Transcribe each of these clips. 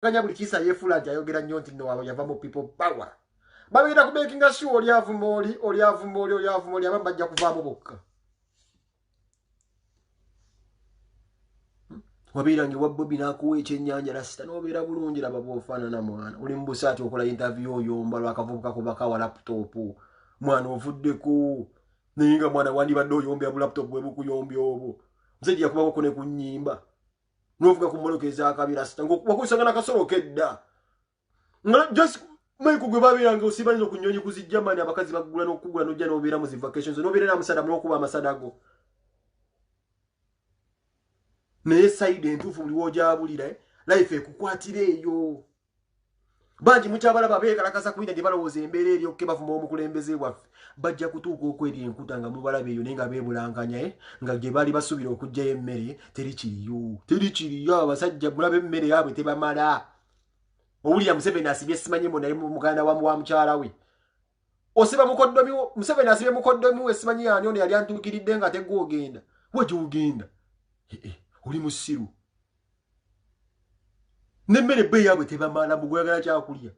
kanya buli kisa yefula ayogera nnyo nti no yava mu people power babira ku making sure oli avumoli abambajja kuvaamu bokka wabirangi wa Bobby nakuwa ekyennyanja rasita n'obeera bulungi laba bw'ofaanana mwana oli mu busaati okola interview oyomba lwakavubuka ku bakawa laptop mwana ovuddeko naye nga mwana wandibadde oyombya bu laptop bwe bukuyombya obwo musajja yakubako ne ku nnyimba n'ovuga ku mmoloka ez'akabi rasita wakusanga n'akasolo kedda just Mike gwe babiranga osibanyiza okunyonyi kuzijja mani abakazi bagula n'okugula n'ojja n'obeera mu zi vacations n'obeera n'amusada n'okuba amasada go naye side entuufu buli w'ojabulira life ekukwatira eyo bangi mukyabalaba beekalakasa ku internet balowooza embeera eri okke bavuma omukulembeze waffe bajja kutuuka okweri enkuta nga mubalaba eyo naye nga beebulankanya nga gye baali basuubira okuggyayo emmere terikiriyo abasajja mulaba emmere yaabwe tebamala owulira Museveni asibye simanyi naye muganda wa mukyala we osiba mukoddomi Museveni asibye mukoddomi we simanyi ani ono yali antuukiridde nga tegwogenda wegyogenda oli musiru nemmere bbe yaabwe tebamala mugwagala kyakulya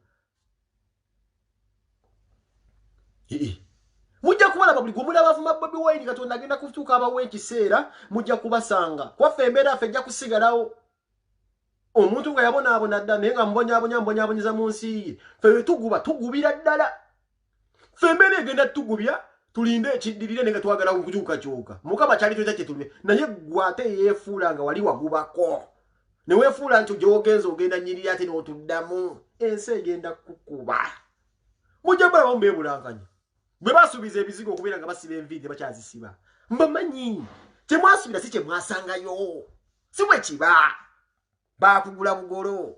mujja kubalaba buli gumulaba avuma Bobi Wine Katonda agenda kutuuka abawo ekiseera mujja kubasanga kwaffe embeera affe ejja kusigalawo omuntu nga yabonaabona dda naye nga mbonyaabonyeza mu nsi ye ffe tugubira ddala ffe embeera egenda tugubya tulinde ekiddirire nenga twagala okukyukakyuka mukama kyali tweta kyetulube naye gwate yeefuula nga wali wagubako ne weefuula nti gyogenza ogenda nyiriri ate n'otuddamu ensi egenda kukuba mujja balabamu beebulankanya bwe basuubiza ebizigo okubeera nga basiba enviiri bakyazisiba mbamanyi kyemwasuubira si kyemwasangayo si bwe kiba baakugula bugolo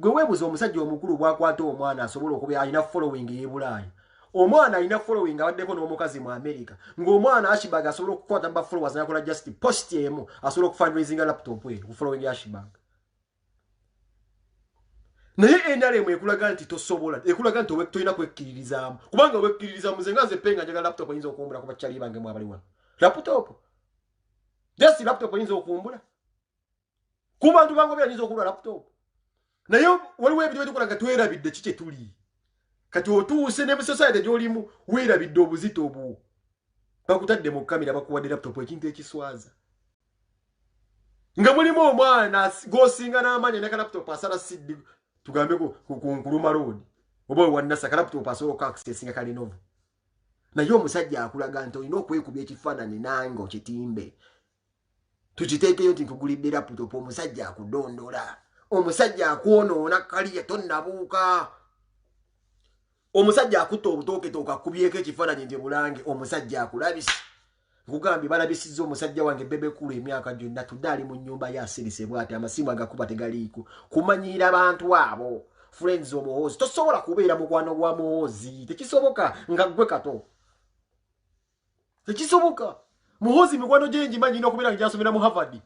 gwe weebuza omusajja omukulu bwakwata omwana asobola okuba alina following y'ebulaaya omwana alina following abaddeko n'omukazi mu America ng'omwana Ashibag asobola okukwata mba followers nakola just post emu asobola okufundraising laptop we ku following ya Ashibag naye NRM ekulaga nti tosobola ekulaga nti tolina kwekkiririzaamu kubanga wekkiririzaamu nze nga nze penga njagala laptop oyinza okuwumbula ku bakyali bange mu abali wano laptop just laptop oyinza okuwumbula ku bantu bange byayinza okuwumbula laptop naye waliwo ebintu byetukolaga twerabidde kiki tuli kati otuuse ne society gy'olimu weerabidde obuzito obwo bakutadde mu kamera bakuwadde laptop ekintu ekiswaza nga mulimu omwana g'osinga n'amaanyi ne ka laptop asala siddi tugambe ku Nkuluma Road oba wannasa ka laptop asobola okuaccessinga Kalinovo naye omusajja akulaga nti olina okwekubya ekifaananyi nange okitimbe tukiteekeyo nti nkugulidde laptop omusajja akudondola omusajja akwonoona kaliya tonnabuuka omusajja akutta obutooke akubyeko ekifaananyi nti bulange omusajja akulabisa nkugambye balabisizza omusajja wange bebekulu emyaka gyonna tudde ali mu nnyumba yasirise bw'ati amasimu agakuba tegaliiko kumanyiira abantu abo friends omuhoozi tosobola kubeera mukwano gwa muhoozi tekisoboka nga ggwe kato tekisoboka muhoozi mikwano gye ngimanyi ina okubeera nga gyasomera mu Harvard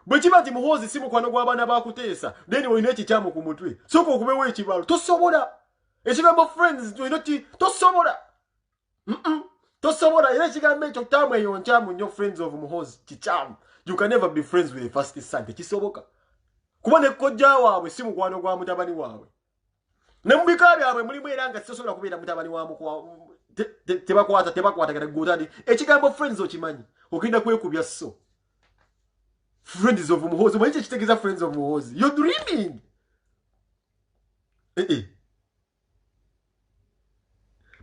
bwe kiba nti muhoozi si mukwano gw'abaana bakuteesa then olina ekikyamu ku mutwe soka okubeewo ekibalo tosobola ekigambo friends tosobola tosobola era ekigambo ekyo tamu eyo nkyamu nnyo friends of muhoozi kikyamu you can never be friends with a first son tekisoboka kuba ne kojja waabwe si mukwano gwa mutabani waabwe ne mu bika byabwe mulimu era nga tosobola kubeera mutabani wamu tebakwatagana gutandi ekigambo friends okimanyi ogenda kwekubya so friends of muhoozi omanyi kyekitegeeza friends of muhoozi you're dreaming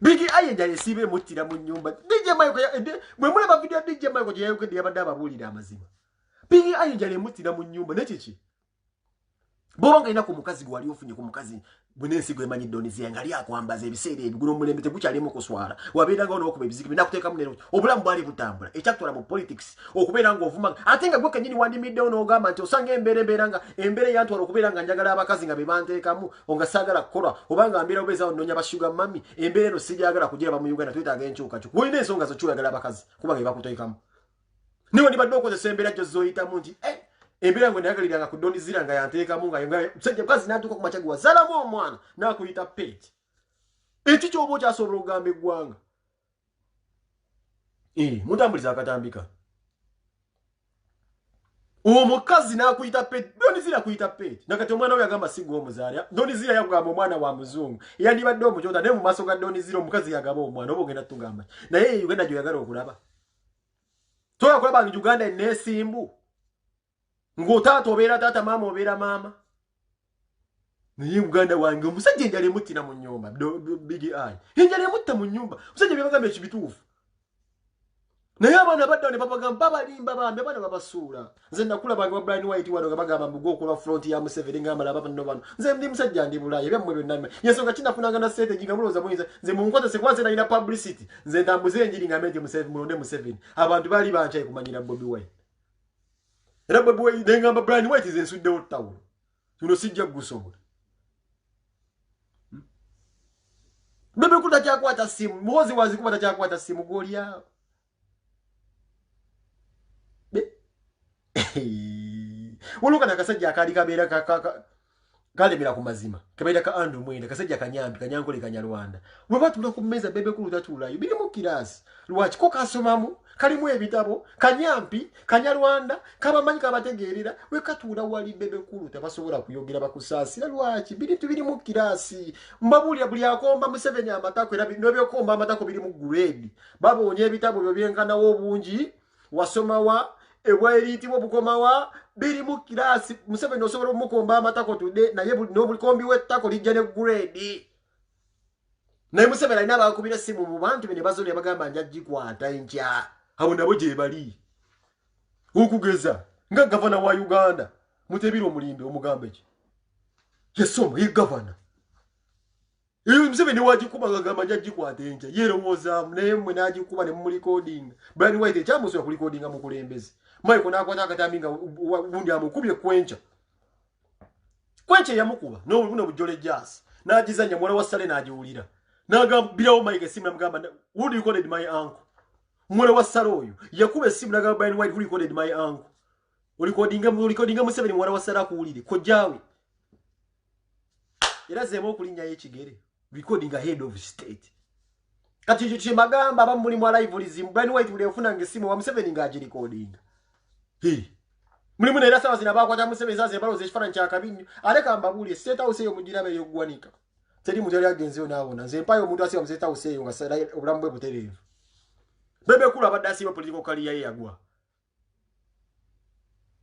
Bigi ayenja yesibe mutira mu nyumba DJ Michael mwe mulaba video DJ Michael gye yayogedde yabadde ababuulira amazima Bigi ayenja le mutira mu nyumba nekiki Bonga ina ku mukazi gwali ofunye ku mukazi bwenensigo emanyi donizi ngali akwambaza ebiseera ebigulo mulembe tebukyalimu kuswala wabeera nga okuba ebiziki nakuteeka munene obulamu bwali butambula ekyakutwala mu politics okubeera nga ovuma ate nga gwe kenyini wandimidde ono ogamba nti osanga embeera nga embeera yantwala okubeera nga njagala abakazi nga bebanteekamu onga saagala kukola obanga mbeera obeeza onoonya bashuga mami embeera eno sijagala kugiraba mu Uganda twetaaga enkyukakyuka olina ensonga zo ky'oyagala abakazi kuba bebakuteekamu niwe ndibadde okozesa embeera gyo zoyitamu nti embeera ngo nayagaliranga ku donizira nga yanteekamu nga musajja mukazi n'atuuka ku makyagwa zalamu omwana n'akuyita peti eki ky'oba okyasobola okugamba eggwanga mutambuliza akatambika omukazi nakuyita pet donizira kuyita pet nakati omwana we yagamba sigo omuzaalya donizira yagamba omwana wa muzungu yandibadde omukyota naye mu maaso ga donizira omukazi yagamba omwana oba ogenda tugamba naye Uganda gyoyagala okulaba toya kulaba nga Uganda eneesimbu ng'otaata obeera taata maama obeera maama naye Uganda wange omusajja enjala emuttira mu nnyumba bigi ayi enjala emutta mu nnyumba omusajja byebagamba ekibituufu naye abaana badda ne babagamba babalimba bambi abaana babasuula nze nakulabanga Brian White wano nga bagamba mbugo okulwa front ya Museveni ngamba laba bano bano nze ndi musajja ndi bulaaya byammwe byonna yensonga kinafunanga na sente ginga mulooza muyinza nze munkozese kwanze nalina publicity nze ndambuze enjiri nga meje Museveni mulonde Museveni abantu bali banchaye kumanyira Bobi Wine era Bobi Wine ngamba Brian White nze nsuddewo ttawulo kino sijja kugusobola bebe kuta kyakwata simu muhozi wazi kuba takyakwata simu golya wuluka nakasajja akali kabeera kalemera ku mazima kabeera ka Andrew Mwenda kasajja kanyambi kanyankole kanyalwanda bwe batula ku meza bebe kulu tatulayo biri mu kirasi lwaki ko kasomamu kalimu ebitabo kanyampi kanyalwanda kabamanyi kabategeerera we katula wali bebe kulu tabasobola kuyogera bakusaasira lwaki biri mu kirasi mbabulya buli akomba Museveni amatako era n'ebyokomba amatako biri mu grade babonye ebitabo byo byenkanawo obungi wasoma wa ebwairitibo bukomawa biri mu kirasi Museveni osobola omukomba amatako tudde naye n'obukombi w'ettako lijja ne grade naye Museveni alina abakubira simu mu bantu bene bazoli abagamba nja gikwata enkya abo nabo gye bali okugeza nga gavana wa Uganda Mutebiro Mulimbe omugamba eki yesoma ye gavana Museveni wagikuba agamba nja gikwata enkya yerowoozamu naye mmwe n'agikuba ne mu recording Brian White ekyamusobola ku recordinga mu kulembeze Michael n'akwata akatambi nga gundi amukubye kwenca yamukuba n'obuno bujole jazz n'agizanya mwana wa Sale n'agiwulira n'agambirawo Mike esimu n'amugamba who recorded my uncle mwana wa Sale oyo yakuba esimu n'agamba Brian White who recorded my uncle recordinga Museveni mwana wa Sale akuwulire kojjaawe era zeemu okulinnyayo ekigere recording head of state kati ekyo kyemagamba abamu muli mu alivolism Brian White buli efunanga esimu wa Museveni ng'agirecordinga mulimu neera sawa zina bakwata Museveni zaze baloza ekifaananyi kyakabinyo aleka mbabuulye state house eyo mugirabe ey'oggwanika teri mutali agenzeyo n'abona nze mpayo omuntu asiba mu state house eyo nga obulamu bwe butereevu bebe kulu abadde asiba political career ye yagwa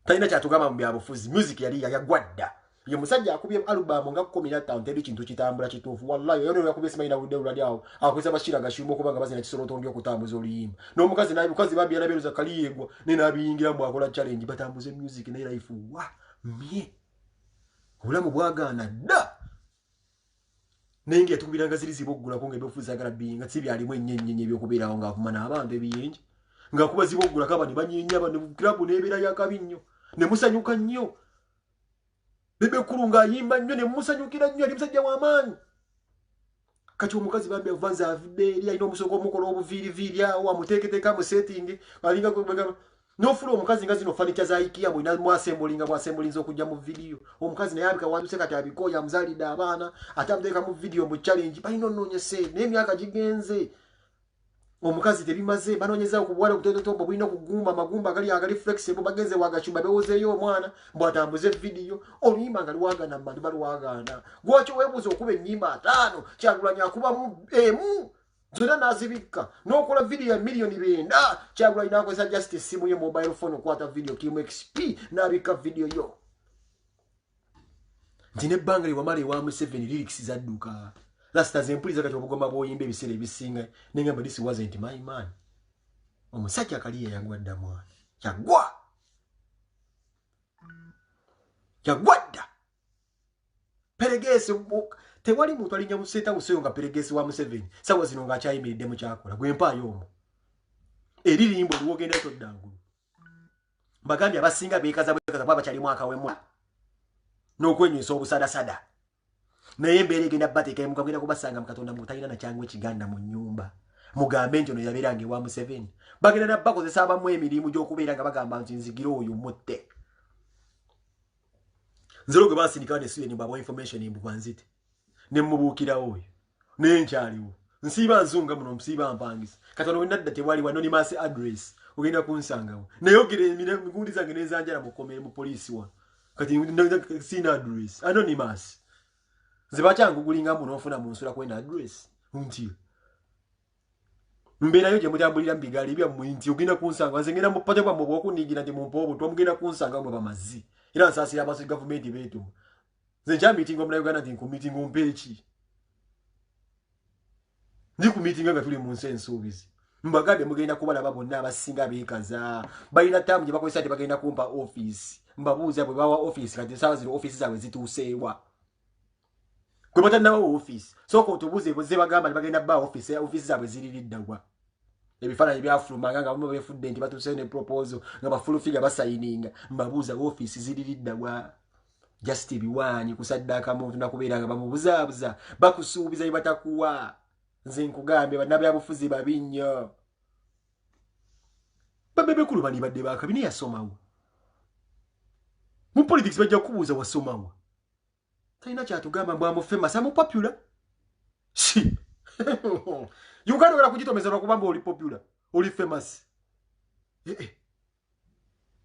talina kyatugamba mu byabufuzi music yali yagwadda ye musajja akubye album nga 15 teri kintu kitambula kituufu wallahi yone yakubye simaina budde ulali awo akweza bashira gashimo kubanga bazina kisoroto ndio kutambuza oluyimba n'omukazi naye mukazi babbi yalaberuza kaliyegwa nena abiyingira mu akola challenge batambuze music ne life wa mie obulamu bwagaana dda nenge tukubiranga zirizi boggula konge byofuza agala binga sibi alimu ennyenyenye byokubirawo nga kumana abantu ebiyinje nga kuba ziboggula kaba ne banyinya bano club nebera yakabinyo ne musanyuka nnyo bebe kurunga yimba nnyo ne musanyukira nnyo ali musajja w'amaanyi kati omukazi babbi avanza avide eri alina omusonga omukola obuviiriviiri awo amuteeketeeka mu setting alinga n'ofula omukazi nga zino fanicha za IKEA bwina mwasembolinga bwasembolinza okujja mu video omukazi naye abika wanduse kati abikoya amuzaalidde abaana ate amuteeka mu video mu challenge balina onoonyese n'emyaka gigenze omukazi tebimaze banoonyeza okubuwala okutototombo bulina okugumba amagumba agali flexible bagenze wagacumba bewozeeyo omwana bwatambuze video oluyimba nga luwagana mu bantu baluwagana gwakyo weebuuza okuba ennyimba 5 Kyagulanyi akubamu emu zonna n'azibikka n'okola video ya miliyoni 9 Kyagulanyi n'akozesa just essimu ye mobile phone okwata video Kim XP n'abikka video yo nti nebbanga liwamala ewa Museveni lyrics zadduka Lasta zempuliza kati obugoma bwoyimba ebiseera ebisinga nengamba this wasn't my man omusajja kaliye yagwadda mwana yagwadda peregesi tewali muntu alinya museta useyo nga peregesi wa Museveni sawa zino nga akyayimiridde mu kyakola gwempaayo omwo eririmbo luwogenda toddangulu mbagambye abasinga beekaza bwaba kyalimu akawemu n'okwenyusa obusadasada naye embeera egenda bateeka mukagenda kubasanga mukatonda mutalina na kyangwe ekiganda mu nnyumba mugambe nti ono yabeeranga ewa Museveni bagenda nabbakozesa abamu emirimu gy'okubeera nga bagamba nti nzigire oyo mutte nzero gwe basindika ne mbabwa information mbugwa nzite ne mubuukirawo oyo naye nkyaliwo nsiiba nzunga muno nsiiba mpangisa katono wenadda tewali anonymous address ogenda kunsangawo nayogera emigundi zange nezanjala mu poliisi wa kati sina address anonymous nze bakyangugulinga mbu n'ofuna mu nsula kwena address nti mbeerayo gye mutambulira mu bigaali byammwe nti ogenda kunsanga nze ngenda mupate bwammwe bw'okunniigira nti mumpa obutwa mugenda kunsanga mwe bamazzi era nsaasira amaso gavumenti beetuma nze nkyamiitinga omunauganda nti nkumiitinga ompa eki ndi ku miitinga nga tuli mu nsi ensuubizi mbagambye mugenda kubalaba bonna abasinga beekaza balina taamu gye bakozesa tebagenda kumpa ofiisi mbabuuza bwe bawa ofiisi kati ensaawa zino ofiisi zaabwe zituuseewa gwe batannawo ofiisi sooka otubuuze ze bagamba tebagenda bba ofiisi zaabwe ziririddawa ebifaananyi byafulumanga nga bamu beefudde nti batuuseyo ne proposal nga bafulufiga basayininga mbabuuza ofiisi ziririddawa just biwaanyi kusaddaaka muntu nakubeera nga bamubuzaabuza bakusuubiza bye batakuwa nze nkugambye bannabyabufuzi babi nnyo babebekulu bani badde bakabine yasomawo mu politics bajja kubuuza wasomawo talina kyatugamba mbw amufemasi amupopular si uganda ogala kugitomeza lwakuba mba oli popular oli famous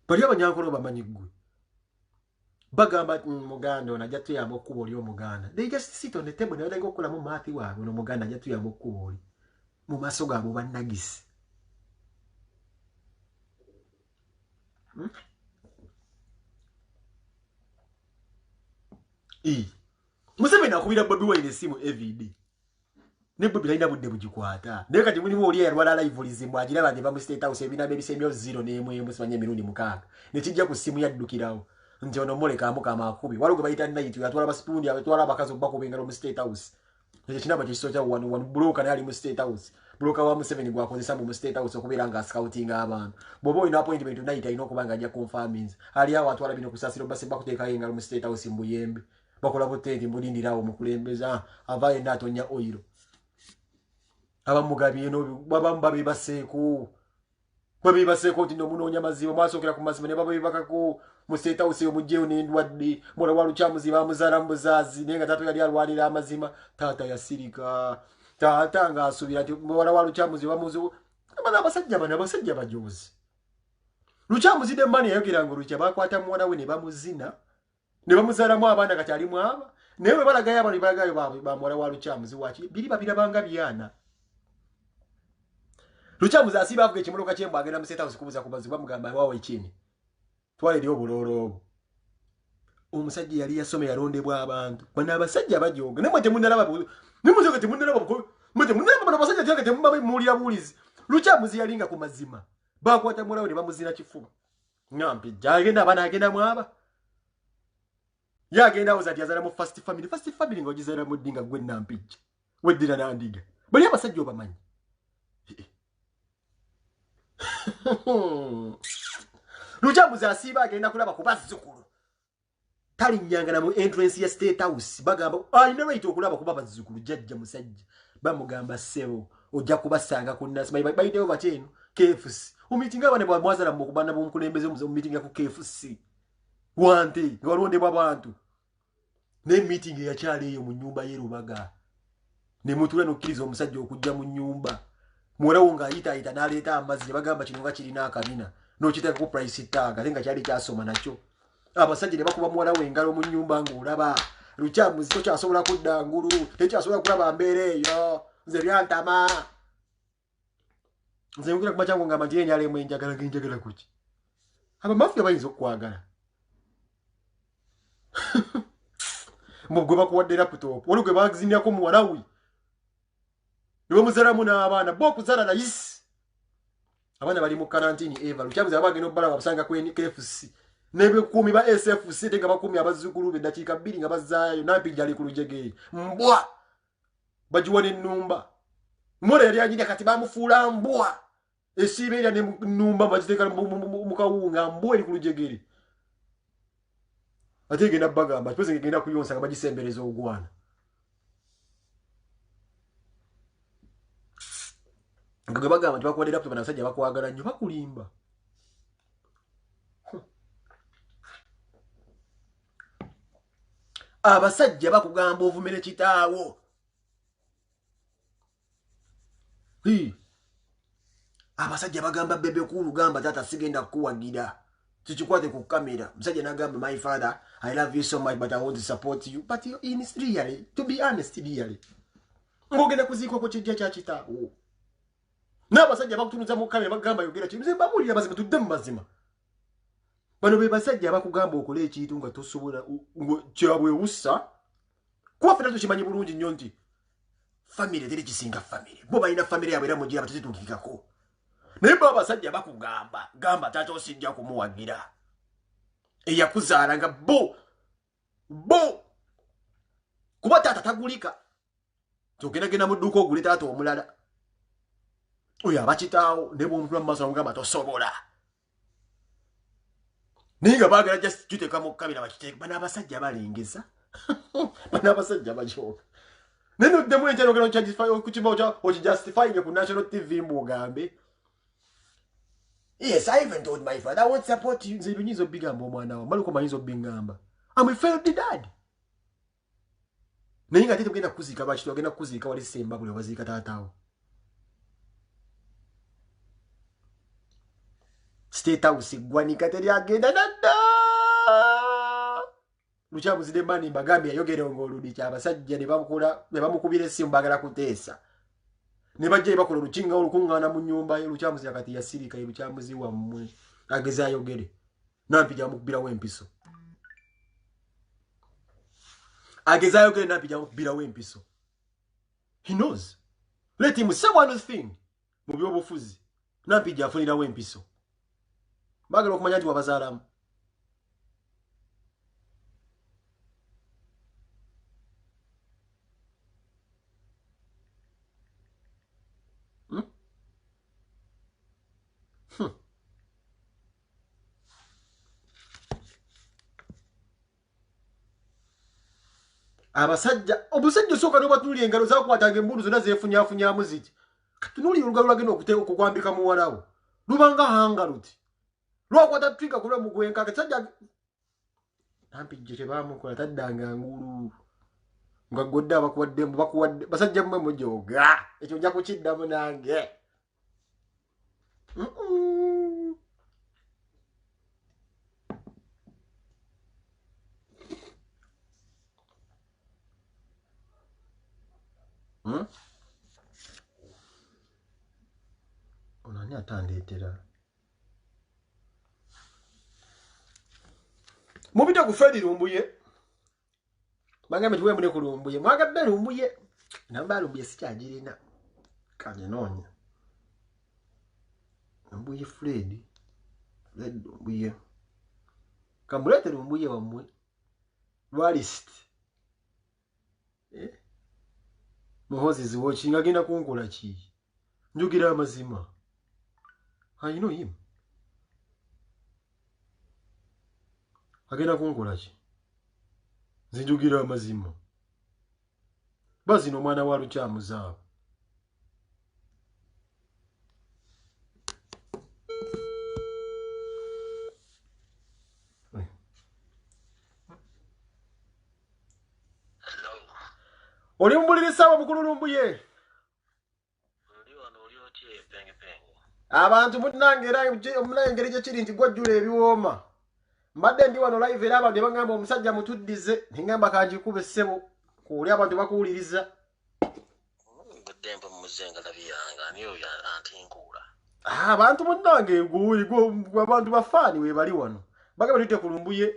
bali abanyankolo bamanyi ggwe bagamba muganda ono ajja tuyamba okkuba oli omuganda they just sit on the table nebatenga okukolamu maathi waabwe ono omuganda ajja tuyamba okkuba oli mu maaso gaabwe bannagisi Museveni akubira Bobi Wine esimu everyday ne Bobi talina budde bugikwata naye kati mulimu oli yalwala live agiraba ne bamu state house ebina bebisemyo 0 n'emu musibanye emirundi mukaaga ne kijja ku simu yaddukirawo nti ono muleka amuka amakubi waliwo bayita night yatwala baspundi yatwala abakazi bakubengalo mu state house ekyo kinaba kiso kya one broker ne ali mu state house broker wa Museveni gwakozesa mu state house okubeera nga scouting abantu bobo ina appointment night ayina okubanga ajja confirmings ali awo atwala bino kusasiro base bakuteeka engalo mu state house mbuyembe bakola butenti mbulindirawo mukulembeza avaye natonya oiro abamugabye no babamba baseeko tino munoonya mazibu mwasokera ku mazibu ne babibakako mu state house omujjeo n'endwadde mwana wa Lukyamuzi bamuzaala mbuzazi nenga tato yali alwalira amazima taata yasirika taata nga asubira nti mwana wa Lukyamuzi bamuzu abana abasajja bajozi Lukyamuzi de mani yayogera ngo Lukya bakwata mwana we ne bamuzina ne bamuzaalamu abaana kati alimu aba naye balagayo abantu balagayo ba mwana wa Lukyamuzi waki biri babirabanga byana Lukyamuzi asiba avuga ekimoloka kyembo agenda mu state house kubuza kubazi bamugamba wawe ekini twale lyo bulolo omusajja yali yasome yalondebwa abantu bana abasajja bajoga nemwe temunalaba nimuzoga temunalaba mwe munalaba abasajja tyange temumba mulira bulizi Lukyamuzi yalinga ku mazima bakwata mulawe ne bamuzina kifuba ngampi jagenda abana agenda mwaba yagenda ozati yazala mu first family ngojizera mu dinga gwe nampije wedira nandiga bali abasajja obamanyi Lukyamuzi asiba agenda kulaba kubazzukulu tali nyangana mu entrance ya state house bagamba alina right okulaba kuba bazzukulu jajja musajja bamugamba sebo ojja kubasanga ku nasi bayitewo bateno KFC umitinga bane bwa mwazala mu kubana mu kulembeze mu meeting ya ku KFC wante ngwalondebwa abantu ne meeting ya kyali eyo mu nyumba y'erubaga ne mutula nokkiriza omusajja okujja mu nyumba mwerawo nga ayita n'aleeta amazzi bagamba kino nga kirina akabina n'okiteeka ku price tag ate nga kyali kyasoma nakyo abasajja ne bakuba muwala we engalo mu nnyumba ng'olaba Lukyamuzi tokyasobola kudda ngulu tekyasobola kulaba mbeera eyo nze byantama nze yogera ku makyango ngamba nti yenyalemu enjagala genjagala kuki abamafiya bayinza okukwagala mugwe bakuwadde laptop wali gwe bazinnyako muwalawi niwe muzalamu n'abaana bo okuzaala nayisi abaana bali mu karantini eva Lukyamuzi abagenda obbala babusanga ku KFC n'ebikuumi ba SFC te nga bakuumi abazzukulu be eddakiika 2 nga bazzaayo nampijja ali ku lujegere mbwa bagiwa n'ennumba mmola yali aginya kati bamufuula mbwa esiiba erya n'ennumba bagiteeka mu kawunga mbwa eri ku lujegere ate egenda bagamba kipozi ngegenda kuyonsa nga bagisembereza ogwana nga gwe bagamba nti bakuwadde laptop n'abasajja bakwagala nnyo bakulimba abasajja bakugamba ovumere kitaawo abasajja bagamba bebe kulu gamba tata sigenda kuwagira tuchikwate ku kamera msajja nagamba my father I love you so much but I want to support you but in really to be honest really ngogenda kuzikwa ko kijja kya kitaawo n'abasajja bakutunuza mu kamera bagamba yogera kimze babulira bazima tudde mu mazima bano be basajja bakugamba okole ekintu nga tosobola kyabwe ussa kwa fena tukimanyi bulungi nnyo nti family teri kisinga family bo balina family yabwe era mugira batuzitungikako naye abasajja bakugamba gamba tata osijja kumuwagira eyakuzaala nga bo kuba tata tagulika togenda mu dduuka ogule taata omulala oyo abakitaawo ne bw'omuntu wamaaso ngamba tosobola naye nga baagala just kiteka mu kamera bakiteeka bano abasajja balengeza bano abasajja bajoga naye noddemu enkyalo ogenda okijustifyinge ku national tv mbugambe yes I even told my father I would support you nze ebinyiza obigamba omwana wa maluko mayinza obingamba I'm a failed dad naye nga tete bugenda kuziika bakito agenda kuziika wali semba buli waziika taataawo State House gwanika teri agenda nadda lukyabuzide mani mbagambye ayogere ng'oludi kyabasajja ne bamukubira essimu baagala kuteesa ne bajja bakola olukinga olukuŋŋaana mu nnyumba ye lukyamuzi akati yasirika lukyamuzi wammwe ageze ayogere nampija amukubirawo empiso ageze ayogere nampija amukubirawo empiso he knows let him say one thing mu byobufuzi nampija afunirawo empiso bagala okumanya nti wabazaalamu abasajja obusajja soka no batunuli engalo zakwatanga embulu zonna zefunyafunyamu ziti katunuli olugalo lwagenda okuteeka okukwambika muwalawo lubanga hanga luti lwakwata twinga kulwa mugwenka kasajja nampijje tebamukola taddanga ngulu nga godde bakuwadde basajja mmwe mujoga ekyo nja kukiddamu nange onani atandeetera mubita ku Fred Lumbuye bagambe tuwe mune ku Lumbuye mwagadde Lumbuye namba Lumbuye sikyagirina kanye noonya Lumbuye Fred Lumbuye kamulete Lumbuye wammwe lwalist Muhozi ziwochinga genda kunkola ki njugira amazima I know him agenda kunkola ki zinjugira amazima bazino mwana wa lukyamuzaabo oli mbulire sawa mukulu Lumbuye oli wano oli otye penge abantu munangera omunangere gye kiri nti gwajjula ebiwooma mbadde ndi wano live era abantu bangamba omusajja mutuddize ningamba kanjikube ssebo kuuli abantu bakuwuliriza Godemba muzenga labiyanga niyo ya antinkuula abantu munange abantu bafaani we bali wano bagamba tutte ku Lumbuye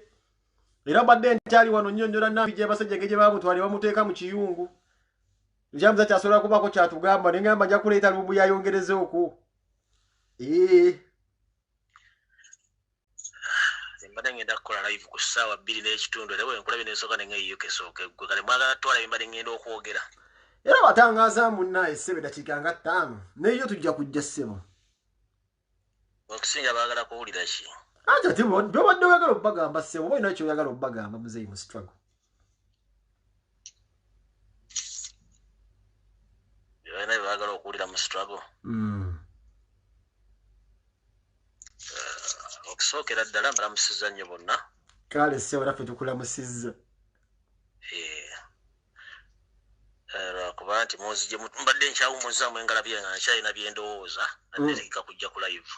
era badde ntyali wano nnyonnyola nambi gye basajja gye bamutwali bamuteeka mu kiyungu ekyamuza kyasobola kubako kyatugamba nengamba nja kuleeta Lumbuye ayongereze okwo mbadde ngenda kukola live ku ssaawa 2 n'ekitundu era bwenkulabye n'ensooka nengeyiyo kesooka eggwe kale mwagala twala mbadde ngenda okwogera era batangaza munnaye ssebe dakiika nga 5 neyo tujja kujja ssebo okusinga baagala kuwulira ki ate byobadde oyagala obbagamba ssebo oba olina kyoyagala obbagamba muzeeyi mu struggle byona baagala okuwulira mu struggle okusookera ddala mbalamusizza nnyo bonna kale ssebo naffe tukulamusizza lwakuba kuba nti munzije mbadde nkyawumuza mwengalabye nga nkyalina byendowooza naddekika kujja ku live.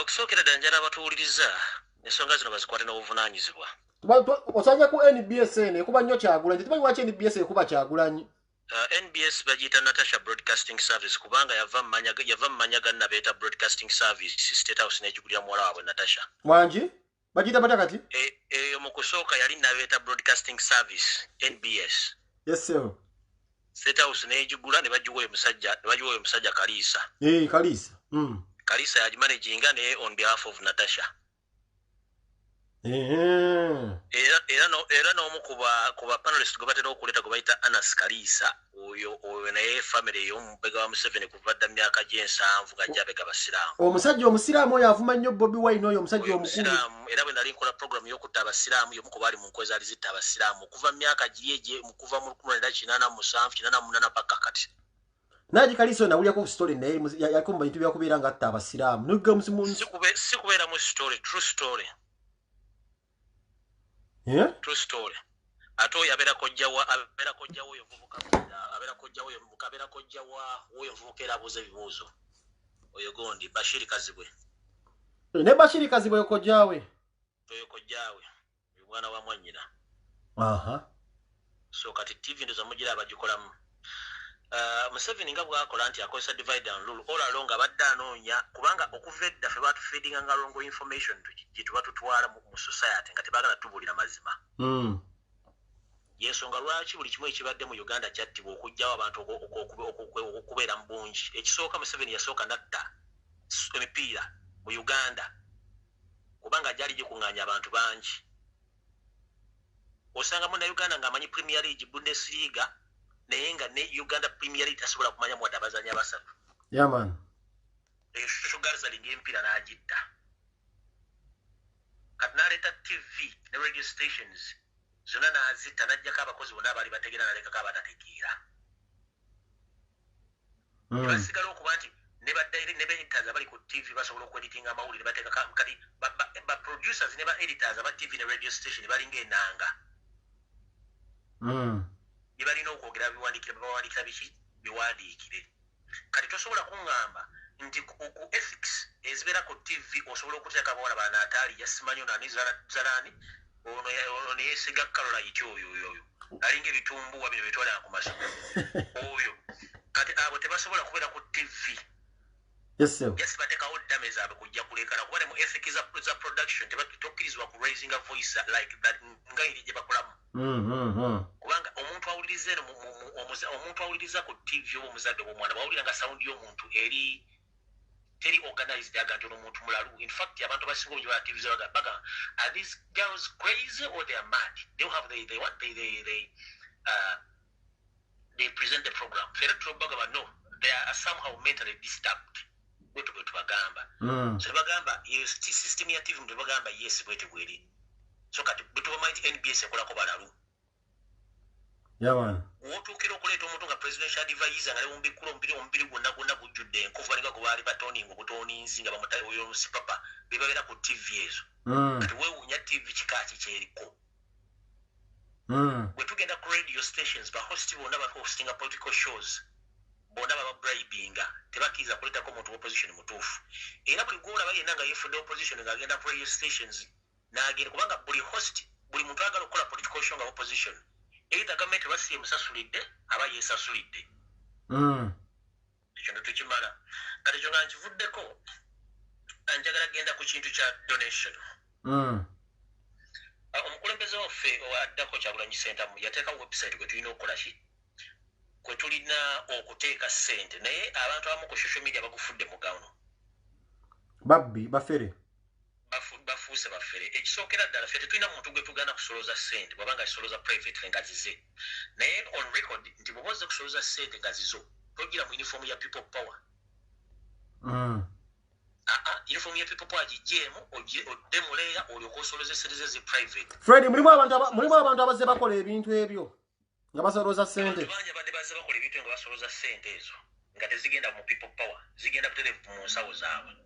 Okusookera ddala njala abatuwuliriza ensonga zino bazikwate n'obuvunaanyizibwa. Osanja ku NBS ekuba nnyo Kyagulanyi. Tetumanyi lwaki NBS ekuba Kyagulanyi. NBS bagiyita Natasha Broadcasting Service kubanga yava mu manya ga Nabeeta Broadcasting Service State House n'ejjugulira muwala waabwe Natasha. Wangi? Bagiyita batya kati? Eyo mu kusooka yali Nabeeta Broadcasting Service NBS. Yes sir. State House n'ejjugula ne bagiwa oyo musajja Kaliisa. Kaliisa. Kaliisa yagimanaginga ne on behalf of Natasha. Era n'omu ku ba panelist gwe batera okuleeta gwe bayita Anas Kaliisa oyo naye family y'omubega wa Museveni kuva dda myaka gy'ensanvu ng'ajja abega abasiraamu. Omusajja omusiraamu oyo avuma nnyo Bobi Wine oyo omusajja omukulu. Era bwe nali nkola program y'okutta abasiraamu y'omu ku baali mu nkozi ali zitta abasiraamu kuva myaka giri kuva mu 1987 paka kati. Naji Kaliisa nawulira ku story naye yaliko mu bintu byakubeera nga atta abasiraamu. Nugga musimunzi. Si kubeera mu story, true story. Yeah? True story. Ate oyo abeera kojja oyo vubuka abeera kojja oyo vubuka era abuuza ebibuuzo. Oyo gondi Bashiri Kazibwe. Ne Bashiri Kazibwe oyo kojjaawe. Oyo kojjaawe. Oyo mwana wa mwannyina. Aha. So kati TV ndo zamugira abagikolamu. Museveni nga bw'akola nti akozesa divide and rule all along abadde anoonya kubanga okuva edda ffe batufeedinga nga wrong information gye tuba tutwala mu society nga tebaagala tubuulira mazima. Yensonga lwaki buli kimu ekibadde mu Uganda kyattibwa okuggyawo abantu okubeera mu bungi. Ekisooka Museveni yasooka natta emipiira mu Uganda kubanga gyali gikuŋŋaanya abantu bangi. Osanga Munnayuganda ng'amanyi Premier League, Bundesliga naye nga ne Uganda Premier League tasobola kumanya mu abazanyi abasatu. Yeah man. Sugarzalinga empiira n'agitta. Kati n'aleeta TV ne radio stations zonna n'azitta n'aggyako abakozi bonna abaali bategeera n'alekako abatategeera. Basigala okuba nti ne ba-editors abali ku TV basobola okweditinga amawulire bateekako kati ba-producers ne ba-editors aba TV ne radio station balinga ennanga. Balina okwogera babawandiikira biki biwandiikire. Kati tosobola kuŋŋamba nti ku ethics ezibeera ku TV osobola okuteeka abawala ba Nataali yasimanyo nani Zalani ono neyeesiga Caroline oyo alinga ebitumbuwa bino bitwala ku masoko oyo kati abo tebasobola kubeera ku TV. Yes sir. Yes bateekawo ddame zaabwe kujja kulekana kuba ne mu ethics za production tokkirizibwa ku raising a voice like that nga eri gye bakolamu. Kubanga omuntu awuliriza ku TV oba omuzadde w'omwana bawulira nga sound y'omuntu eri teri organized aga nti omuntu mulalu. In fact abantu abasinga obungi bala TV baga are these girls crazy or they are mad? They have they present the program. Fere tubaga no, they are somehow mentally disturbed. Bwetu bagamba. So bagamba system ya TV mtu bagamba yes bwetu bweri. So kati bwetu bamaiti NBS ekolako balalu. Yeah man. Wotuukira okuleeta omuntu nga presidential advisor nga lewombikula omubiri gwonna gujjudde enkovu alinga gwe baali batooninga obutoninzi nga bamutayo oyo omusipapa bebabeera ku TV ezo. Kati weewuunya TV kikaaki kyeriko. Bwe tugenda ku radio stations bahosti bonna bahostinga political shows bonna baba bribinga tebakkiriza kuleetako omuntu wa opposition mutuufu. Era buli gwolaba yenna nga yeefudde opposition ng'agenda ku radio stations n'agenda kubanga buli muntu ayagala okukola political show nga opposition. Either government basi emusasulidde aba yeesasulidde. Ekyo tukimala. Kati ekyo nga nkivuddeko njagala genda ku kintu kya donation. Omukulembeze waffe addako Kyagulanyi Center yateekawo website gwe tulina okukola ki kwe tulina okuteeka ssente naye abantu abamu ku social media bagufudde mugawano. Bafuuse baffere. Ekisookera ddala ffe tetulina muntu gwe tugana kusoloza ssente bw'abanga asoloza private nga zize. Naye on record nti bw'oba ozze kusoloza ssente nga zizo togira mu uniform ya people power. Uniform ya people power gijjeemu odde muleera olyoka osoloza ssente ze private. Fred, mulimu abantu abazze bakola ebintu ebyo nga basoloza ssente. Bangi badde bazze bakola ebintu nga basoloza ssente ezo nga tezigenda mu people power zigenda butereevu mu nsawo zaabwe.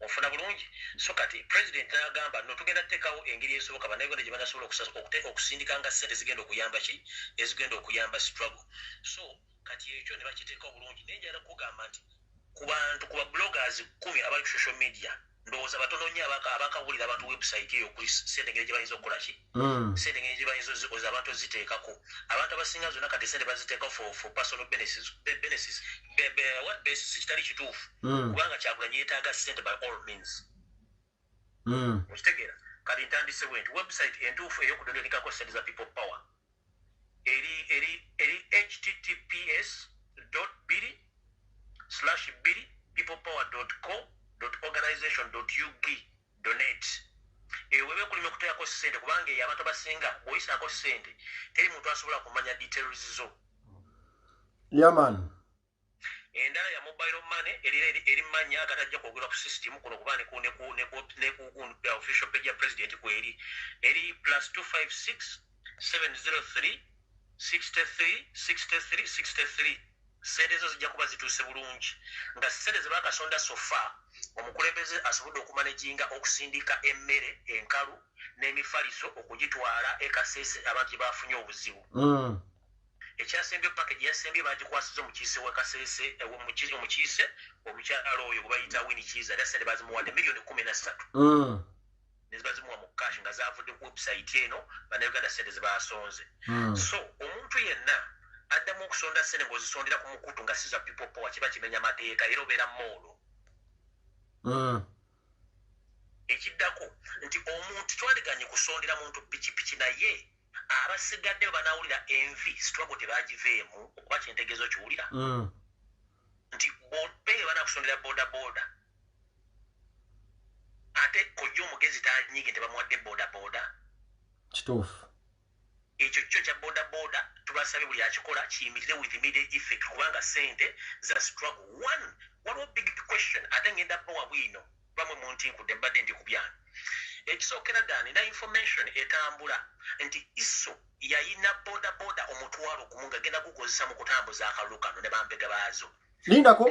ofuna bulungi so kati president n'agamba no tugenda teekawo engeri esoboka bannayuganda gye banasobola okusindika nga ssente zigenda okuyamba ki ezigenda okuyamba struggle so kati ekyo ne bakiteekawo bulungi naye njagala kugamba nti ku bantu ku babloggers 10 abali ku social media ndowooza batono nnyo abakawulira abantu website eyo kuli ssente ngeri gye bayinza okukola ki ssente ngeri gye bayinza oza abantu oziteekako abantu abasinga zonna kati ssente baziteekako for personal benefits what basis kitali kituufu kubanga Kyagulanyi yeetaaga ssente by all means okitegeera kati ntandise bwe nti website entuufu ey'okudodonikako ssente za people power eri https://peoplepower.co.organization.ug donate webe kulime okuteekako ssente kubanga eyo abantu abasinga bw'oyisaako ssente teri muntu asobola kumanya details zo yaman endala ya mobile money eri manya agatajja kwogerwa ku system kuno kuba ne official page ya president kweri eri +256 703 63 ssente ezo zijja kuba zituuse bulungi nga ssente ze baakasonda sofa omukulembeze asobodde okumanaginga okusindika emmere enkalu n'emifaliso okugitwala ekasese abantu gye bafunye obuzibu ekyasembye package yasembye bagikwasiza omukiise w'ekasese omukiise omukyalo oyo gwe bayita Winnie Kiza era ssente bazimuwadde $13,000,000 nezibazimuwa mu cash nga zavudde ku website eno bannayuganda ssente ze baasonze so omuntu yenna addamu okusonda ssente ng'ozisondera ku mukutu nga siza people power kiba kimenya mateeka era obeera moolo ekiddako nti omuntu twaliganye kusondera muntu pikipiki naye abasigadde banaawulira envi struggle tebagiveemu okuba kyentegezo kiwulira nti bopeye banakusondera bodaboda ate kojja omugezi tanyige tebamuwadde bodaboda kituufu ekyo kyo kya bodaboda tubasabye buli akikola kiyimirire with immediate effect kubanga ssente za struggle waliwo big question ate ngenda bawa bwino bamwe muntinkudde mbadde ndi ku byange ekisookera ddala nina information etambula nti iso yayina bodaboda omutwalo gumu ng'agenda gukozesa mu kutambuza akalulu kano ne bambega baazo lindako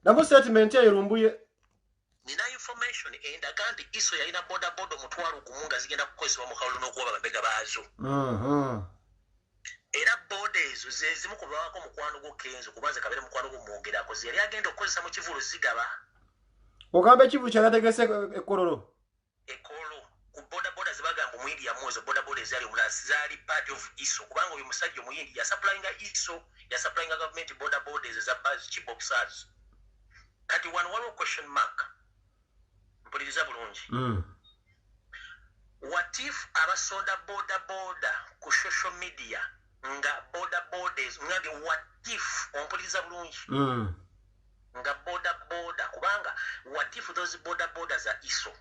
nabo statement eyo lumbuye nina information endaga nti iso yalina bodaboda omutwalo gumu nga zigenda kukozesebwa mu kalulu n'okuba bambega baazo era boda ezo ze zimu ku bawako mukwano gwo Kenzo kubanze kabere mukwano gwo mwongerako ze yali agenda okukozesa mu kivulu zigaba ogamba ekivulu kyalategese ekkololo ku bodaboda zebagamba omuyindi yamuwezo bodaboda ezali omulala zaali part of iso kubanga oyo musajja omuyindi yasaplayinga iso yasaplayinga government bodaboda ezo za chiboxers kati wano waliwo question mark mpuliriza bulungi what if abasonda bodaboda ku social media nga bodabodas ngange what if ompuliriza bulungi nga bodaboda kubanga what if those bodabodas are iso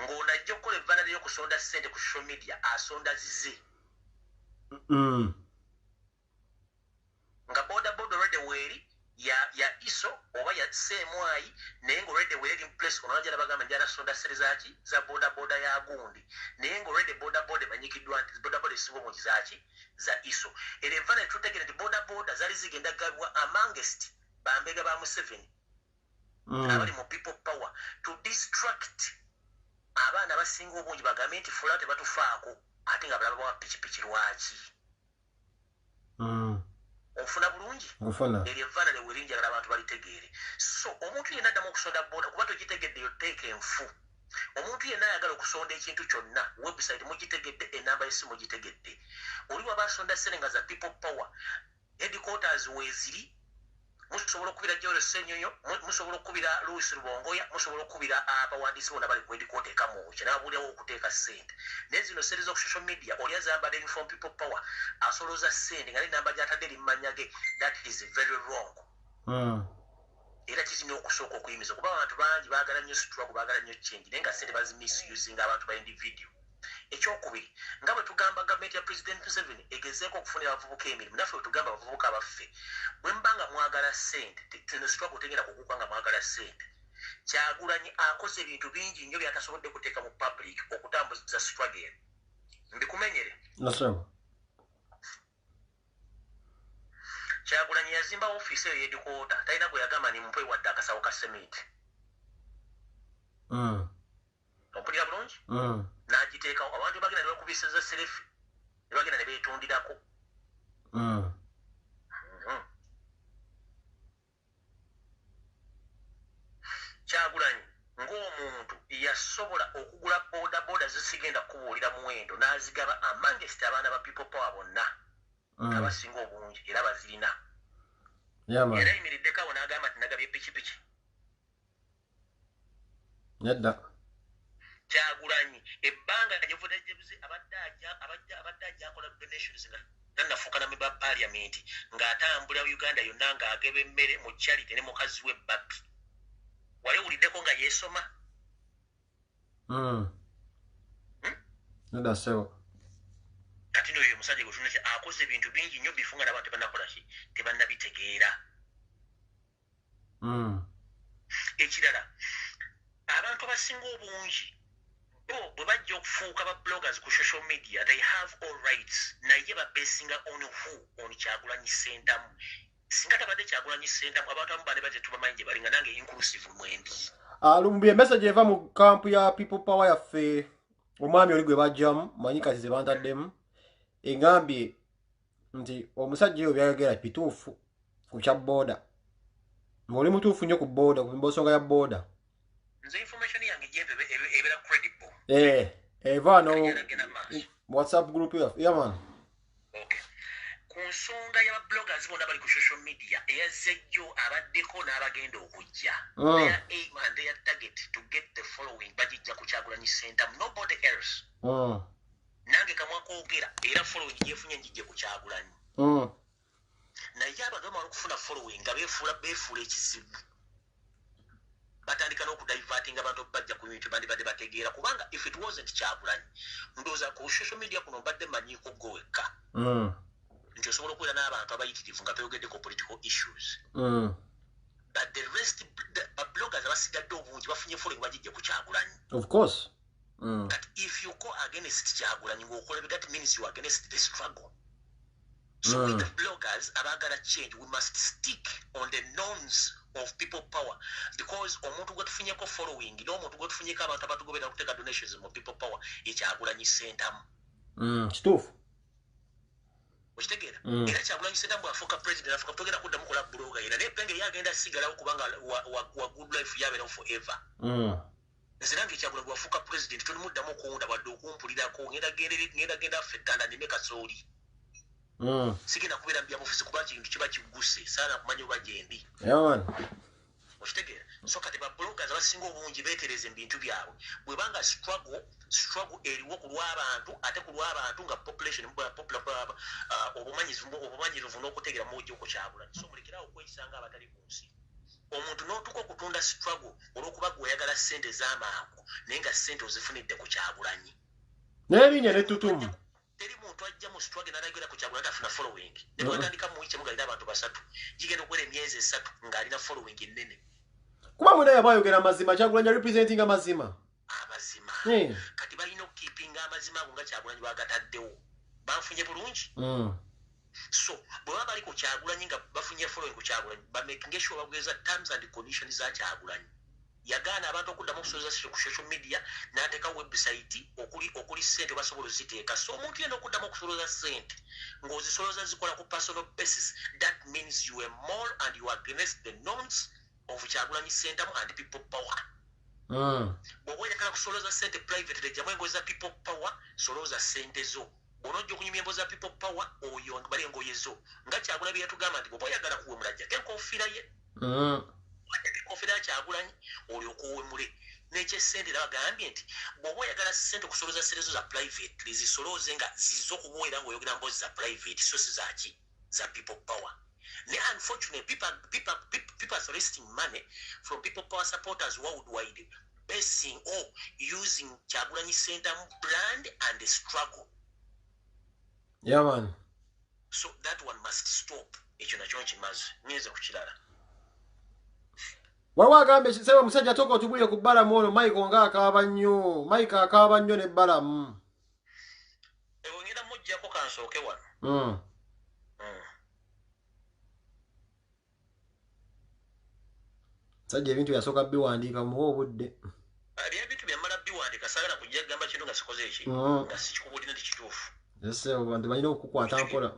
ng'onajja okukola evvana ly'okusonda ssente ku social media asonda zize nga bodaboda olwedde weeri ya iso oba ya seemwayi naye ng'olwedde weeri in place onajja nabagamba njala sonda ssente zaki za bodaboda ya gundi naye ng'olwedde bodaboda emanyikiddwa nti bodaboda esiba omungi zaki za iso era evvana tutegere nti bodaboda zaali zigenda gabwa amongst bambega ba Museveni abali mu people power to distract abaana abasinga obungi bagambe nti fulani tebatufaako ate nga balaba bawa pikipiki lwaki ofuna bulungi eryo evvaana lewerinjagala abantu balitegeere so omuntu yenna addamu okusonda boda kuba togitegedde yoteeka enfu omuntu yenna ayagala okusonda ekintu kyonna website mugitegedde enamba y'essimu mugitegedde oli waba asonda ssente nga za people power headquarters weeziri musobola okubira Joel Ssenyonyo musobola okubira Louis Rubongoya musobola okubira abawandiisi bonna bali ku headquarter ekamu kinaabulirawo okuteeka ssente naye zino ssente z'oku social media oli azambadde uniform people power asolooza ssente nga n'enamba gy'atadde limanya ge that is very wrong era kirina okusooka okuyimiza kuba abantu bangi baagala nnyo struggle baagala nnyo change naye nga ssente bazimisusinga abantu ba individual ekyokubiri nga bwe tugamba gavumenti ya president Museveni egezeeko okufunira abavubuka emirimu naffe bwe tugamba abavubuka abaffe bwe mba nga mwagala ssente tino struggle tegenda kukuuka nga mwagala ssente Kyagulanyi akoze ebintu bingi nnyo byatasobodde kuteeka mu public okutambuza struggle mbikumenyere Kyagulanyi yazimba ofiisi eyo y'edikoota talina gwe yagamba ni mumpe wadde akasawo ka sementi Ompulira bulungi n'agiteeka abantu bagenda ne bakubisiza selfie ne bagenda ne beetundirako. Kyagulanyi ng'omuntu yasobola okugula boda zisigenda kubuulira muwendo n'azigaba amangest abaana ba people power bonna abasinga obungi era bazirina. Era yimiriddeko awo n'agamba nti nagabye pikipiki. Nedda. Kyagulanyi ebbanga lyevudejebuze abadde ajja akola donations nga nafuuka na member parliament ng'atambula Uganda yonna ng'ageba emmere mu charity ne mukazi we Babbi. Wali wuliddeko nga yeesoma? Nedda sewo. Kati n'oyo omusajja gwe tunaki akoze ebintu bingi nnyo bifunga n'abantu tebannakola ki tebannabitegeera. Ekirala abantu abasinga obungi bo bwe bajja okufuuka ba bloggers ku social media they have all rights naye babesinga on who on Kyagulanyi Ssentamu. Singa tabadde Kyagulanyi Ssentamu abantu abamu bane bate tubamanyi gye balinga nange inclusive mwendi. Lumbi message eva mu camp ya people power yaffe omwami oli gwe bajjamu manyi kati ze bantaddemu engambye nti omusajja oyo byayogera bituufu ku kya booda ng'oli mutuufu nnyo ku booda ku nsonga ya booda. Nze information yange gyebe ebeera credible. Eva no WhatsApp group ya man. Okay. Ku nsonga ya bloggers bonna bali ku social media eyazze jjo abaddeko n'abagenda okujja. Their aim and their target to get the following bagijja ku Kyagulanyi Ssentamu nobody else. Nange kamwakoogera era following gyefunye njijje ku Kyagulanyi. Naye abagamba okufuna following nga beefuula ekizibu. Batandika n'okudivertinga abantu bajja ku bintu bandibadde bategeera kubanga if it wasn't Kyagulanyi ndowooza ku social media kuno mbadde manyiiko gwe wekka nti osobola okubeera n'abantu abayitirivu nga toyogedde ku political issues. But the rest bloggers abasigadde obungi bafunye following bagijje ku Kyagulanyi. Of course. But if you go against Kyagulanyi ng'okola that means you are against the struggle. So with the bloggers abagala change we must stick on the norms of people power because omuntu gwe tufunyeko following n'omuntu gwe tufunyeko abantu abatugobera okuteeka donations mu people power Kyagulanyi Ssentamu. Kituufu. Okitegeera? Era Kyagulanyi Ssentamu bw'afuuka president afuuka togenda kuddamu kola blogger era n'epenge yagenda asigalawo kubanga wa good life yabeerawo forever. Nze nange Kyagulanyi bw'afuuka president tolimuddamu okuwunda wadde okumpulirako ngenda genda affettana nime kasooli. Sigenda kubeera mbya mufisi kuba kintu kiba kigguse saana kumanya oba gyendi. Okitegeera? So kati ba bloggers abasinga obungi beetereza ebintu byabwe bwebanga struggle eriwo ku lw'abantu ate ku lw'abantu nga population obumanyirivu n'okutegeera mujja ku Kyagulanyi. So mulekerawo okweyisanga abatali ku nsi. Omuntu n'otuka okutunda struggle olw'okuba gwe oyagala ssente z'amangu naye nga ssente ozifunidde ku Kyagulanyi. N'erinnya n'ettutumu. Teri muntu ajja mu struggle n'alagera ku Kyagulanyi afuna following. Ne bwetandika mu wiki mugalina abantu 3 gigenda okuwera emyezi 3 ng'alina following ennene. Kuba mwena yabayogera amazima Kyagulanyi representing amazima. Amazima. Kati balina okukeepinga amazima ago nga Kyagulanyi bagataddewo. Banfunye bulungi. So bwe baba bali ku Kyagulanyi nga bafunye following ku Kyagulanyi bamakinge sure bagweza terms and conditions za Kyagulanyi. Yagaana abantu okuddamu okusolooza ku social media n'ateeka website okuli ssente basobola oziteeka. So omuntu yenna okuddamu okusolooza ssente ng'ozisolooza zikola ku personal basis that means you are more and you are against the norms of Kyagulanyi Ssentamu and people power. Bw'oba oyagala kusolooza ssente private lejjamu engoye za people power solooza ssente zo. Bw'onojja okunyumya embo za people power oyo bali engoye zo nga Kyagulanyi bye yatugamba nti bw'oba oyagala kuwemula jjako enkofiira ye. Enkofiira ya Kyagulanyi olyoka owemule. N'ekyessente era bagambye nti bw'oba oyagala ssente okusolooza ssente zo za private zisolooze nga ziza okubuweera ng'oyogera mbozi za private so si zaki za people power. Unfortunately, people are soliciting money from people power supporters worldwide, basing or using Kyagulanyi Ssentamu brand and the struggle. Yeah, man. So that one must stop. Ekyo nakyo nkimaze nyinza kukirala. Waliwo agambe sewe musajja toka otubulire ku bbalamu olwo Michael nga akaaba nnyo. Michael akaaba nnyo n'ebbalamu. Ewo ngenda mujjako kansooke wano. Sajja ebintu yasooka biwandiika muwa obudde. Abya bintu byamala biwandika sagala kujja gamba kino nga sikoze eki nga sikikubulira nti kituufu. Ese abantu balina okukwata mpola.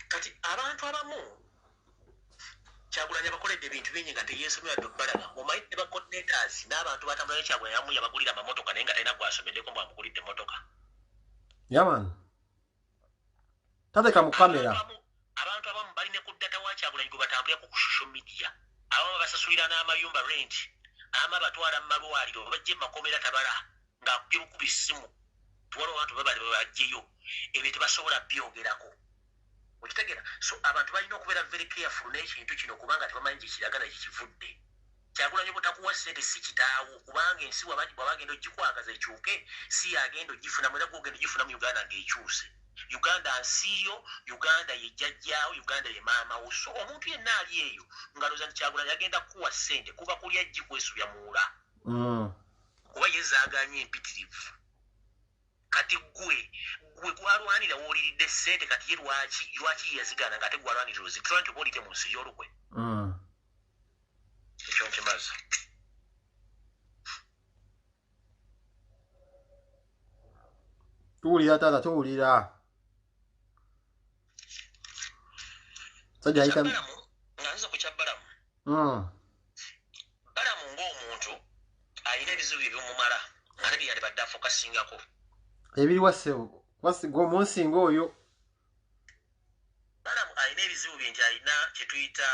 Kati abantu abamu Kyagulanyi abakoledde ebintu bingi nga teyeesomera Balaga. Omanyi ne bacoordinators n'abantu batambula ne Kyagulanyi abamu yabagulira amamotoka naye nga talina gwasomeddeko mbu amugulidde emmotoka. Yaman. Tateka mu kamera. Abantu abamu balina ku ddata wa Kyagulanyi gwe batambulirako ku social media. Abamu basasulira n'amayumba rent. Ama batwala mu malwaliro bajje mu makomera tabala ng'akubye bukubi essimu. Tuwala abantu babali babajjeyo. Ebyo tebasobola byogerako. Okitegera? So abantu balina okubeera very careful n'ekintu kino kubanga tebamanyi kiragala kikivudde. Kyagulanyi butakuwa ssente si kitaawo kubanga ensi wabagenda ogikwagaza ekyuke si yagenda ogifunamu era gwogenda ogifunamu Uganda ng'ekyuse. Uganda nsiyo, Uganda ye jjajjaawo, Uganda ye maamawo. So omuntu yenna ali eyo ngaloza nti Kyagulanyi agenda kuwa ssente kuba kulya jji kwesubya muwula. Kuba yezaaganya empitirivu. Kati gwe gwalwanira woliridde ssente kati ye lwaki yazigana ng'ate gwalwanira ozitula nti oba olidde mu nsi y'olukwe. Ekyo nkimaze. Tuwulira taata tuwulira. Sajja ayita nga nziza ku kya Balamu. Balamu ng'omuntu alina ebizibu ebyomumala ate byeyandibadde afokasingako. Ebiriwa ssebo wasiga omunsinga oyo. Balamu alina ebizibu bye nti alina kyetuyita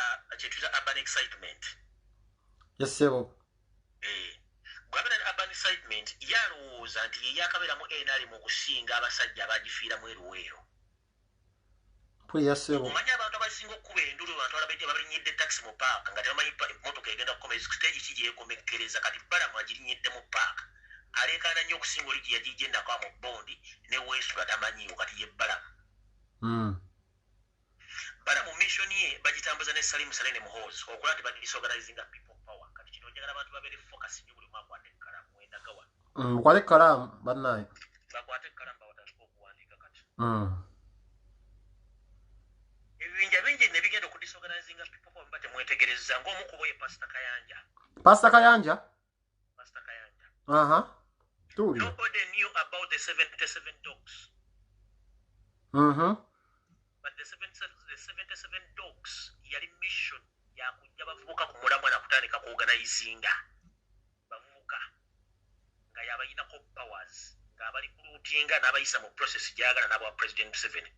urban excitement. Yes ssebo. Gwabera urban excitement yalowooza nti ye yakabeeramu NRM okusinga abasajja abagifiiramu eruweero. Omanyi abantu abasinga okukuba endulu abantu abalinyidde taxi mu paaka nga tebamanyi emmotoka egenda kukomera stage ki gyekomekkereza kati Balamu agirinyidde mu paaka. Aleekaana nnyo okusinga oli gye yagigendako mu bondi ne weesula tamanyiiwo kati ye Balamu. Balamu mission ye bagitambuza ne Salim Saleh Muhoozi okulaba nti badisorganizing people power. Kati kino njagala abantu babeere focus nnyo buli mwaka akwate ekkalamu mwenda gawa. Mukwate ekkalamu bannaye. Bakwate ekkalamu bawatandika okuwandiika kati. Ebibinja bingi ne bigenda okudisorganizing people power mba temwetegereza ng'omu ku bo ye Pastor Kayanja. Pastor Kayanja? Pastor Kayanja. Nobody knew about the 77 dogs. But the 77 dogs yali mission ya kujja bavubuka ku mulamwa na kutandika ku organizinga bavubuka nga yabayinako powers nga bali kulutinga n'abayisa mu process gyagala n'aba President Museveni.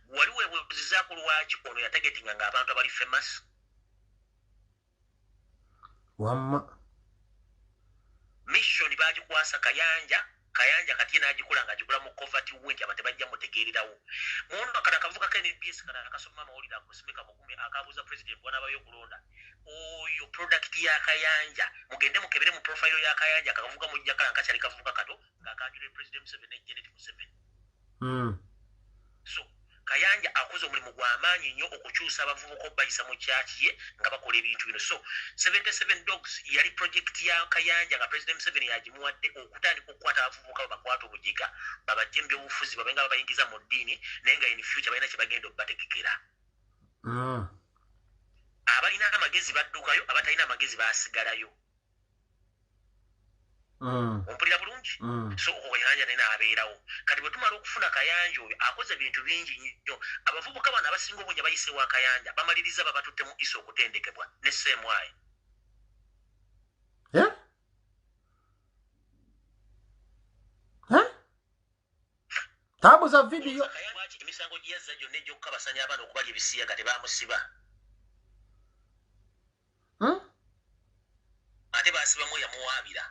Wali weebuuzizaako lwaki ono yategetinga ng'abantu abali famous? Wamma mission bagikwasa Kayanja kati n'agikola ng'agikola mu covert wenti abantu bajja mutegeererawo. Muno kana kavuga ka NBS kana akasoma amawulire akusimeka mugumi akabuuza president bw'anaabayo okulonda. Oyo product ya Kayanja mugende mukebere mu profile ya Kayanja akavuga mujja kala nkakyali kavuga kato ng'akanjulira president Museveni ne Janet Museveni. So Kayanja akoze omulimu gw'amaanyi nnyo okukyusa abavubuka bayisa mu kyaki ye nga bakola ebintu bino. So 77 dogs yali project ya Kayanja nga President Museveni yagimuwadde okutandika okukwata abavubuka bakwata obujiga babajje mu byobufuzi babenga babayingiza mu ddiini naye nga in future balina kye bagenda okubategekera. Abalina amagezi baddukayo abatalina amagezi baasigalayo. Ompulira bulungi? So Kayanja naye n'abeerawo. Kati bwe tumala okufuna Kayanja oyo akoze ebintu bingi nnyo. Abavubuka bano abasinga obungi abayise wa Kayanja bamaliriza babatutte mu iso okutendekebwa ne Semwayi. Tabuza video. Emisango gye yazza gyonna egy'okukabasanya abaana okubalya ebisiyaga tebaamusiba. Ate baasibamu yamuwaabira.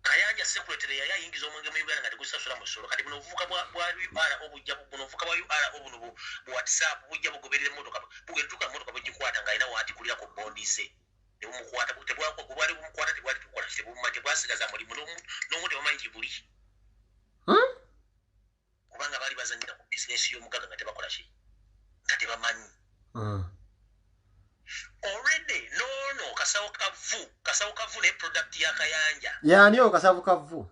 Kayanja secretary yali ayingiza omwenge mu Uganda nga tegusasula musolo kati buno obuvuka bwa UR obujja buno obuvuka bwa UR obuno bu WhatsApp bujja bugoberera emmotoka bugetuka emmotoka bugikwata nga alina waatikulira ku bondi ze ne bumukwata tebwako kubali bumukwata tebwali tukola kite bumanje bwasigaza mulimu n'omuntu omanyi kibuli kubanga bali bazanira ku business y'omugaga nga tebakola ki nga tebamanyi already no kasawo kavu ne product ya Kayanja yani o kasavu kavu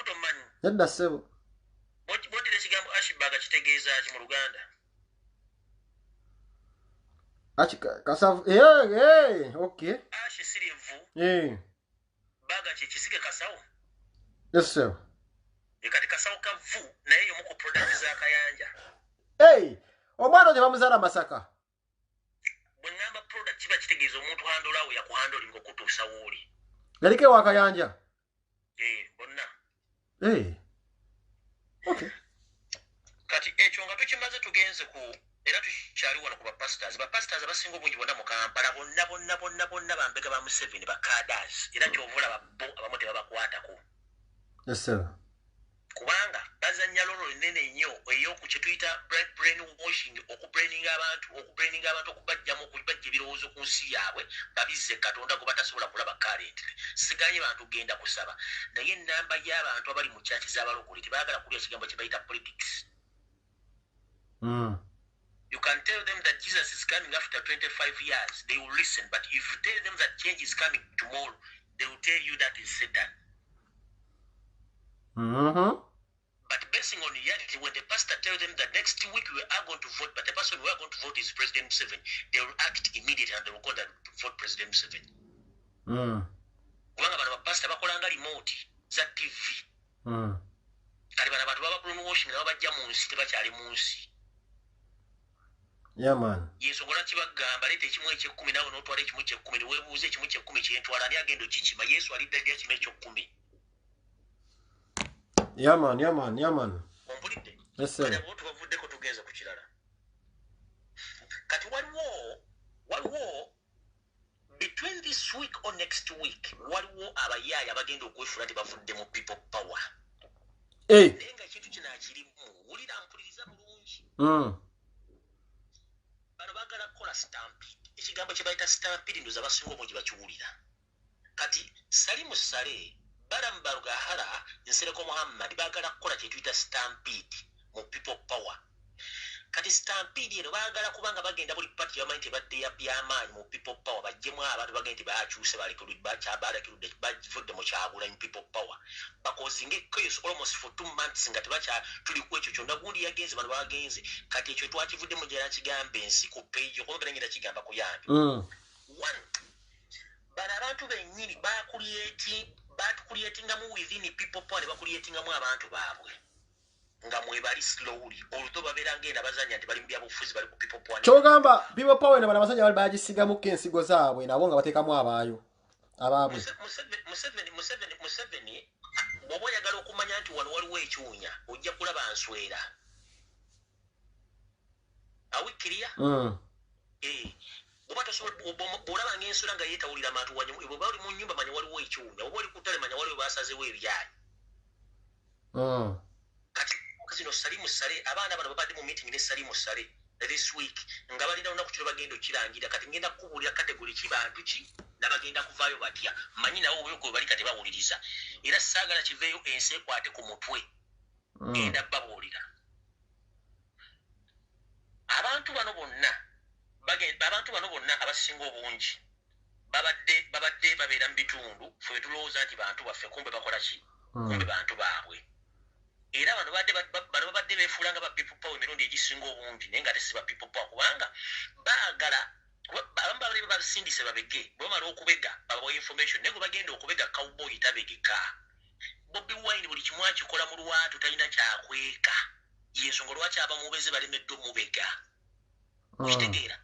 tomanyi yadda sebo bodi le kigambo Ashbaga kitegeeza ki mu Luganda Kasavu. Okay. Ashe sirivu. Baga chekisike kasawo. Yes sir. Ekati kasawo kavu na hiyo muko product za Kayanja. Omwana ne bamuzala Masaka. Bwengamba product kiba kitegeeza omuntu handola awo yakuhandola ngokutuusa wooli. Yaliko wa Kayanja. Bonna. Okay. Kati ekyo nga tukimaze tugenze ku era tukyali wano ku bapastors abasinga obungi bonna mu Kampala bonna bambega ba Museveni bakadas era kyovula babbo abamu tebabakwatako. Yes sir. Kubanga bazanya lolo linene nnyo ey'oku kye tuyita brainwashing okubraininga abantu okubajjamu okubajja ebirowoozo ku nsi yaabwe babizze Katonda gwe batasobola kulaba currently. Siganye bantu genda kusaba naye ennamba y'abantu abali mu kyaki z'abalokole tebaagala kulya ekigambo kye bayita politics. You can tell them that Jesus is coming after 25 years. They will listen. But if you tell them that change is coming tomorrow, they will tell you that is Satan. But basing on reality, when the pastor tells them that next week we are going to vote, but the person we are going to vote is President Museveni, they will act immediately and they will go and vote President Museveni. Kubanga bano bapasita bakolanga remote za TV. Kati bano abantu baba brainwashing nabo bajja mu nsi tebakyali mu nsi. Yeah man. Yensongola kibagamba lete ekimu eky'ekkumi nawe n'otwala ekimu ky'ekkumi ne weebuuza ekimu ky'ekkumi kyentwala ani agenda okikima Yesu alidde ddi ekimu eky'ekkumi. Yeah man. Ompulidde? Yes sir. Kati abo tubavuddeko tugenza ku kirala. Kati waliwo between this week or next week waliwo abayaaya abagenda okwefuula tebavudde mu people power. Naye nga ekintu kino akirimu wulira mpuliriza bulungi. Bagala kola stampede. Ekigambo kye bayita stampede ndoza basinga obungi bakiwulira. Kati Salimu Sale Baramu Barugahara Nsereko Muhammad bagala kola kye tuyita stampede mu people power. Kati stampede eno bagala kubanga bagenda buli party yamanyi tebadde y'amaanyi mu people power bajjemu abantu bagenda nti baakyuse balekirudde bavudde mu Kyagulanyi people power bakozinga case almost for 2 months nga tuli ku ekyo kyonna gundi yagenze bano bagenze kati ekyo twakivudde mu gyera kigambe ensi ku page okumbe ngenda kigamba kuyambi. One bano abantu bennyini batukulietingamu within people power ne bakulietingamu abantu baabwe nga mwebali slowly olto babeera ngenda bazanya nti bali mu byabufuzi bali ku people power. Kyogamba people power na bana basajja bali bagisigamu kensigo zaabwe nabo nga bateekamu abaayo abaabwe. Museveni bw'oba oyagala okumanya nti wano waliwo ekyunya ojja kulaba nswera awikkiriya oba olaba ng'enswera nga yeetawulira abantu wanyu bw'oba oli mu nnyumba manya waliwo ekyunya oba oli ku ttale manya waliwo baasazewo ebyayi. Kati zino Salimu Sale abaana bano babadde mu meeting ne Salimu Sale this week nga balina olunaku kino bagenda okirangira kati ngenda kukubuulira kategori ki bantu ki nabagenda kuvaayo batya manyi nawo obuyoko bali kati bawuliriza era saagala kiveeyo ensi ekwate ku mutwe genda babuulira abantu bano bonna abasinga obungi babadde babeera mu bitundu ffe tulowooza nti bantu baffe kumbe bakola ki kumbe bantu baabwe. Era bano babadde beefuulanga ba people power emirundi egisinga obungi naye nga ate si ba people power kubanga baagala abamu babali babasindise babege bwe bamala okubega babawa information naye gwe bagenda okubega cowboy tabegeka. Bobi Wine buli kimu akikola mu lwatu talina kyakweka yensonga lwaki abamubeze balemeddwa omubega. Okitegeera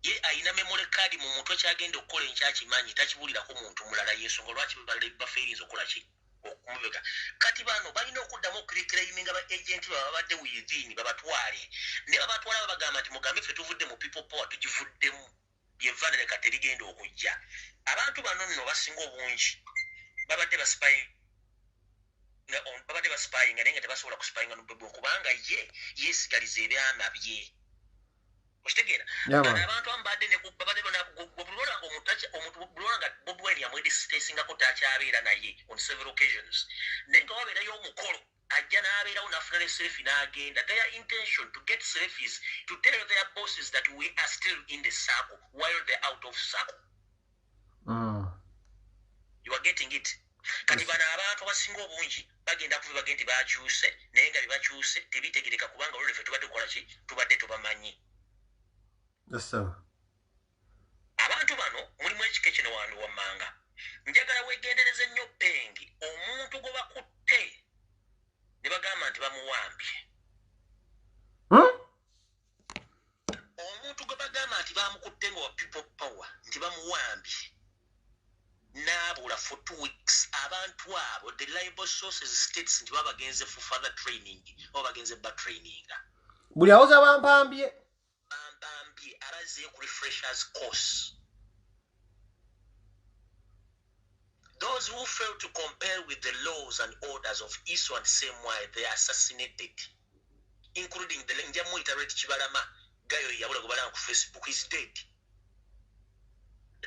ye ayina memory card mu mutwe kyagenda okukola enkyakimanyi takibuulirako muntu mulala yensonga lwaki bafeerinza okukola ki okumubega. Kati bano balina okuddamu okurikireiminga ba agenti babadde within babatwale ne babatwala babagamba nti mugambe ffe tuvudde mu people power tugivuddemu byevanire kati erigenda okujja. Abantu bano nno basinga obungi babadde baspyinga naye nga tebasobola kuspyinga n'obwebwe kubanga ye yeesigaliza ebyama bye. Okitegeera abantu ababadde bulolanga Bobi Wine yamwedisitesingako taakyabeera naye on several occasions naye nga wabeerayo omukolo ajja n'abeerawo n'afuna selfie n'agenda. Their intention to get selfies to tell their bosses that we are still in the circle while they're out of circle. You are getting it? Kati bano abantu abasinga obungi bagenda kuva bagenda nti baakyuse naye nga bebakyuse tebitegereka kubanga olwo ffe tubadde tukola ki tubadde tubamanyi. Yes sir. abantu bano mulimu ekike kino wantu wammanga njagala wegendereze nnyo pengi omuntu gwe bakutte ne bagamba nti bamuwambye omuntu gwe bagamba nti bamukutte nga wa people power nti bamuwambye n'abula for 2 weeks abantu abo the reliable sources states nti babagenze for further training oba bagenze ba training buli awoza bampambye abazeeyo ku refreshers course. Those who fail to compare with the laws and orders of Iso and Semwai, they are assassinated, including the Lenjamu iterate Chibalama, Gayo Yabula on Facebook, is dead.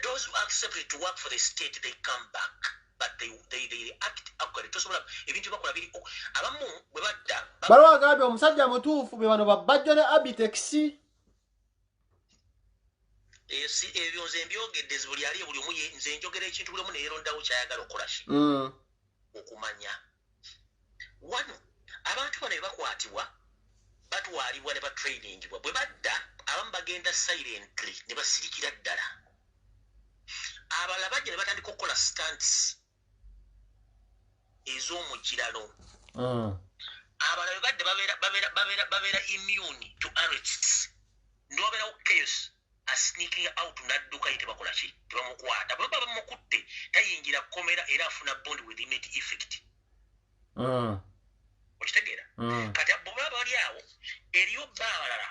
Those who accept to work for the state, they come back, but they act according to some eventually abamu bwebadda balo agambye omusajja mutuufu be bano babajja ne Abitexi esi ebyo nze mbyogedde buli ali buli omu nze njogera ekintu buli omu ne yeerondawo kyayagala okukola ki okumanya abantu bano bakwatibwa batwalibwa ne batrainingibwa bwe badda abamu bagenda silently ne basirikira ddala abalala bajja ne batandika okukola stunts ez'omukirano abalala badde babeera immune to arrests ndobeerawo chaos sneaking out n'adduka ye tebakola ki tebamukwata bwe baba bamukutte tayingira komera era afuna bond with immediate effect okitegeera kati abo baba bali awo eriyo bba abalala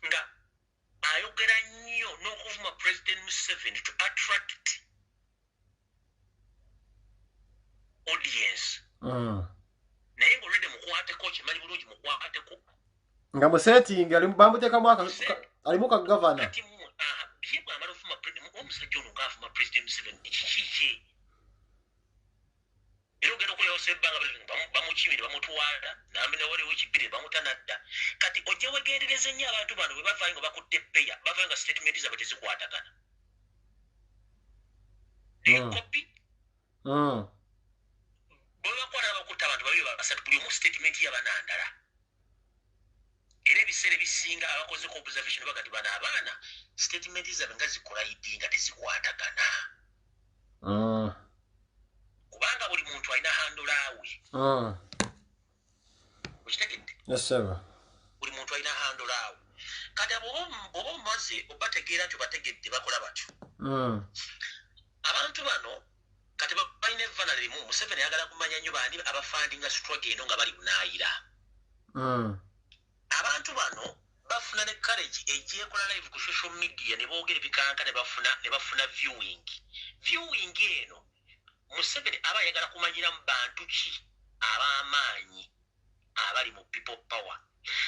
nga ayogera nnyo n'okuvuma President Museveni to attract audience naye ng'olwedde mukwateko kimanyi bulungi mukwateko nga musetingi bamuteekamu alimu ka gavana ye bw'amala ofuma omusajja ono ng'afuma President Museveni ekikikye era ogenda okuleyawose ebbanga bamukimire bamutwala nawaliwo ekibire bamutanadda kati ojja wegendereze nnyo abantu bano bwe bavaayo nga bakutte peya bavaayo nga statement zaabwe tezikwatagana kopi bwe bakwala bakutta abantu babiri basatu buli omu statement yabanandala era ebiseera ebisinga abakozeko observation bagati bano abaana statement zaabwe nga zikola idi nga tezikwatagana kubanga buli muntu alina handolaawe okitegedde buli muntu alina handolaawe kati bw'oba omaze obategeera nti obategedde bakola batyo abantu bano kati balina evvana limu Museveni ayagala kumanya nnyo baani abafandinga struggle eno nga bali bunaayira abantu bano bafuna ne courage ejjeekola live ku social media ne boogera ebikanka ne bafuna viewing eno Museveni aba ayagala kumanyira mu bantu ki ab'amaanyi abali mu people power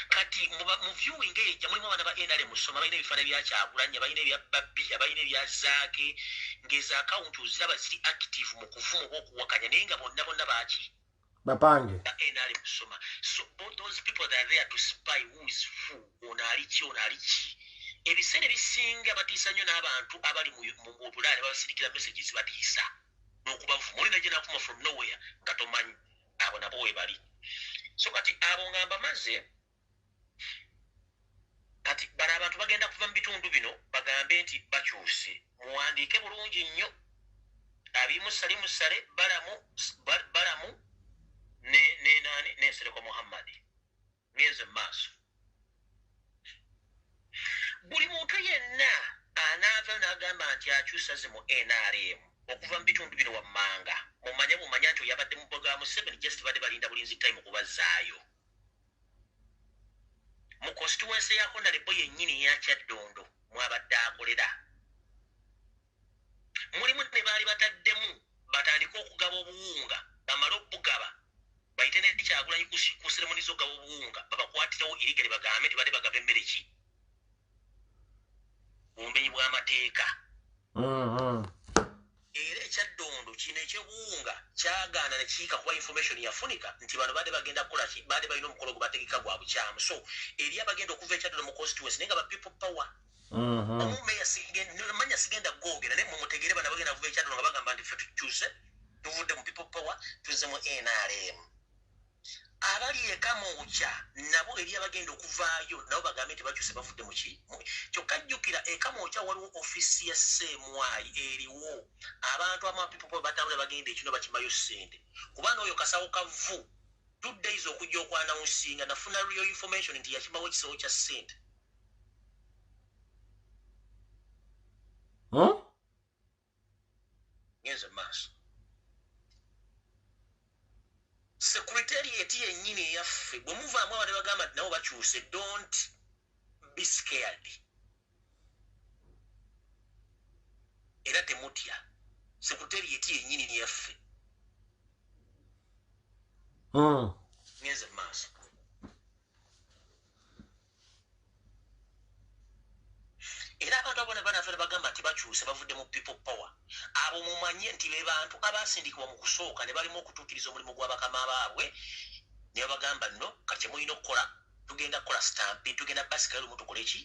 kati mu viewing ejja mulimu abaana ba NRM musoma balina ebifaananyi bya Kyagulanyi balina ebya Babbi balina ebya Zaake ng'eza akawunti oziraba ziri active mu kuvuma okw'okuwakanya naye nga bonna baki bapange NRM musoma so both those people that are there to spy who is who ono ali ki ebiseera ebisinga batiisa nnyo n'abantu abali mu bulaale babasirikira messages batiisa n'okubavuma olina gye nakuma from nowhere nga tomanyi abo nabo we bali so kati abo ngamba maze kati bano abantu bagenda kuva mu bitundu bino bagambe nti bakyuse muwandiike bulungi nnyo abimusale balamu ne Nsereko Muhammad ngeze maaso buli muntu yenna anaava n'agamba nti akyusa ze mu NRM okuva mu bitundu bino wammanga bumanya nti oyabadde mu bboga Museveni just badde balinda bulinzi time okubazaayo mu constituency ya Honorable yennyini eya Kyaddondo mwabadde akolera mulimu ne baali bataddemu batandika okugaba obuwunga bamala okugaba bayite ne Kyagulanyi ku seremoni z'okugaba obuwunga babakwatirewo irigere bagambe nti badde bagaba emmere ki bumenyi bw'amateeka era Ekyaddondo kino ekyobuwunga kyagaana ne kiika kuba information yafunika nti bano badde bagenda kukola ki badde balina omukolo gwe bategeka gwa bukyamu so eri abagenda okuva Ekyaddondo mu constituency naye nga ba people power omumeya manya sigenda googera naye mumutegeere bano bagenda kuva Ekyaddondo nga bagamba nti ffe tukyuse tuvudde mu people power tuzze mu NRM abali ekamooca nabo eri abagenda okuvaayo nabo bagambe nti bakyuse bafudde muki kyokka jjukira ekamooca waliwo ofiisi ya seemwayi eriwo abantu amapipo batambula bagenda ekino bakimayo ssente kuba n'oyo kasawo kavu 2 days okujja okwanawunsinga nafuna real information nti yakimawo ekisawo kya ssente ngenze maaso secretariat yennyini eyaffe bwe muvaamu abane bagamba nti nabo bakyuse don't be scared era temutya secretariat yennyini eyaffe ngenze maaso era abantu abona banaffe bagamba nti bakyuse bavudde mu people power abo mumanye nti be bantu abasindikibwa mu kusooka ne balimu okutuukiriza omulimu gwa bakama baabwe ne bagamba nno kati mulina okukola tugenda kukola stampi tugenda basikalo mu tukole ki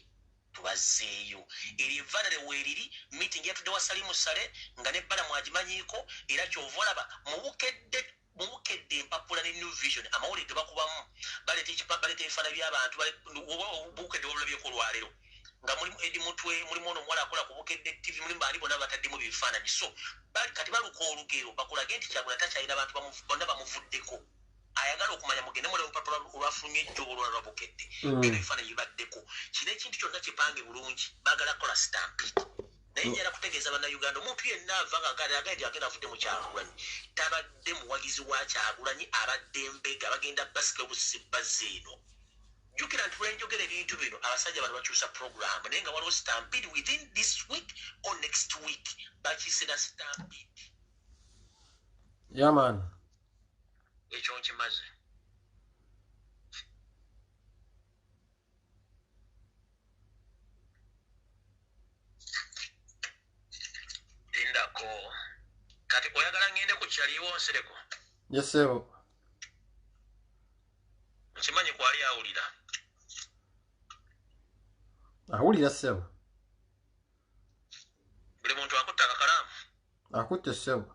tubazzeeyo erivvanire weeriri meeting yatudde wa Salimu Sale nga nebbala mwagimanyiiko era kyova olaba mubukedde empapula ne New Vision amawulire tebakubamu baleeta ebifaana by'abantu bubukedde wabulabyeko olwaleero nga mulimu edi mutwe mulimu ono omuwala akola ku Bukedde TV mulimu baali bonna bataddemu bifaananyi so kati baluka olugero bakulage nti Kyagulanyi takyalina abantu bonna bamuvuddeko ayagala okumanya mugende mule olupapula olwafulumye ejjoba olwala lwa Bukedde ebifaananyi bibaddeko kino ekintu kyonna kipange bulungi baagala kukola stampi naye njala kutegeeza bannayuganda omuntu yenna ava nga agaga nti agenda afudde mu Kyagulanyi tabadde muwagizi wa Kyagulanyi abadde mbega bagenda basika obusibbazi eno jukira nti lwenjogera ebintu bino abasajja bano bakyusa program naye nga waliwo stampede within this week or next week bakisera stampede yaman ekyo nkimaze lindako kati oyagala ngende ku kyaliwo nsereko yesebo nkimanyi kwali awulira awulira sebo buli muntu akutta akakalaamu akutte sebo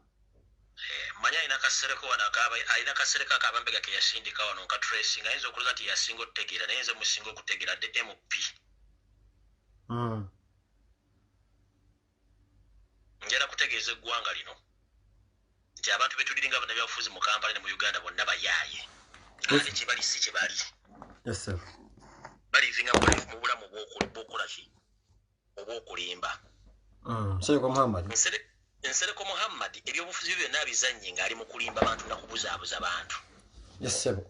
manya alina kasereko wano alina kasereko akabambega ke yasindika wano nka tracing ayinza okuloza nti yasinga okutegeera naye nze musinga okutegeera dde MP njala kutegeeza eggwanga lino nti abantu betuliringa bannabyabufuzi mu Kampala ne mu Uganda bonna bayaaye ate kibali si kibali balivinga mu bulamu bw'okola ki obw'okulimba Nsereko Muhammad Nsereko Muhammad ebyobufuzi byonna abizannye ng'ali mu kulimba abantu na kubuzaabuza bantu yesebo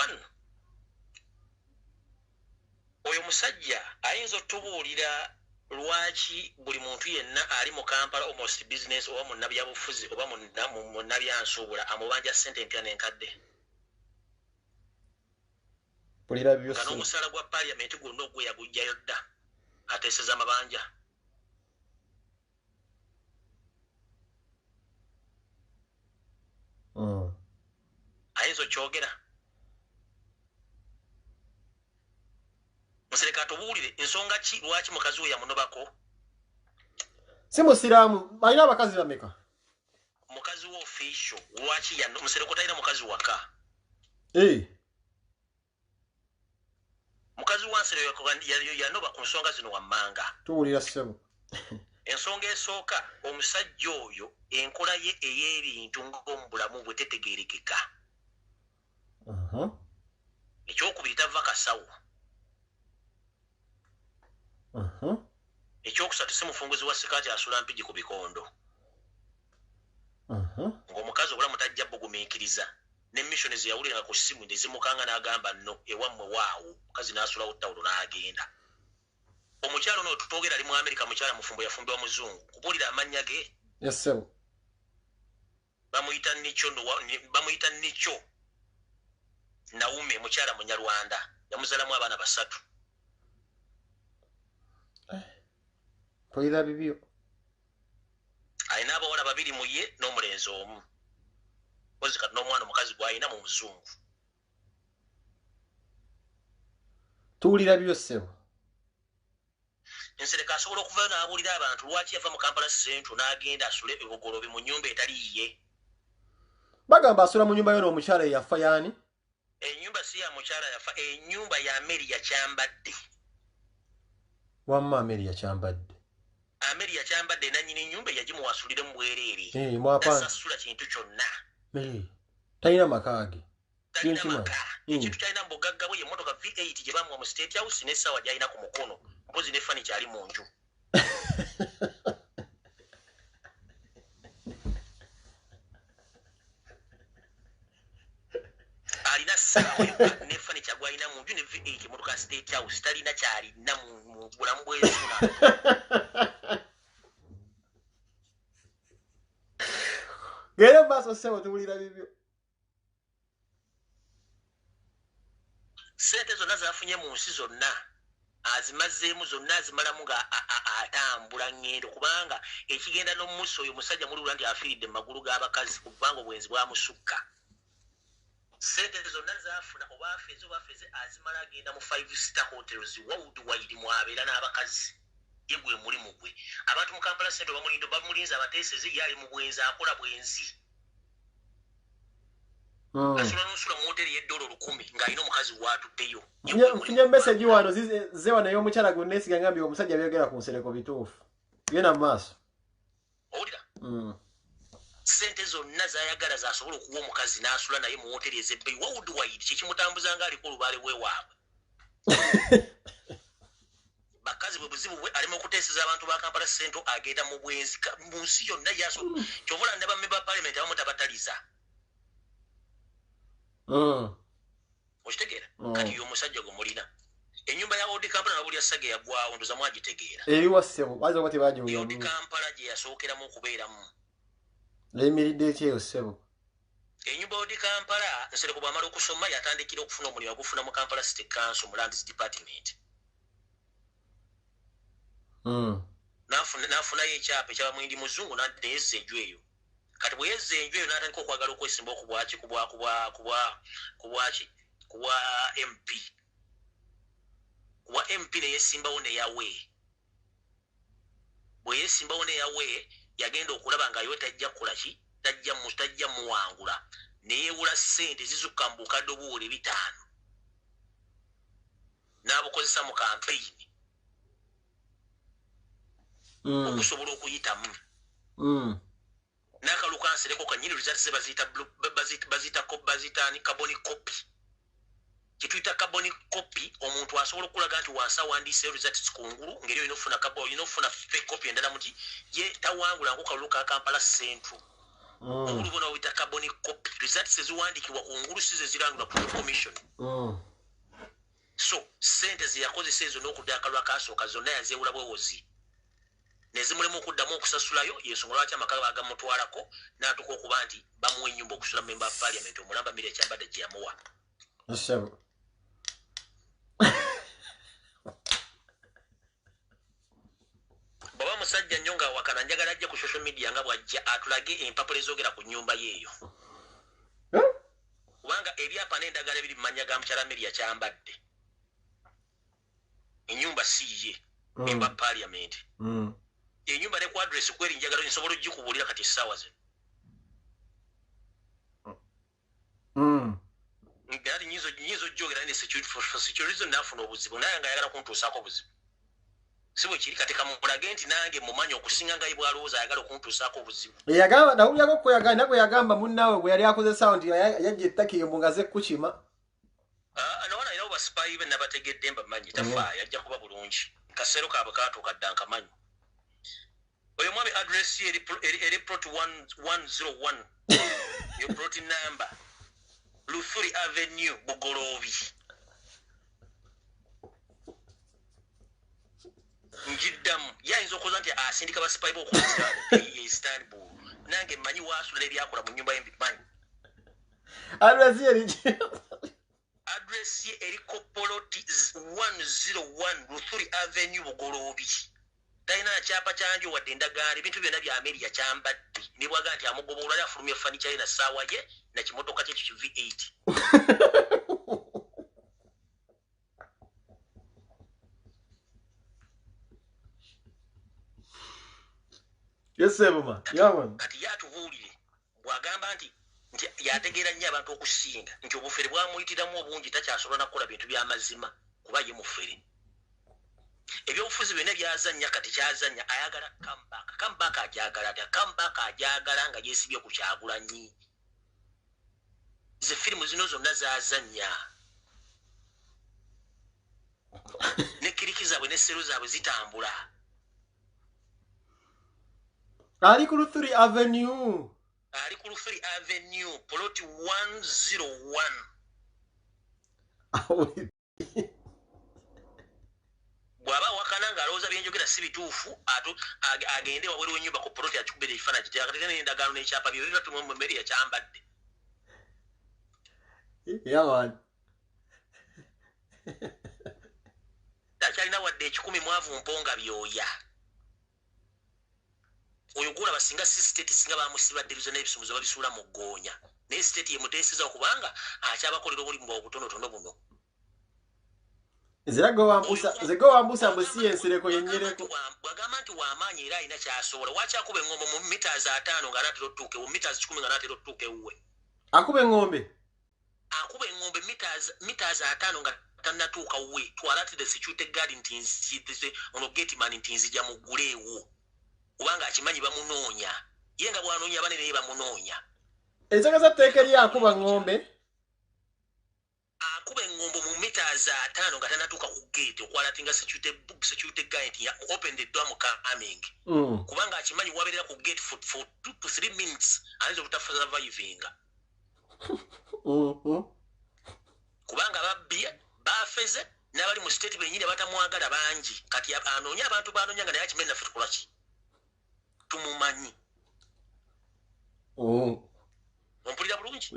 one oyo musajja ayinza otubuulira lwaki buli muntu yenna ali mu Kampala almost business oba munnabyabufuzi oba munnabyansuubula amubanja ssente empya n'enkadde bulira byo nga n'omusaala gwa paliamenti gwonna ogwe yagujjayo dda ateeseza amabanja ayinza okyogera musereka atubuulire ensonga ki lwaki mukazi we yamunobako si musiraamu balina abakazi bameka mukazi we official lwaki musereka talina mukazi waka mukazi wansero yanoba ku nsonga zino wammanga tuwulira sebo ensonga esooka omusajja oyo enkola ye ey'ebintu ng'omubulamu bwe tetegeerekeka ekyokubiri tava kasawo ekyokusatu si mufunguzi wa sikaati asula mpigi ku bikondo ng'omukazi obulamu tajja bugumiikiriza n'emmission ze yawulira ku ssimu ne zimukanga n'agamba nno ewammwe waawo mukazi n'asulawo ttawulo n'agenda omukyalo no tutogera ali mu America mukyala mufumbo yafumbibwa muzungu kubuulira amannya ge yesebo bamuyita Nicho Naume mukyala munyarwanda yamuzalamu abaana 3 polira bibyo alina abawala 2 mu ye n'omulenzi omu kozi kati n'omwana omukazi gw'alina mu muzungu tuwulira byo sebo Nsereka asobola okuva n'abuulira abantu lwaki yava mu Kampala Central n'agenda asule ebugolobi mu nnyumba etali ye bagamba asula mu nyumba yo n'omukyala eyafa yaani Enyumba si ya mukyala yafa, enyumba ya Mary yakyambadde. wamma Mary yakyambadde. Mary yakyambadde nannyini ennyumba yagimuwasulire mu bwereere. Nasasula kintu kyonna. Talina maka ge. Talina maka. Ekintu kyalina mu bugagga bwe y'emmotoka V8 gye bamuwa mu State House n'essaawa gy'alina ku mukono. Mpozi ne fani kyali mu nju. Alina ssaawa yokka ne fani kyagwalina mu nju ne V8 emmotoka ya State House talina kyalina mu bulamu bw'ensula. Gera maaso ssebo tuwulira bibyo. Sente zonna z'afunye mu nsi zonna azimazzeemu zonna azimalamu nga atambula ngendo kubanga ekigenda n'omusi oyo musajja mulula nti afiiridde mu magulu g'abakazi kubanga obwenzi bwamusukka. Sente zonna z'afuna oba afeeze azimala agenda mu 5-star hotels worldwide mwabeera n'abakazi. Ye gwe mulimu gwe. Abantu mu Kampala Centre bamulinze abateesezi yali mu bwenzi akola bwenzi. Asula n'osula mu hoteri $1,000 ng'alina omukazi w'atuddeyo. Nfunye message wano zewa naye omukyala gwe neesiga ngambye omusajja byogera ku nsereko bituufu. Genda mu maaso. Owulira? Sente zonna z'ayagala z'asobola okuwa omukazi n'asula naye mu hoteri ez'ebbeeyi worldwide kye kimutambuza ng'aliko olubaale bw'ewaabwe. Bakazi bwe buzibu bwe alima okuteeseza abantu ba Kampala Centre agenda mu bwenzi mu nsi yonna yasobola. Kyovula ne bammemba ba Parliament abamu tabataliza. Okitegeera? Kati y'omusajja gwe mulina. Ennyumba ya Odi Kampala na buli yasage yagwawo ndoza mwagitegeera. Eriwa ssebo baza bati bagiwuya. Odi Kampala gye yasookeramu okubeeramu. Lemiridde ekyeyo ssebo. Ennyumba Odi Kampala Nsereko bw'amala okusoma yatandikira okufuna omulimu agufuna mu Kampala City Council mu Lands Department. Nafunayo ekyapa ekyabamwindi muzungu n'ayezza enju eyo. Kati bwe yezza enju eyo n'atandika okwagala okwesimba kubwa MP. Kuba MP ne yeesimbawo ne yawe. Bwe yeesimbawo ne yawe yagenda okulaba nga yo tajja kukola ki? Tajja muwangula. Ne yeewula ssente zizukka mu bukadde obuwole 5. N'abukozesa mu kampeyini. Okusobola okuyitamu. N'akalu kansereko kanyini results bazita ni carbon copy. Kituyita carbon copy omuntu asobola okulaga nti wansi awandiise results kungulu ngeri inofuna fake copy endala muti ye tawangula ngokalulu ka Kampala Central. Obulu bona wita carbon copy results eziwandikibwa kungulu size zirangula ku commission. So sente ziyakozesa ezo n'okudda akalulu akasooka zonna yazeewula bwewozi. Nezimulemu okuddamu okusasulayo yensonga lwaki amaka bagamutwalako n'atuuka okuba nti bamuwa ennyumba okusula member of parliament omulamba Mary Kyambadde gye yamuwa. Baba musajja nnyo nga wakana njagala ajja ku social media nga bw'ajja atulage empapula ezoogera ku nnyumba yeeyo. Kubanga ebyapa n'endagala biri mu mannya ga mukyala Mary Kyambadde. Ennyumba si ye member of parliament. Enyumba ne ku address kweri njagala nsobola ogikubuulira kati essaawa ze. Ngati nyizo jogera ne security for security nafuna obuzibu naye nga ayagala kuntuusaako obuzibu. Si bwe kiri kati kamulage nti nange mumanyi okusinga nga ibwalowooza ayagala okuntuusaako obuzibu. Yagamba nawulyako kwe yagamba munnaawe gwe yali akozesa nti yajja ettaka eyo ngaze kukima. Nawana era obasipayi be nabategedde mbamanyi tafaayo yajja kuba bulungi. Kaseero kaabwe kaatuuka dda nkamanyi. Oyo mwami address ye eri plot 101 yo plot number Luthuli Avenue Bugolobi. Njiddamu yayinza okuza nti asindika basipayi b'okuza Istanbul nange mmanyi waasula ebyakola mu nnyumba y'embimanyi. Address ye eri plot 101 Luthuli Avenue Bugolobi. Taina kyapa kyanjo wadde endagaano ebintu byonna bya Mary Kyambadde ne bwaga nti amugobola ali afulumya furniture ye na ssaawa ye na kimotoka kye ki V8. Yes, Eboma. Yaman. Kati yatubuulire bw'agamba nti nti yategeera nnyo abantu okusinga nti obufere bwamuyitiramu obungi takyasobola nakukola bintu by'amazima kuba ye mufere ebyobufuzi byonna byazannya kati kyazannya ayagala comeback ajagala ati comeback ajagala nga yeesibye ku Kyagulanyi ze firimu zino zonna zazannya ne kiriki zaabwe ne sero zaabwe zitambula ali ku 3 Avenue plot 101 bw'aba wakana ng'alowooza byenjogera si bituufu agende wabweru w'ennyumba ku plot akikubira ekifaananyi kyakatete n'endagaano n'ekyapa byo biba tumu mu mmeri yakyambadde yaman takyalina wadde 10 mwavu mponga byoya oyo gwolaba singa si state singa bamusiba dirizo n'ebisumuzo babisuula mu ggoonya naye state yemuteeseza okubanga akyabakolera obulimu bwa obutonotono buno zego wambusa mbusiyensireko yenyereko bwagamba nti wamaanyi era alina kyasobola wakyakuba eŋŋombe mu meters 5 nga naatera otuuke mu meters 10 nga naatera otuuke ewuwe akuba eŋŋombe meters 5 nga tannatuuka wuwe twala ati the security guard nti ono gateman nti nzija mugguleewo kubanga akimanyi bamunoonya ye nga bwanoonya banene ye bamunoonya ensagaza tteeka eri akuba ŋŋombe akuba eŋŋombo mu meters 5 nga tannatuuka ku gate okwala ati nga security guard nti open the door coming kubanga akimanyi wabeerera ku gate for 2 to 3 minutes ayinza obutasurvivinga kubanga babbi bafeze n'abali mu state bennyini batamwagala bangi kati anoonya abantu banoonya nga naye akimanyi naffe tukolaki tumumanyi ompulira bulungi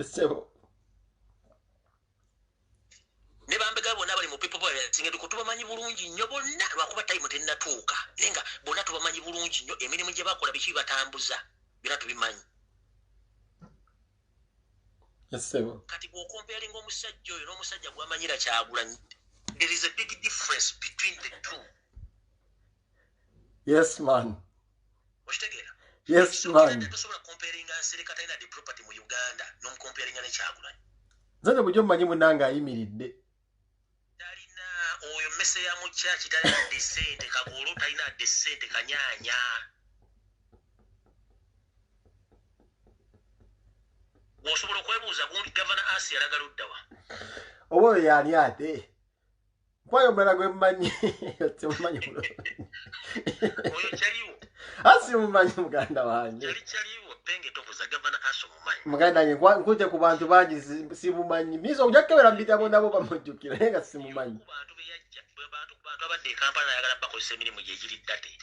ne bambega bonna bali mu people singa tubamanyi bulungi nnyo bonna lwakuba time tennatuuka naye nga bonna tubamanyi bulungi nnyo emirimu gye bakola biki bibatambuza byonna tubimanyi kati bw'okomparinga omusajja oyo n'omusajja gwamanyira Kyagulanyi there is a big difference between the two. Yes man. Yes man. Tosobola comparinga Nsereka talina the property mu Uganda n'omukomparinga ne Kyagulanyi. Nze bujjo mmanyi munanga ayimiridde. Talina oyo mmese ya mu church talina desente Kagolo talina desente Kanyanya. Osobola okwebuuza gundi Governor Asi yalagala oddawa. Obo yani ate. Kwayo mala gwe mmanyi simumanyi oyo kyaliwo asi mumanyi muganda wange kyaliwo penge tovuza Governor Asi mumanyi muganda wange nkuje ku bantu bangi simumanyi miso ojakebera mbitabo nabo bamujjukira naye nga simumanyi bantu beyajja bantu abadde Kampala yagala bakozesa emirimu gye giri ddate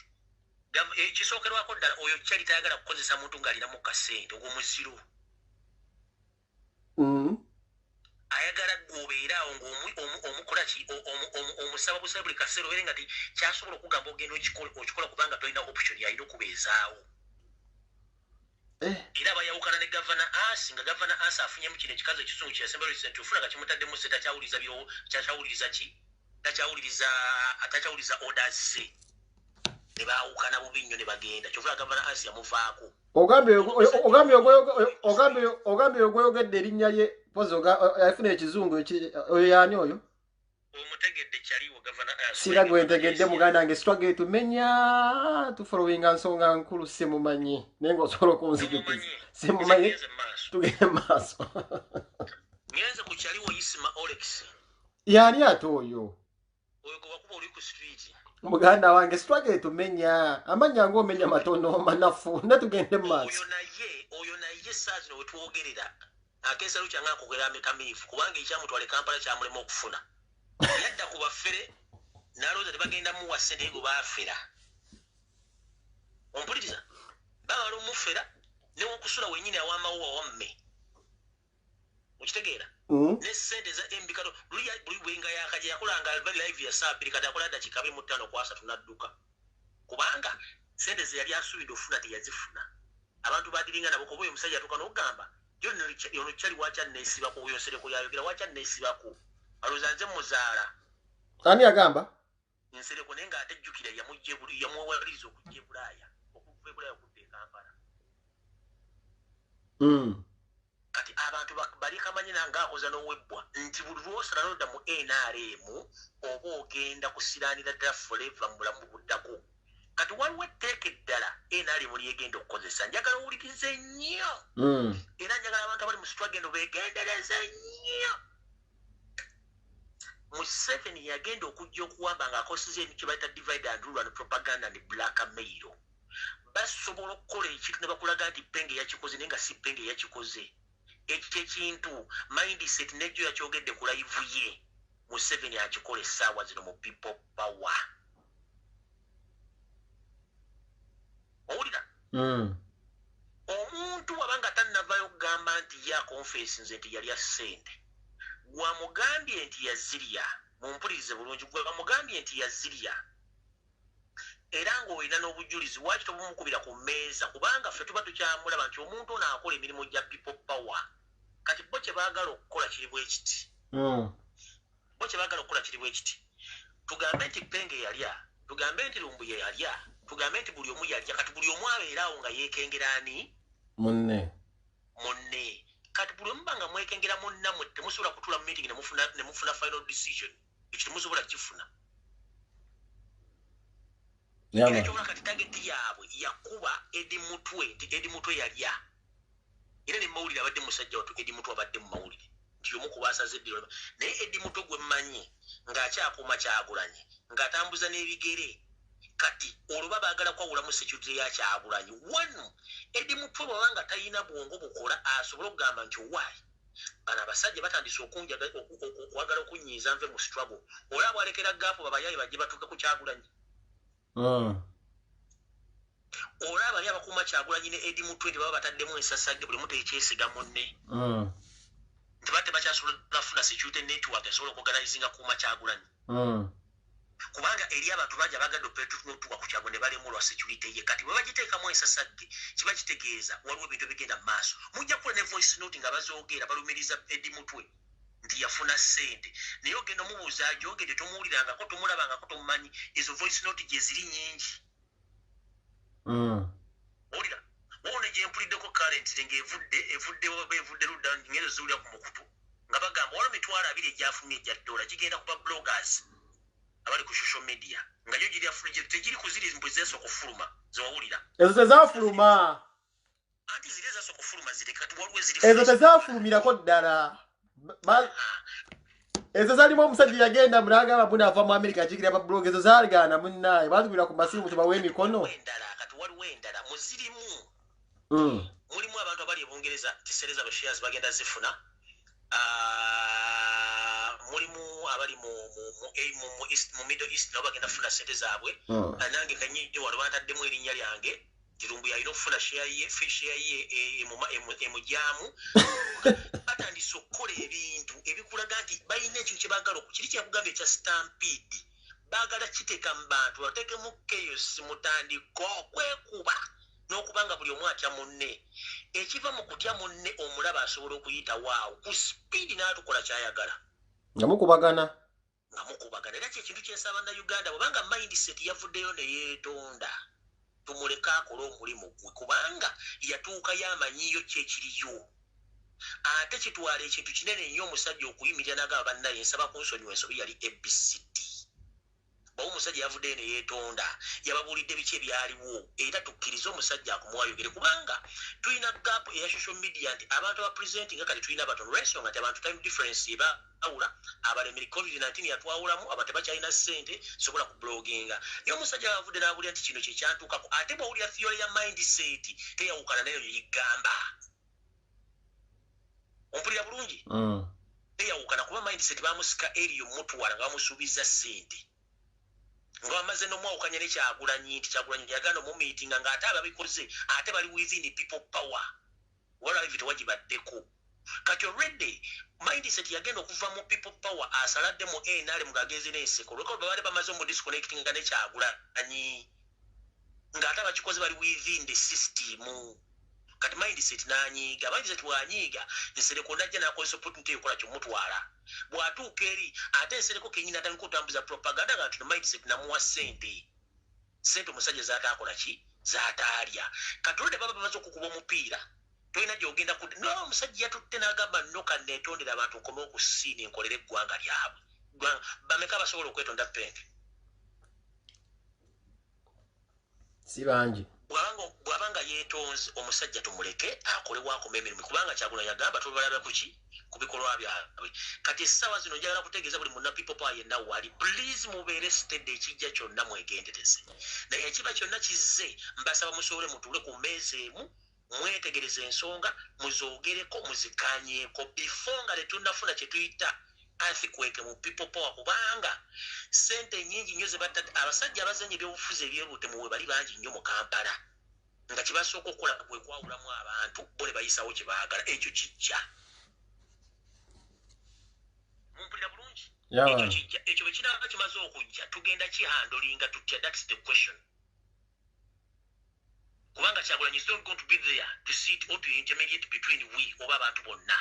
ekisookerwako ddala oyo kyali tayagala kukozesa muntu ng'alina mu kasente ogw'omuziro ayagala gwobeeraawo ng'omukola ki omusaba busabe buli kaseera obeere nga ti kyasobola okugamba ogenda okikola kubanga tolina option yalina okubeezaawo era bayawukana ne Governor Asi nga Governor Asi afunyemu kino ekikazo ekizungu kyasemba recent ofuna nga kimutaddemu se takyawuliriza biro kyakyawuliriza ki takyawuliriza orders ze ne baawukana bubi nnyo ne bagenda kyovula Governor Asi yamuvaako ogambye ogweyogedde erinnya lye pozi yafuna ekizungu oyo yaani oyo omutegedde kyaliwo Governor Asi sira gwentegedde muganda wange struggle tumenya tufollowinga nsonga nkulu simumanyi naye ng'osobola okunzijukiza simumanyi tugende maaso ngenze ku kyaliwo Isima Olex yaani ate oyo gwe wakuba oli ku street muganda wange struggle tumenya amanya ng'omenya matono manafu netugende maaso oyo naye saa zino wetwogerera akeesalo kyange akogera ametamiifu kubanga ekyamutwale Kampala kyamulema okufuna yadda ku baffere n'alowooza tebagenda muwa ssente ego baafera ompuliriza bamala omufera newokusula wenyini awamawuwa wamme okitegeera ne ssente za MB kato buli bwenga yakajja yakolanga bali live ya saa 2 kati akola dakiika 5 ku 3 n'adduka kubanga ssente ze yali asuubidde ofuna teyazifuna abantu badiringa nabo kuba oyo omusajja atuuka n'okugamba yono kyali wacha neesibako oyo Nsereko yayogera wacha neesibako alowooza nze muzaala ani agamba Nsereko naye nga atejjukira yamuwaliriza okujja e Bulaaya okuva e Bulaaya okudda e Kampala kati kifaananyi nange akoza n'owebbwa nti buli lwosala nodda mu NRM oba ogenda kusiraanira ddala forever mu bulamu buddako kati waliwo etteeka eddala NRM lyegenda okukozesa njagala owulirize nnyo era njagala abantu abali mu struggle beegendereze nnyo Museveni yagenda okujja okuwamba ng'akoseza kye bayita divide and rule and propaganda ne blackmail basobola okukola ekintu ne bakulaga nti Penge yakikoze naye nga si Penge yakikoze ekyo ekintu mindset n'ekyo yakyogedde ku live ye Museveni akikola essaawa zino mu people power owulira omuntu wabanga tannavayo okugamba nti ya confess nze nti yali assente wamugambye nti yazirya mumpulirize bulungi wamugambye nti yazirya era ng'olina n'obujulizi waki tobumukubira ku mmeeza kubanga ffe tuba tukyamulaba nti omuntu ono akola emirimu gya people power kati bo kye baagala okukola kiri bwe kiti bo kye baagala okukola kiri bwe kiti tugambe nti Penge yalya tugambe nti Lumbuye yalya tugambe nti buli omu yalya kati buli omu abeeraawo nga yeekengera ani munne kati buli omu banga mwekengera munnammwe temusobola kutuula mu meeting ne mufuna final decision ekyo temusobola kifuna era kyobula kati tageti yaabwe yakuba Edi Mutwe nti Edi Mutwe yalya era ne mawulire abadde musajja watu Edi Mutwe abadde mu mawulire nti omu ku baasaze eddiro naye Edi Mutwe gwe mmanyi ng'akyakuuma Kyagulanyi ng'atambuza n'ebigere kati olwo baagala kwawulamu security ya Kyagulanyi wano Edi Mutwe bw'abanga talina bwongo bukola asobole okugamba nti owaayi bano abasajja batandise okwagala okunyiiza nve mu struggle olaba alekera gaapu babayaayi bajje batuuke ku Kyagulanyi olaba bali abakuuma Kyagulanyi ne Edi Mutwe nti baba bataddemu ensasagge buli mutu ekyesiga munne nti batte bakyasobola kufuna security network esobola okuorganizinga kuuma Kyagulanyi kubanga eri abantu bangi abagadde opetutuwa ku Kyagulanyi ne balemu olwa security ye kati bwe bagiteekamu ensasagge kiba kitegeeza waliwo ebintu ebigenda mu maaso mujja kukola ne voice note nga bazoogera balumiriza Edi Mutwe nti yafuna ssente naye ogenda omubuuza agyogedde tomuwulirangako tomulabangako tomumanyi ezo voice note gye ziri nnyingi owulira wone gye mpuliddeko current ng'evudde ludda ng'ezo ziwulira ku mukutu nga bagamba waliwo emitwalo 2 egyafunye egya dola gigenda kuba bloggers abali ku social media nga yo giri afulije tegiri kuziri mbwe zeso kufuluma zowulira ezo tezafuluma anti ziri zeso kufuluma ziri kati waliwo ziri ezo tezafulumirako ddala ezo zalimu omusajja yagenda mulagamba buna ava mu America ajigira ba blog ezo zaligana munnaye bazigwira ku masimu tubawe emikono endala kati waliwo endala muzirimu mulimu abantu abali ebungereza kisereza ba shares bagenda zifuna mulimu abali mu Middle East nabo bagenda funa sente zaabwe nange kanyinyi wano bantaddemu erinnya lyange Kirumbu yalina okufuna fish ye emujaamu batandise okukola ebintu ebikulaga nti balina ekintu kye baagala kiri kyakugamba ekya stampede baagala kiteeka mu bantu bateekemu chaos mutandiko okwekuba n'okubanga buli omu atya munne ekiva mu kutya munne omulaba asobola okuyita waawo ku speedi n'atukola kyayagala nga mukubagana era kyekintu kyensaba Uganda bwebanga mindset yavuddeyo ne yeetonda tumuleka akola omulimu gwe kubanga yatuukayo amanyiyo kyekiriyo ate kitwala ekintu kinene nnyo omusajja okuyimirira n'agamba bannaye nsaba kunsonyiwa ensobi yali ABCD bawo omusajja yavuddeyo ne yeetonda yababuulidde biki ebyaliwo era tukkirize omusajja akumuwayogere kubanga tulina gaapu eya social media nti abantu abapresentinga kati tulina abatono lwensonga nti abantu time difference ebawula abalemeri COVID-19 yatwawulamu abantu tebakyalina ssente sobola kubloginga naye omusajja yavudde n'abulira nti kino kyekyantuukako ate bw'owulira theory ya mindset teyawukana nayo yeyigamba ompulira bulungi teyawukana kuba mindset bamusika eriyo mutwala nga bamusuubiza ssente nga bamaze n'omwawukanya ne Kyagulanyi nti Kyagulanyi yagana omumiitinga ng'ate ababikoze ate bali within people power wala evi tewagibaddeko kati already mindset yagenda okuva mu people power asaladde mu NRM ng'agenze n'enseko lweka baali bamaze omudisconnectinga ne Kyagulanyi ng'ate abakikoze bali within the system kati mindset n'anyiiga mindset bw'anyiiga ensereko najja n'akozesa opportunity ekola kyomutwala bw'atuuka eri ate ensereko kenyini atandika otambuza propaganda nga tuno mindset namuwa ssente omusajja zaataakola ki zaataalya kati olwo baba bamaze okukuba omupiira toyina gy'ogenda no omusajja yatutte n'agamba nnoka neetondera abantu nkome okusiina enkolera eggwanga lyabwe bameka basobola okwetonda pente si bangi bw'abanga yeetonze omusajja tumuleke akole wakoma emirimu kubanga Kyagulanyi yagamba tubalabe kuki ku bikolwa byabwe kati essaawa zino njagala kutegeeza buli munna people power yenna wali please mubeere steady ekijja kyonna mwegendereze naye ekiba kyonna kizze mbasaba musobole mutuule ku mmeeza emu mwetegereze ensonga muzoogereko muzikaanyeeko before nga tetunnafuna kye tuyita earthquake mu people power kubanga sente nyingi nnyo ze batta abasajja abazanya ebyobufuzi ebyerute muwe bali bangi nnyo mu Kampala nga kibasooka okukola kwe kwawulamu abantu bo ne bayisawo kye baagala ekyo kijja mumpulira bulungi ekyo bwe kinaaba kimaze okujja tugenda kihandolinga tutya that's the question kubanga Kyagulanyi is not going to be there to sit or to intermediate between we oba abantu bonna.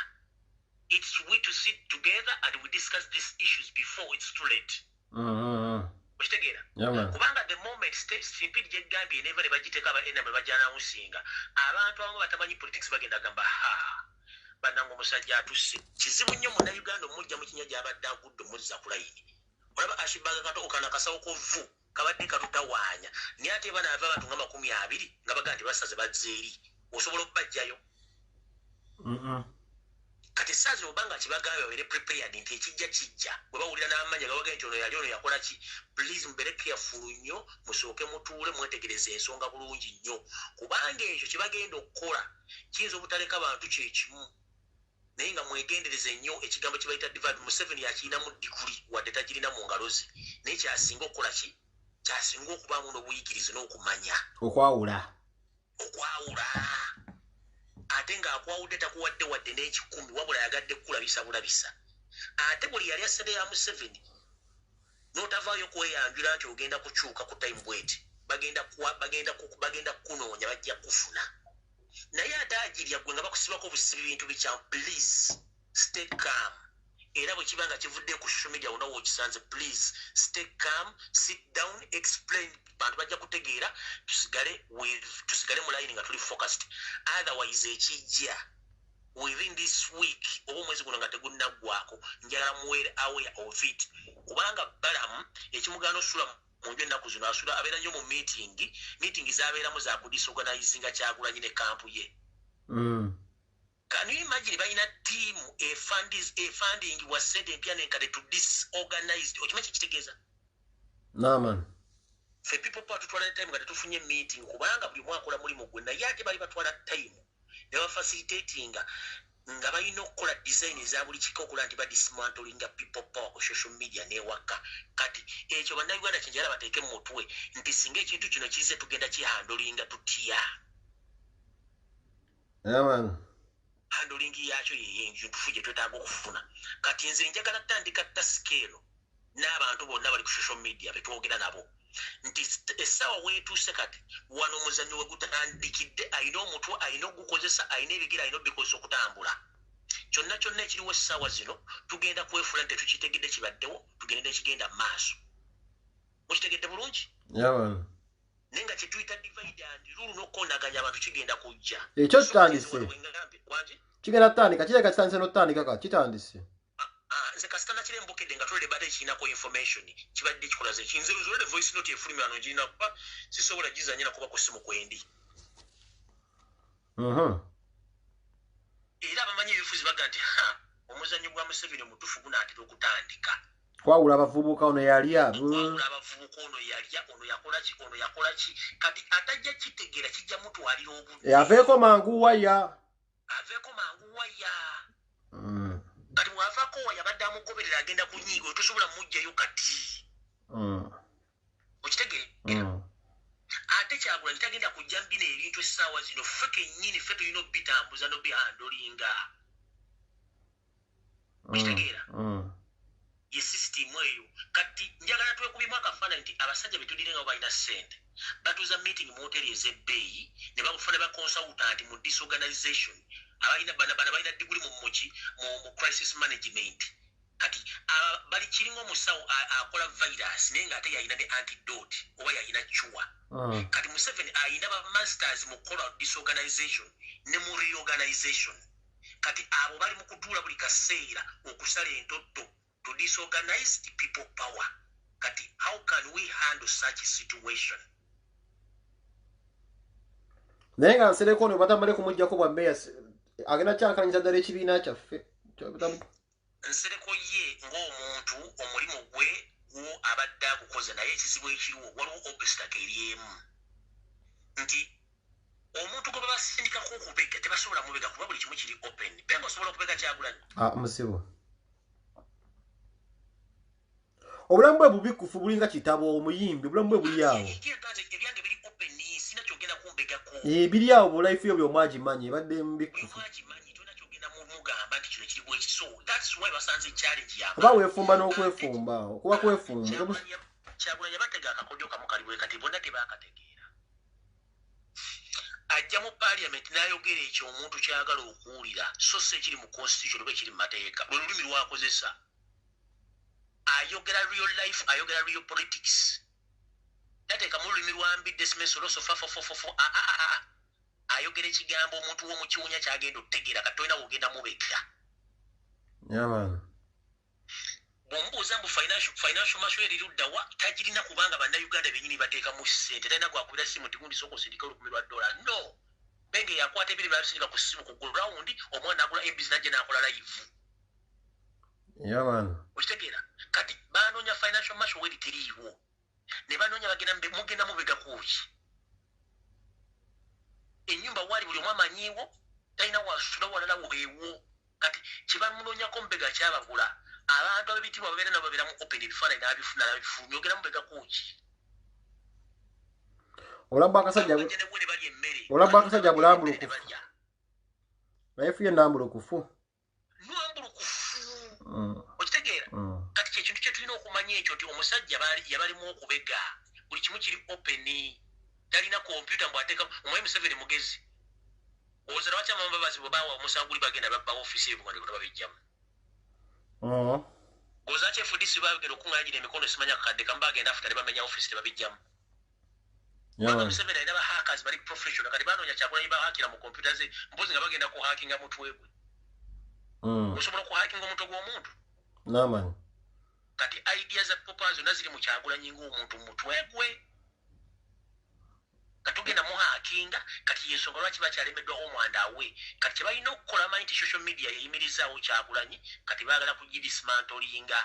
It's we to sit together and we discuss these issues before it's too late. Okitegeera? Kubanga the moment simply gyegambye neva ne bagiteeka enama bajjanawusinga abantu abamu batamanyi politics bagenda gamba bannange omusajja atusse kizibu nnyo munnayuganda omujja mu kinya gy'abadde agudde omuzza ku layini olaba ashibaga kato okana kasawo kovu kabadde katutawaanya naye ate bana ava abantu nga 20 nga baga nti basaze bazze eri osobola okubajjayo kati saazi obanga kibagambye babeere prepared nti ekijja kijja bwe bawulira n'amanya gabaga nti ono yali ono yakola ki please mubere careful nnyo musooke mutuule mwetegereze ensonga bulungi nnyo kubanga ekyo kibagenda okukola kiyinza obutaleka abantu kyekimu naye nga mwegendereze nnyo ekigambo kibayita divide Museveni yakirinamu diguli wadde tagirina mu ngalo ze naye kyasinga okukola ki kyasinga okubaamu n'obuyigirize n'okumanya okwawula ate ng'akwawudde takuwadde wadde n'ekikumi wabula yagadde kukulabisa bulabisa ate buli yali asede ya Museveni n'otavaayo kweyanjula nti ogenda kukyuka ku time bweti bagenda kukunoonya bajja kufuna naye ate agirya gwe nga bakusibako obusibi bintu bikya please stay calm era bwe kiba nga kivudde ku social media wonna wookisanze please stay calm sit down explain bantu bajja kutegeera tusigale mu line nga tuli focused otherwise ekijja within this week oba omwezi guno nga tegunnaggwako njagala muwere aware of it kubanga balamu ekimugaana osula mu nju ennaku zino asula abeera nnyo mu meeting z'abeeramu za kudisorganizinga Kyagulanyi ne kampu ye Can you imagine bayina team a funding was set in piano and to disorganized okimanyi kitegeeza man fe people part to time nga tufunye meeting kubanga buli mwaka ola mulimu gwe naye ate bali batwala time ne ba facilitating nga balina okukola design za buli kiko okula nti badismantlinga people power ku social media newaka kati ekyo bannayuganda kyenjala bateeke mu mutwe nti singa ekintu kino kize tugenda kihandolinga tutya handling yakyo yeyenju gye twetaaga okufuna kati nze njagala kutandika tasikeero n'abantu bonna bali ku social media betwogera nabo nti essaawa weetuuse kati wano omuzannyo we gutandikidde ayina omutwe ayina ogukozesa ayina ebigere ayina obikozesa okutambula kyonna ekiriwo essaawa zino tugenda kwefula nti tetukitegedde kibaddewo tugenda ekigenda mu maaso mukitegedde bulungi naye nga kyetuyita divide and rule n'okukondaganya abantu kigenda kujja ekyo kitandise kigenda tutandika kireka kitandise n'otutandika kitandise nze kasitana kirembokedde nga tulede bate kirinako information kibadde kikolaze kinze olwede voice note efulumi ano girina kuba sisobola gizanyira kuba ku simu kwendi era abamanyi ebifuzi baga nti omuzannyo gwa Museveni omutuufu gunaatera okutandika kwawula abavubuka ono yalya ono yakola ki kati atajja kitegeera kijja mutwalira obudde aveeko mangu waya kati bw'avaako waya badde amugoberera agenda kunyiiga tosobola mujjayo kati okitegeera ate Kyagulanyi tagenda kujja mbina ebintu essaawa zino ffe kennyini ffe tulina obitambuza n'obihandolinga okitegeera ye sisitimu eyo kati njagala twekubimu akafaananyi nti abasajja betudire nga balina ssente batuuza meeting mu hoteri ez'ebbeeyi ne bakufuna ba consultant mu disorganization abalina bana balina diguli mu crisis management kati bali kiringa omusawo akola virus naye nga ate yalina ne antidote oba yalina cure kati Museveni ayina ba masters mu kola disorganization ne mu reorganization disorganization. Kati abo bali mu kutuula buli kaseera okusala entotto to disorganize the people power. Kati how can we handle such a situation? Nenga nsereko ne batambale kumujjako bwa meya agenda kyankanyiza ddala ekibiina kyaffe. Nsereko ye ng'omuntu omulimu gwe wo abadde agukoze naye ekizibu ekiriwo waliwo obstacle eriemu nti omuntu gwe babasindikako okubega tebasobola mubega kuba buli kimu kiri open benga osobola okubega Kyagulanyi musibo obulamu bwe bubikufu bulinga kitabo omuyimbi obulamu bwe buli awo ebyange biri open sina kyogenda kumbegako biri awo bu life yo byomwagimanyi ebadde mbikufu that's why basanze challenge ya oba weefumba n'okwefumba okuba kwefumba Kyagulanyi batega akakodyo kamu kaliwe kati bonna tebakategeera ajja mu parliament n'ayogera ekyo omuntu kyagala okuwulira so si ekiri mu constitution oba ekiri mu mateeka lwe lulimi lwakozesa ayogera real life ayogera real politics tateeka mu lulimi lwambidde simesoloso fafofofofo ayogera ekigambo omuntu w'omukiwunya kyagenda okutegeera kati tolina wogenda mubega bw'omubuuza mbu financial masho eriruddawa tagirina kubanga bannayuganda bennyini bateekamu ssente talina gwakubira simu tigundi sooka osindika $10,000 no benge yakwata ebiri babisindika ku simu ku gurawundi omwana agula ebisi najja n'akola live okitegeera kati banoonya financial masho weri teriiwo ne banoonya mugenda mubega kuki ennyumba waali buli omu amanyiiwo talina wasula walala weewo kati kibamunoonyako mubega kyabagula abantu ab'ebitibwa babeera nabo babeera mu open ebifaananyi n'abifuna n'abifulumya ogera mubega kuki olabba akasajja bulambulukufu life ye nambulukufu okitegeera kati kyekintu kye tulina okumanya ekyo nti omusajja yabalimu okubega buli kimu kiri open talina kompyuta mbwateeka omwami Museveni mugezi owooza lwaki amambabazi bwe baawa omusanguli bagenda babba ofiisi ebungane bwe babijjamu owooza ki FDC bagenda okuŋŋaanyira emikono simanya kakadde kamu bagenda afuta ne bamenya ofiisi tebabijjamu mwami Museveni alina bahackers bali professional kati banoonya Kyagulanyi bahakira mu kompyuta ze mpozi nga bagenda kuhakinga mutwe gwe osobola okuhakinga omutwe gw'omuntu namanyi kati idea za popa zonna ziri mu Kyagulanyi ng'omuntu mutwe gwe katugenda muhakinga kati yensonga lwaki bakyalemeddwa omwanda we kati kyebalina okukola amanyi nti social media yeyimirizaawo Kyagulanyi kati baagala kugidismantolinga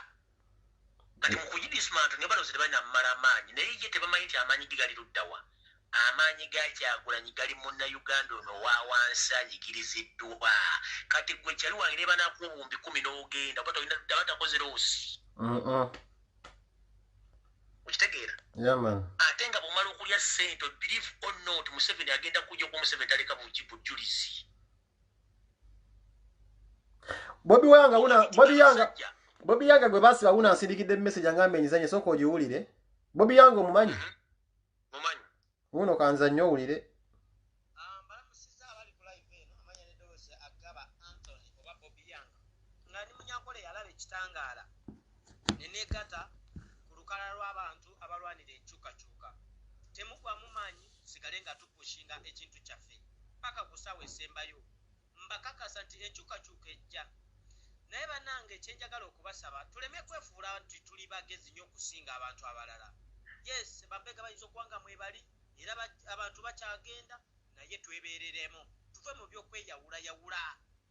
kati mu kugidismanto ne baloozi tebalina mmala amaanyi naye ye tebamanyi nti amaanyi ge gali luddawa amaanyi ga Kyagulanyi gali munnayuganda ono wa wansi anyigiriziddwa kati gwe kyali wange ne banakuwa obuwumbi 10 n'ogenda oba tolina batakoze loosi okitegeera ate nga bw'omala okulya ssente believe or not Museveni agenda kujja ku Museveni taleka bujulizi Bobi Yanga gwe basiba wuna asindikidde message angambe nyizanye soko ogiwulire Bobi Yanga omumanyi mumanyi uno kanza nnyo owulire balamusiza abali ku live eno amanya ne Dose agaba Anthony oba Bobi Yanga nga ni munyankole yalaba ekitangaala nenegata ku lukala lw'abantu abalwanira enkyukakyuka temugwa mumanyi sigale nga tupushinga ekintu kyaffe paka kusawa esembayo mbakakasa nti enkyukakyuka ejja naye bannange ekyenjagala okubasaba tuleme kwefuula nti tuli bagezi nnyo okusinga abantu abalala yes bambega bayinza okuwanga mwebali era abantu bakyagenda naye twebeereremu tuve mu byokweyawulayawula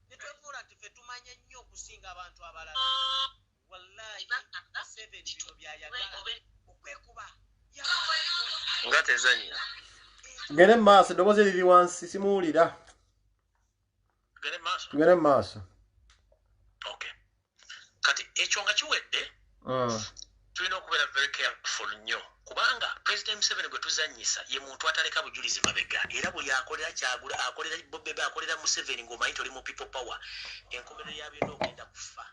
ne twefuula nti ffe tumanye nnyo okusinga abantu abalala wallahi Museveni bino byayagala okwekuba nga tezannya tugende mu maaso eddoboozi eriri wansi simuwulira tugende mu maaso okay kati ekyo nga kiwedde tulina okubeera very careful nnyo kubanga President Museveni gwe tuzannyisa ye muntu ataleka bujulizi mabega era buli akolera Kyagula akolera Bobebe akolera Museveni ng'omanyi toli mu people power enkomerero ya byonna ogenda kufa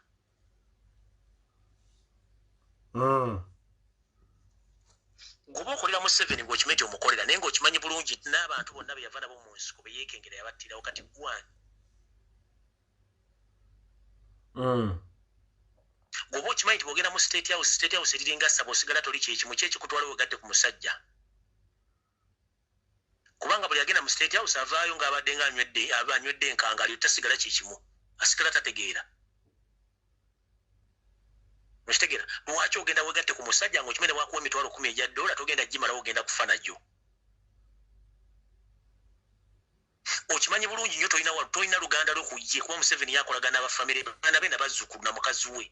ng'oba okolera Museveni ng'okimanyi nti omukolera naye ng'okimanyi bulungi n'abantu bonna be yava nabo mu nsiko be yeekengera yabattirawo kati gwani ng'oba okimanyi nti bw'ogenda mu state house eriringa ssaba osigala toli kyekimu kyekikutwala wegadde ku musajja kubanga buli agenda mu state house avaayo ng'abadde anywedde enkanga alyo tasigala kikimu asigala tategeera okitegeera lwaki ogenda wegatte ku musajja ng'okimene wakuwa emitwalo 10 ejja $1 togenda gimalawo ogenda kufa najjo okimanyi bulungi nnyo tolina luganda lw'okujje kuba Museveni yakolagana abafamire baana be nabazzukulu na mukazi we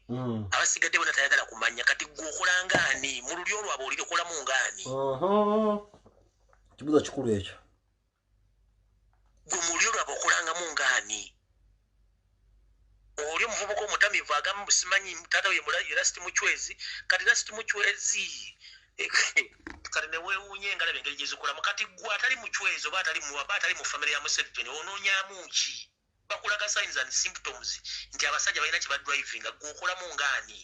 abasigadde bona tayagala kumanya kati gwe okola ngaani mu lulyo lwabwe olirokolamu ngaani kibuzo kikulu ekyo gwe mu lulyo lwabwe okolangamu ngaani oli omuvubuka omutamivu agamu simanyi taata we Lasiti Muchwezi kati Lasiti Muchwezi kati ne weewuunye engalabe engeri gye zikolamu kati gwe atali Muchwezi oba atali mu famire ya Museveni onoonyaamu ki bakulaga signs and symptoms nti abasajja balina kye badrivinga gwe okolamu ngaani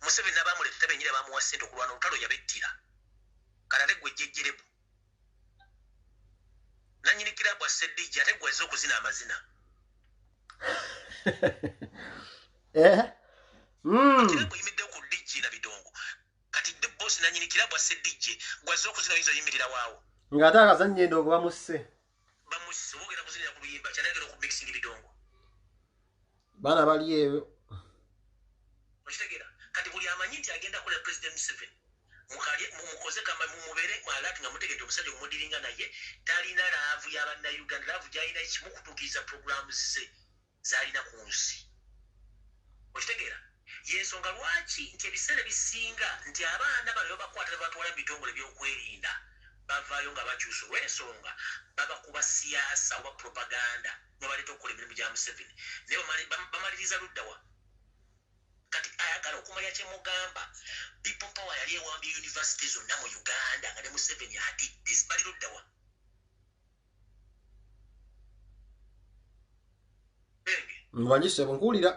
Museveni n'abamuleta bennyini abamuwa ssente okulwana olutalo yabettira kati ate gwe jjejjerebu nanyini kirabu asse DJ ate gwe azze okuzina amazina kirabu yimiddeo ku DJ na bidongo kati boss nanyini kirabu asse DJ gwe azze okuzina oyinza oyimirira waawo ng'ate akazannya endongo bamusse ogenda kuzinira ku luyimba kyalagera okumixing bidongo baana bali eyo okitegeera kati buli amanyi nti agenda kola President Museveni mukoze kama mumubere mwalati nga mutegedde omusajja okumudiringa naye talina laavu y'abannayuganda laavu gyalina kimu kutuukiriza programs ze zalina ku nsi okitegeera yensonga lwaki nti ebiseera bisinga nti abaana bano babakwata ne batwala mu bitongole by'okwerinda bavaayo nga bakyusa olw'ensonga babakuba siyaasa oba propaganda nebaleeta okukola emirimu gya Museveni naye bamaliriza luddawa kati ayagala okumanya kyemugamba people power yali ewambye university zonna mu Uganda nga ne Museveni atidde bali luddawa mbanyise bunkuulira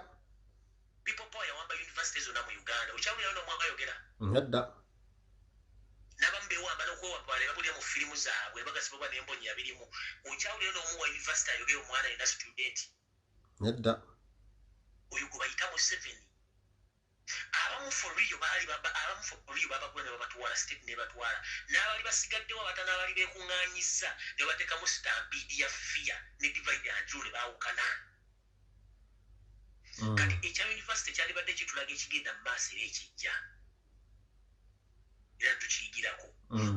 people power yawamba university zonna mu Uganda okyawulira n'omwanga ayogera nedda n'abamu bewamba n'okwewamba ne babulira mu firimu zaabwe bagasibwa n'embonyi yabirimu okyawulira n'omuwa university ayogera omwana alina student nedda oyo gwe bayita Museveni abamu for real babagula ne babatwala state ne batwala n'abali basigaddewo abata n'abali beekuŋŋaanyiza ne bateekamu stampede ya fear ne divide and rule baawukana kati ekya university kyalibadde kitulaga ekigenda mu maaso era ekijja era tukiyigirako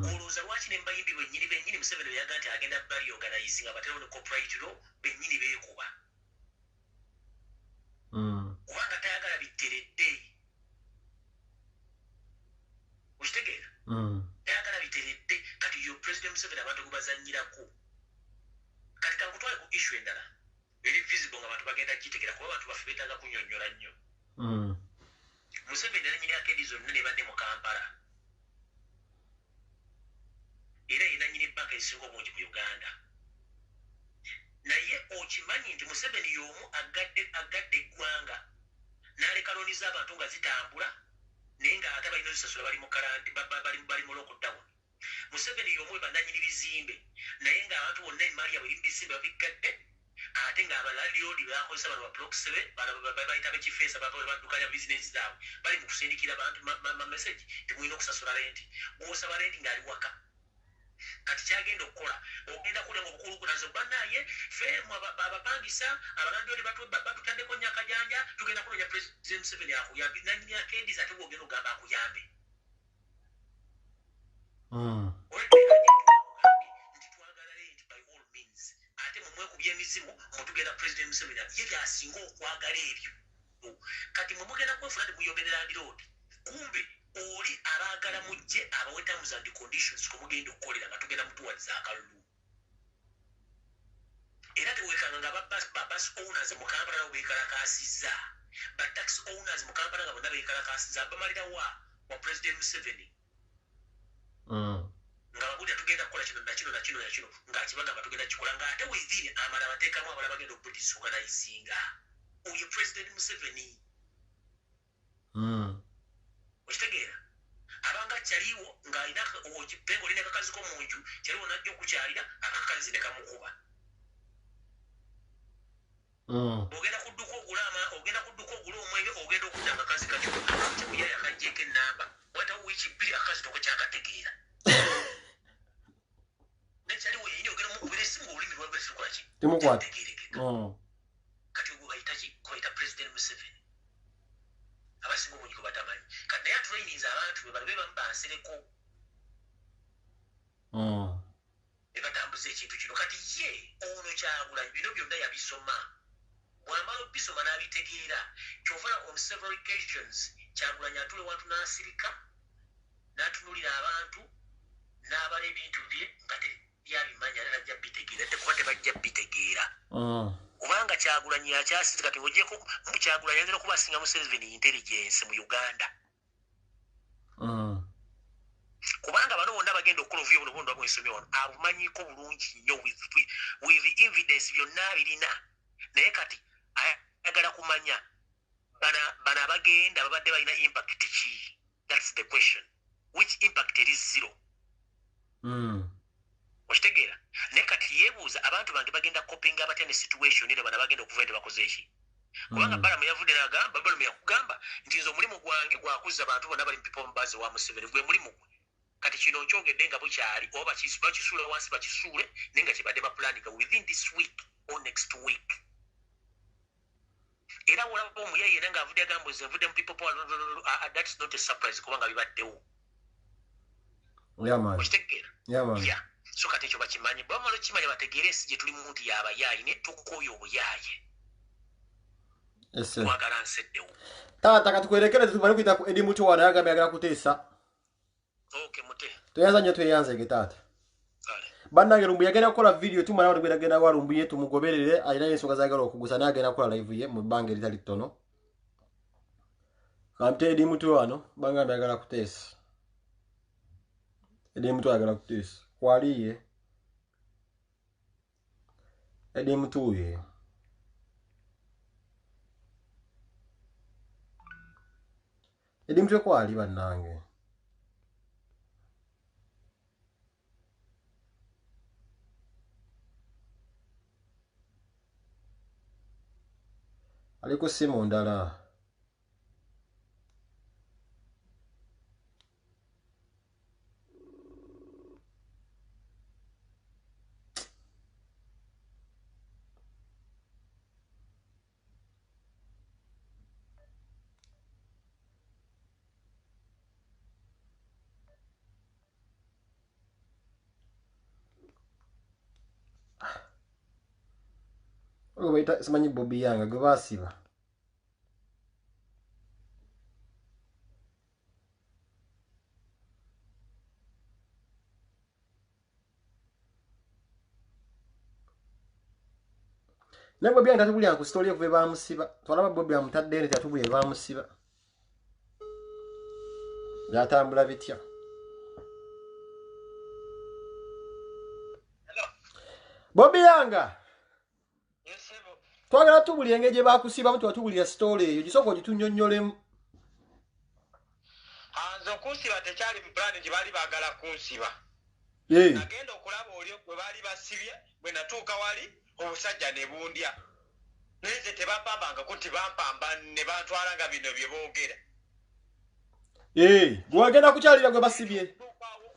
olowooza lwaki ne mbayimbi bennyini Museveni beyaga nti agenda bali organizing abaterawo ne corporate law bennyini beekuba kubanga tayagala bitteredde okitegeera tayagala biteredde kati yo President Museveni abantu gubazanyirako kati kakutwale ku issue endala eri visible nga abantu bagenda gitegera kuba abantu baffe beetaaga kunyonnyola nnyo Museveni nanyini akedi zonna ne badde mu Kampala era ye nanyini banka ezisinga obungi mu Uganda naye okimanyi nti Museveni y'omu agadde eggwanga n'aleka looni z'abantu nga zitambula naye nga ate balina ozisasula bali mu lockdown Museveni y'omu bannannyini bizimbe naye ng'abantu bonna emaali yabwe eri mu bizimbe babiggadde ate ng'abalalirodi bakozesa bano ba block 7 bayita bekifeesa baddukanya bizinesi zaabwe bali mu kusindikira abantu mamesagi temulina okusasula renti gwosaba renti ng'ali waka kati kyagenda okukola ogenda kulenga obukulukunazo bannaye femu abapangisa abalandioli batutaddeko nnyo akajanja tugenda kunonya President Museveni akuyambe nanyini akedis ate bwogenda ogamba akuyambe nti twagala renti by all means ate mumwekubya emizimu mutugenda President Museveni ye byasinga okwagala ebyo kati mumugenda kwefuna temuyoberera landiroodi kumbe oli abaagala mujje abawe terms and conditions kumugenda okukolera nga tugenda mutuwaliza akalulu era tewekanga nga babas owners mu Kampala nabo beekalakaasizza batax owners mu Kampala nga bonna beekalakaasizza bamalira wa President Museveni nga bagulira tugenda kukola kino nakino ng'akibagamba tugenda kikola ng'ate within amala bateekamu abala bagenda okubutisorganizinga oyo President Museveni okitegeera abanga kyaliwo ng'alina pengo olina akakazi ko mu nju kyaliwo najja okukyalira akakazi ne kamukuba ogenda kudduka ogula omwenge ogenda okudda akakazi kakyo kyekuyaya kajjeko ennamba what are we wiki 2 akazi toko kyakategeera nekyali wenyini ogera mukubira esimu olulimi lwalwe sikwaki temukwata kati ogwo bayita President Museveni abasinga obungi batamanyi kati naye atulainiza abantu bwe balabe bamubansereko ebatambuza ekintu kino kati ye ono Kyagulanyi bino byonna yabisoma bwamala obisoma n'abitegeera kyofuna on several occasions Kyagulanyi atule wantu n'asirika n'atunulira abantu n'abala ebintu bye nga tebyabimanya era najja bitegeera tekuba tebajja bitegeera kubanga Kyagulanyi yakyasirika kati ogyeko mu Kyagulanyi ayinza okubasinga Museveni intelligence mu Uganda kubanga bano bonna bagenda okukola obuvuyo buno bondwa bwensomye wano abumanyiko bulungi nnyo with evidence byonna birina naye kati ayagala kumanya bana abagenda babadde balina impact ki. That's the question. Which impact it is zero. Okitegeera naye kati yeebuuza abantu bange bagenda kopinga batya ne situation eno bana bagenda okuva ente bakoze eki kubanga Balamu yavudde n'agamba Balamu yakugamba nti nze omulimu gwange gwakuzza abantu bonna bali mu people mbazi wa Museveni gwe mulimu gwe kati kino nkyogedde nga bukyali oba bakisuule wansi bakisuule naye nga kibadde bapulaninga within this week or next week era olaba omuyayi era ng'avudde agamba nze nvudde mu people power that's not a surprise kubanga bibaddewo okitegeera so kati ekyo bakimanyi bamala okimanya bategeere ensi gye tulimu nti yabayaayi ne tukooya obuyaaye twagala nseddewo taata katukwerekere tumale kuyita ku Edi Mutu wano yagambye agala kuteesa mute tweyanza nnyo tweyanzege taata bannange Lumbuye agenda kukola video tumala wano gwera wa Lumbuye tumugoberere alina ensonga zagala okugusa naye agenda kukola live ye mu bbanga eritali ttono kamte Edi Mutu wano bangambye agala kuteesa Edi Mutu agala kuteesa kwaliye Edi Mutu ye Edi Mutu kwali bannange aliko simu ndala baita simanyi Bobby Yanga gwe basiba naye Bobby Yanga tatubulya ku story okuva bamusiba twalaba Bobby amutadde ne tatubulya bamusiba yatambula bitya Bobby Yanga twagala tubulya engeri gye bakusiba mutu watubulya story eyo gisooka ogitunnyonnyolemu nze okunsiba tekyali mu plan gye baali baagala kunsiba nagenda okulaba oli gwe baali basibye bwe natuuka wali obusajja ne bundya naye nze tebampambangako nti bampamba ne bantwala nga bino bye boogera gwagenda kukyalira gwe basibye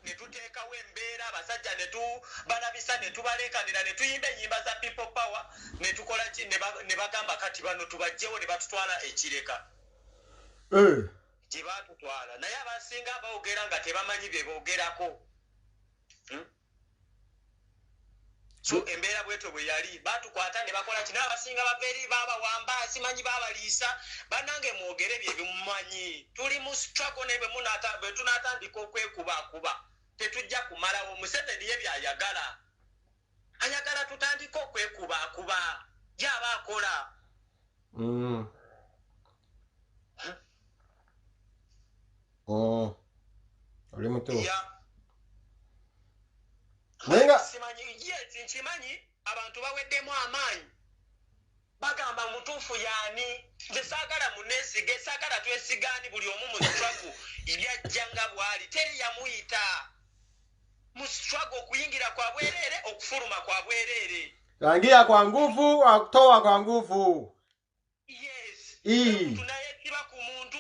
ne tuteekawo embeera abasajja ne tubalabisa ne tubaleekanira ne tuyimba ennyimba za people power ne tukola ki ne bagamba kati bano tubajjewo ne batutwala ekireka gye baatutwala naye abasinga boogera nga tebamanyi bye boogerako so embeera bwetyo bwe yali baatukwata ne bakola ki n'abasinga baveeri baabawamba simanyi baabaliisa bannange mwogere bye bimumanyi tuli mu struggle ne bwe tunaatandika okwekubakuba tetujja kumalawo Museveni ye byayagala ayagala tutandika okwekubakuba yaba akola oli muto nkimanyi abantu baweddemu amaanyi bagamba mutuufu yaani nze saagala muneesige saagala twesigaani buli omu mu struggle yajja nga bw'ali teri yamuyita mu struggle okuyingira kwa bwereere okufuluma kwa bwereere kangia kwa nguvu toa kwa nguvu yes tunayesiba ku muntu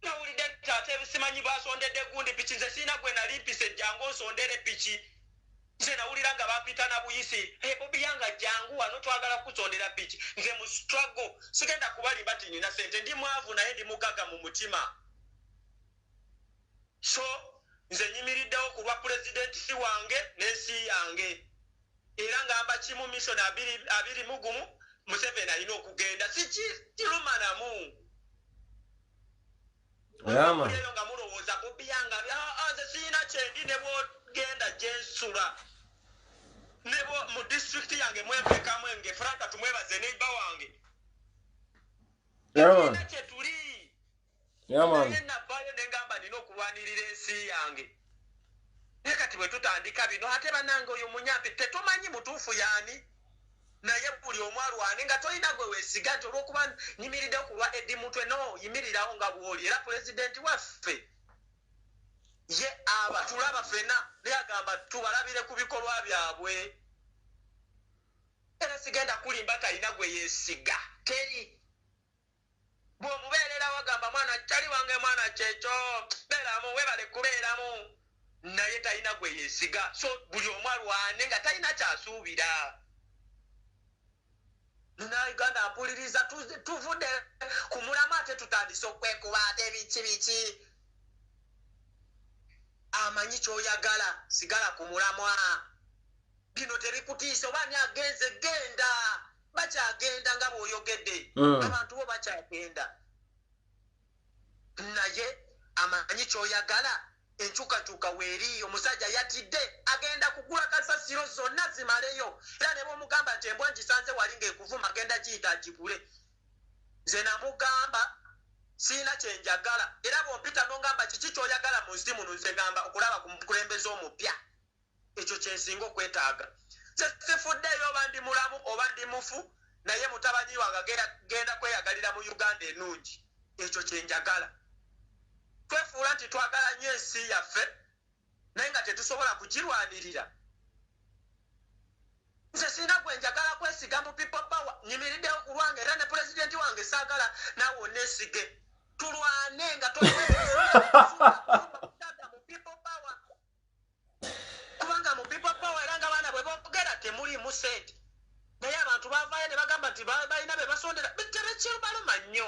nawulidde taata simanyi basondedde gundi piki nze sina gwe nalimpise jangu nsondere piki nze nawulira nga bapita na buyisi Bobby Yanga jangu wano twagala kusondera piki nze mu struggle sigenda kubalimba ti nina sente ndi mwavu naye ndi mugaga mu mutima so nze nyimiriddewo ku lwa pulezidenti wange n'ensi yange era ngamba kimu mission abiri mugumu Museveni alina okugenda sikirumanamu eyo nga mulowooza Bobby Yanga nze siyina kyendi ne bwogenda gyensula ne mu district yange mwempeka mwenge Franka tumwebaze neiba wange siyina kyetuli naye navaayo ne ngamba nina okulwanirira ensi yange naye kati bwe tutandika bino ate bannange oyo munyampi tetumanyi mutuufu yaani naye buli omu alwane nga tolina gwe weesiga nti olw'okuba nyimiriddewo ku lwa Eddie Mutwe no yimirirawo nga bw'oli era pulezidenti waffe ye tulaba ffenna naye agamba tubalabire ku bikolwa byabwe era sigenda kulimba talina gwe yeesiga teri bw'omubeererawo agamba mwana kyali wange mwana kyekyo beeramu webale kubeeramu naye talina gwe yeesiga so buli omu alwane nga talina kyasuubira Uganda apuliriza tuvudde ku mulamu ate tutandise okwekuba ate biki amanyi kyoyagala sigala ku mulamwa bino tebikutiisa oba ani agenze genda bakyagenda nga bw'oyogedde abantu bo bakyagenda naye amanyi kyoyagala enkyukakyuka weeri omusajja yatidde agenda kugula kasasiro zonna zimaleyo era ne bw'omugamba nti embwa ngisanze wali ng'ekuvuma agenda giyita agigule nze namugamba siina kyenjagala era bw'ompita n'ongamba kiki kyoyagala mu nsi muno nze ngamba okulaba ku mukulembeze omupya ekyo kyensinga okwetaaga nze sifuddeeyo oba ndi mulamu oba ndi mufu naye mutabanyi wange genda kweyagalira mu Uganda ennungi ekyo kyenjagala twefuula nti twagala nnyo ensi yaffe naye nga tetusobola kugirwanirira nze sirina gwe njagala kwesiga mu people power nyimiriddewo ku lwange era ne pulezidenti wange saagala naawe oneesige tulwane nga mu people power kubanga mu people power era nga baana bwe boogera temuliimu sente naye abantu baavaayo ne bagamba nti balina be basondera tebekirubaluma nnyo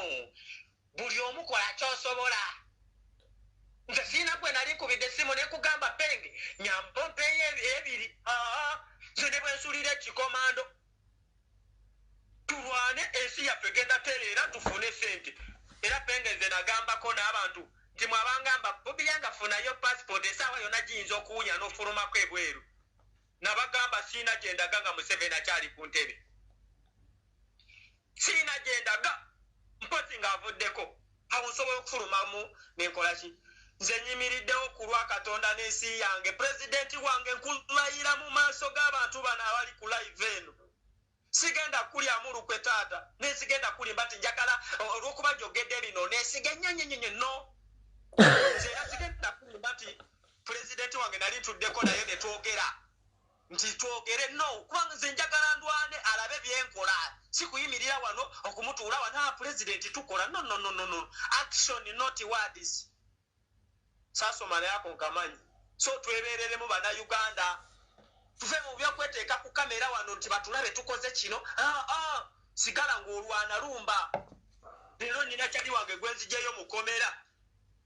buli omu kola kyosobola nze siina gwe nali nkubidde essimu ne kugamba penge nyambo mpeeyo ebiri nze ne bwensulira ekikomando tulwane ensi yaffe genda tereera tufune sente era penge nze nagambako n'abantu nti mwabangamba Bobby Yanga funayo passport esaawa yonna giyinza okuwunya n'ofulumako ebweru nabagamba siina gyendaga nga Museveni akyali ku ntebe siina gyendaga mpozi ng'avuddeko awo nsobola okufulumamu nenkola ki nze nyimiriddewo ku lwa Katonda n'ensi yange pulezidenti wange nkulayira mu maaso g'abantu bano abali ku live eno sigenda kulyamu lukwe taata nesigenda kulimba ti njagala olw'okuba njogedde bino neesiga ennyo no nze era sigenda kulimba ti pulezidenti wange nali ntuddeko naye ne twogera nti twogere no kubanga nze njagala ndwane alabe byenkola sikuyimirira wano okumutuula wano pulezidenti tukola no action not words saasoma naye ako nkamanyi so twebeereremu bannayuganda tuve mu byokweteeka ku kamera wano nti batulabe tukoze kino sigala ng'olwana lumba leero nina kyali wange gwenzigyeyo mukomera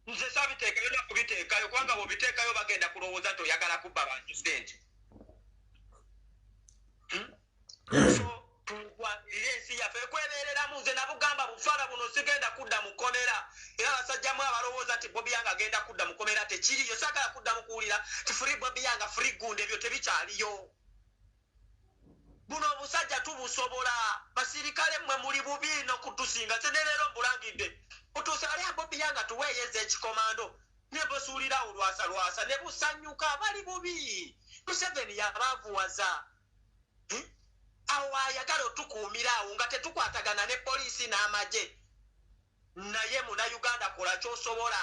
nze sabiteekayo nakubiteekayo kubanga bw'obiteekayo bagenda kulowooza nti oyagala kubba bantu sente so tulwanirire ensi yaffe kwebeereramu nze nabugamba bufaala buno sigenda kudda mukomera era abasajjamu abalowooza nti Bobby Yanga agenda kudda mukomera tekiriyo saagala kuddamu kuwulira ti free Bobby Yanga free gundi ebyo tebikyaliyo buno obusajja tubusobola basirikale mmwe muli bubi n'okutusinga nze ne leero mbulangidde otuusa ali Bobby Yanga tuweeyeza ekikomando ne busuulira olwasalwasa ne busanyuka bali bubi Museveni yabaavuwaza awo ayagala otukuumira awo nga tetukwatagana ne poliisi n'amagye naye munnayuganda kola kyosobola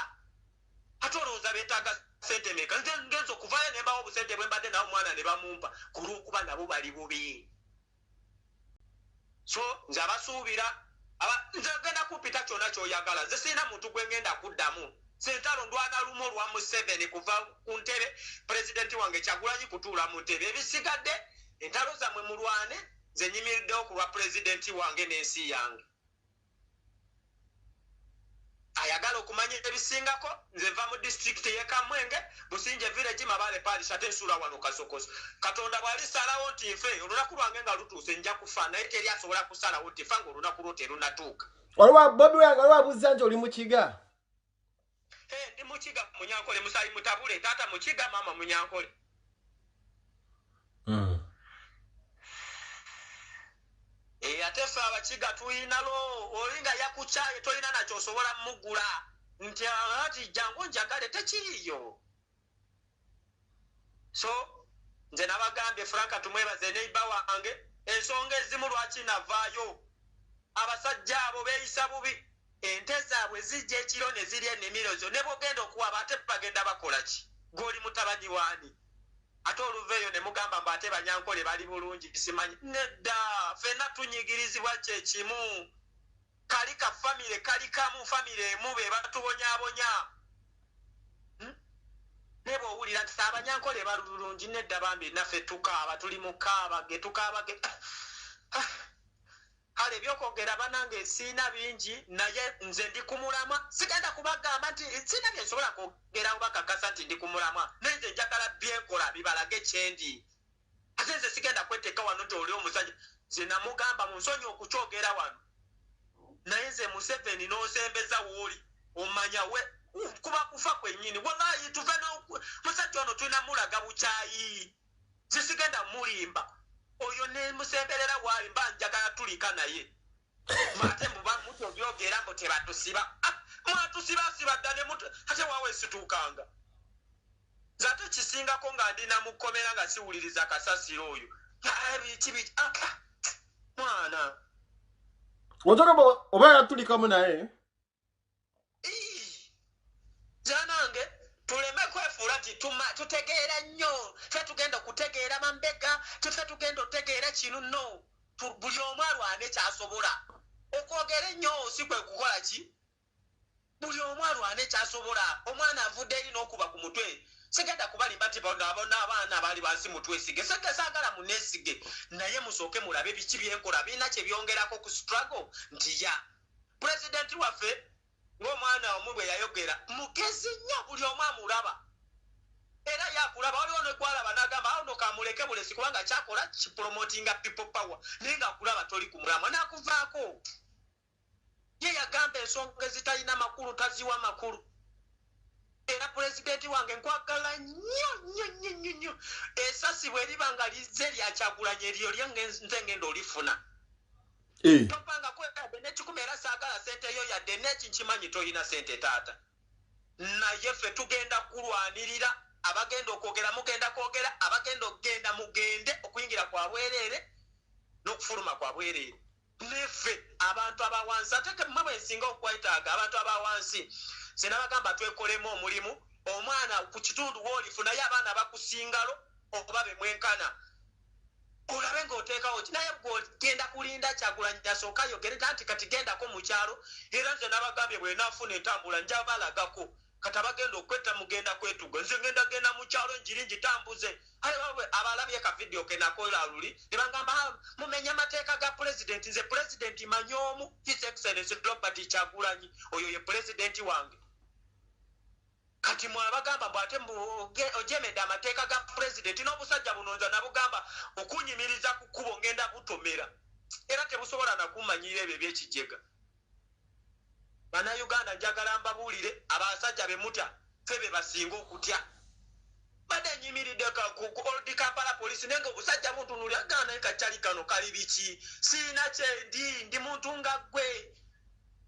ate olowooza beetaaga sente meka nze ngenza okuvaayo ne mbawo obusente bwe mbadde nawo omwana ne bamumpa ku lw'okuba nabo bali bubi so nze abasuubira nze genda kupita kyonna kyoyagala nze sirina muntu gwe ngenda kuddamu sentalo ndwana lumo lwa Museveni kuva ku ntebe president wange Kyagulanyi kutuula mu ntebe ebisigadde entalo zammwe mulwane nze nyimiriddewo ku lwa president wange n'ensi yange ayagala okumanya ebisingako nze nva mu district ye Kamwenge Businje village Mabale parish ate nsula wano Kasokoso Katonda bw'alisalawo nti nfe olunaku lwange nga lutuuse nja kufa naye teri asobola kusalawo nti fa ng'olunaku lwo terunatuuka olwa Bobi Wine olwa buzza nti oli mukiga ndi mukiga Munyankole Musayi Mutabule taata mukiga mama Munyankole ate ffe abakiga tuyinalo olinga yakucaye tolina nakyo osobola mugula nti ati jangu njagale tekiriyo so nze nabagambye Franka tumwebaze neiba wange ensonga ezimu lwaki navaayo abasajja abo beeyisa bubi ente zaabwe zijja ekiro ne zirya ennimiro zo ne bwogenda okuwaba ate bagenda bakola ki gw'oli mutabani waani ate oluveeyo ne mugamba mbu ate Banyankole bali bulungi simanyi nedda ffenna tunyigirizibwa kyekimu kali ka famire kali kamu famire emu be batubonyaabonya ne bw'owulira nti Abanyankole bali bulungi nedda bambi naffe tukaaba tuli mu kaabage tukaabage kale ebyokwogera banange siina bingi naye nze ndi ku mulamwa sigenda kubagamba nti siina bye nsobola kwogerawo bakakasa nti ndi ku mulamwa naye nze njagala byenkola bibalage kyendi ate nze sigenda kweteeka wano nti oli omusajja nze namugamba munsonyi okukyogera wano naye nze Museveni n'osembeza wooli omanya we kuba kufa kwennyini wallahi tuve musajja ono tulina mulaga bukyayi sisigenda mulimba oyo ne musemberera wali mba njagala tulika naye mate muba muto byogera ngo tebatusiba mwatusiba sibadda ne muto ate wawe situukanga zato kisingako nga ndina mukomera nga siwuliriza kasasiro oyo kibi mwana otoka oba yatulikamu naye janange tuleme kwefuula nti tutegeera nnyo ffe tugenda okutegeera mambega ffe tugenda otegeera kinu no buli omu alwane kyasobola okwogera ennyo si kwe kukola ki buli omu alwane kyasobola omwana avudde eri n'okuba ku mutwe sigenda kubalimba nti bonna abaana bali bansi mutwesige saagala muneesige naye musooke mulabe biki byenkola birina kye byongerako ku struggle nti ya pulezidenti waffe ng'omwana omu bwe yayogera mugezi nnyo buli omu amulaba era yakulaba waliwo ne gwalaba n'agamba awo no kamuleke bulesi kubanga kyakola kipromotinga people power naye ng'akulaba toli ku mulamwa n'akuvaako ye yagamba ensonga ezitalina makulu taziwa makulu era pulezidenti wange nkwagala nnyo esasi bwe liba nga lizze lya Kyagulanyi eryo lyange nze ngenda olifuna topanga kwetadde n'ekikumi era saagala sente yo yadde n'ekinkimanyi toyina sente taata naye ffe tugenda kulwanirira abagenda okwogera mugenda kwogera abagenda okugenda mugende okuyingira kwa bwereere n'okufuluma kwa bwereere neffe abantu abawansi ate mmwe bwensinga okwetaaga abantu abawansi senabagamba twekolemu omulimu omwana ku kitundu w'olifunayo abaana bakusingalo okuba bemwenkana olabe ng'oteekawo ki naye bw'ogenda kulinda Kyagulanyi asooka yogere nti kati gendako mu kyalo era nze nabagambye bwe naafuna entambula njabalagako kati abagenda okwetta mugenda kwetuga nze ngenda mu kyalo enjiri ngitambuze abalabye ka vidiyo ke nakola luli ne bagamba mumenya amateeka ga pulezidenti nze pulezidenti manyi omu his excellency Robert Kyagulanyi oyo ye pulezidenti wange kati mwabagamba mbu ate ojemedde amateeka ga pulezidenti n'obusajja buno nza nabugamba okunyimiriza ku kkubo ngenda butomera era tebusobola nakumanyira ebyo ebyekijjega bannayuganda njagala mbabuulire abasajja be mutya ffe be basinga okutya badde nyimiridde ku Old Kampala police naye nga obusajja buntunulira agamba naye kakyali kano kali biki siina kyendi ndi muntu nga ggwe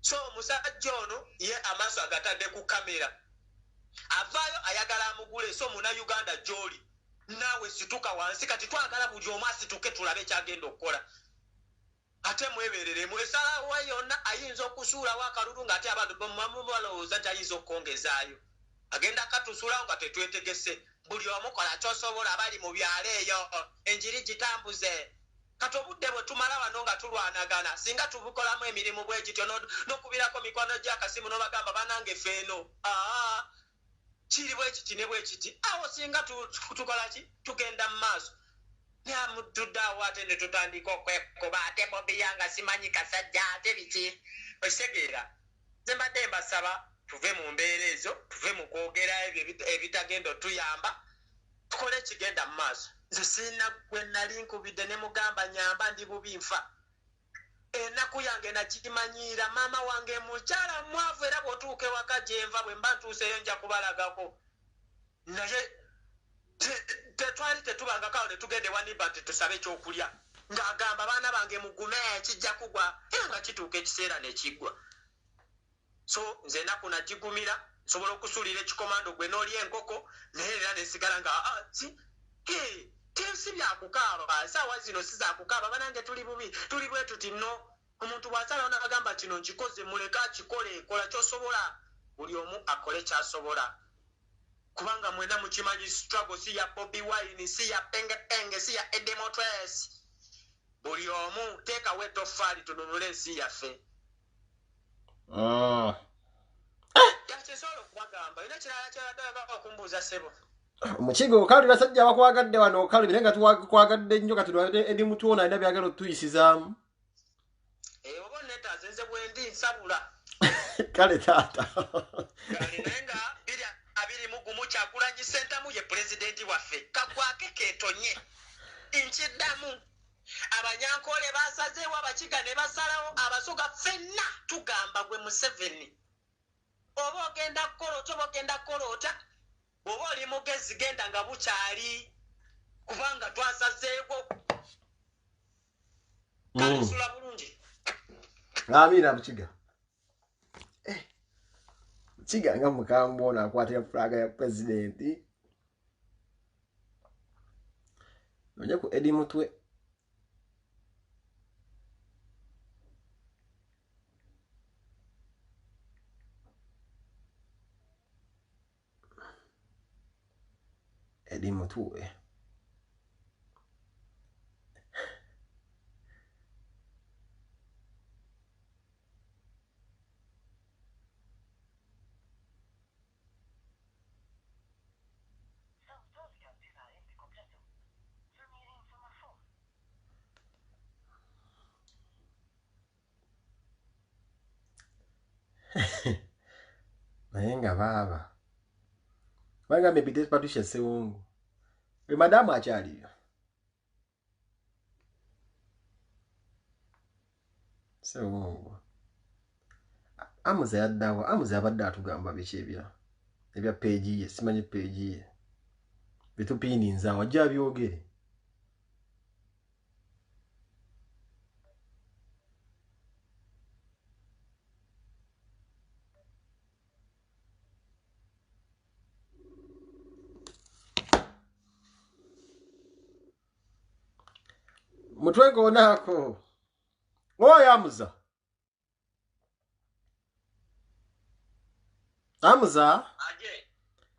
so omusajja ono ye amaaso agatadde ku kamera avaayo ayagala amugule so munnayuganda gy'oli naawe situka wansi kati twagala buli omu asituke tulabe ekyagenda okukola ate mwebereremu esalawo yonna ayinza okusuulawo akalulu ng'ate abantu balowooza nti ayinza okukongezaayo agenda katusuulawo nga tetwetegese buli omu kola kyosobola bali mu byalo eyo enjiri gitambuze kati obudde bwe tumala wano nga tulwanagana singa tubukolamu emirimu bwe gityo n'okubirako mikwano gy'akasimu n'obagamba banange feeno kiri bwe kiti ne bwe kiti awo singa tukola ki tugenda mu maaso nyamutudde awo ate ne tutandika okwekuba ate Bobi Wine simanyi kasajja ate biki okitegeera nze mbadde mbasaba tuve mu mbeera ezo tuve mu kwogera ebyo ebitagenda otuyamba tukole ekigenda mu maaso nze sirina gwe nali nkubidde ne mugamba nyamba ndi bubi nfa ennaku yange nagimanyiira maama wange mukyala mwavu era bw'otuuka ewaka gyenva bwe mba ntuuseyo nja kubalagako naye tetwali tetubangako awo ne tugende wanibba nti tusabe ekyokulya ng'agamba baana bange mugume kijja kugwa era nga kituuka ekiseera ne kiggwa so nze ennaku nagigumira nsobola okusuulira ekikomando gwe n'oli enkoko naye era nesigala nga si byakukaaba saawa zino si zakukaaba banange tuli bubi tuli bwe tuti nno omuntu bw'asalawo n'abagamba kino nkikoze muleka akikole kola ky'osobola buli omu akole ky'asobola kubanga mwena mukimanyi struggle si ya Bobi Wine si ya pengepenge si ya Edemotres buli omu teekawo ettoffaali tununule ensi yaffe yakyesobola okubagamba ina kirala kyaladdala okumbuuza ssebo Mukigo kali basajja bakwagadde wano kali birenga tukwagadde nnyo kati edi mutuona ina byagalo tuyisizaamu oba netaze nze bwendi nsabula kale taata kale nenga abiri mugumu Kyagulanyi Ssentamu ye pulezidenti waffe kagwake keetonye nkiddamu abanyankole basazeewo abakiga ne basalawo abasoga ffenna tugamba gwe Museveni oba ogenda kukolota oba ogenda kukolota bw'oba oli mugezi genda nga bukyali kubanga twasazeewo kansula bulungi amina Mukiga Mukiga nga mukambwe ono akwatira fulaga ya pulezidenti nojja ku Edi Mutwe Edi Mutwe naye nga baaba bagambye Peter Patricia Ssewungu madamu akyaliyo Ssewungu Amuza yaddawa Amuza abadde atugamba biki ebya peegi ye simanyi peegi ye bitupiininza wajja byogere mutwe ngoonako oyo Amuza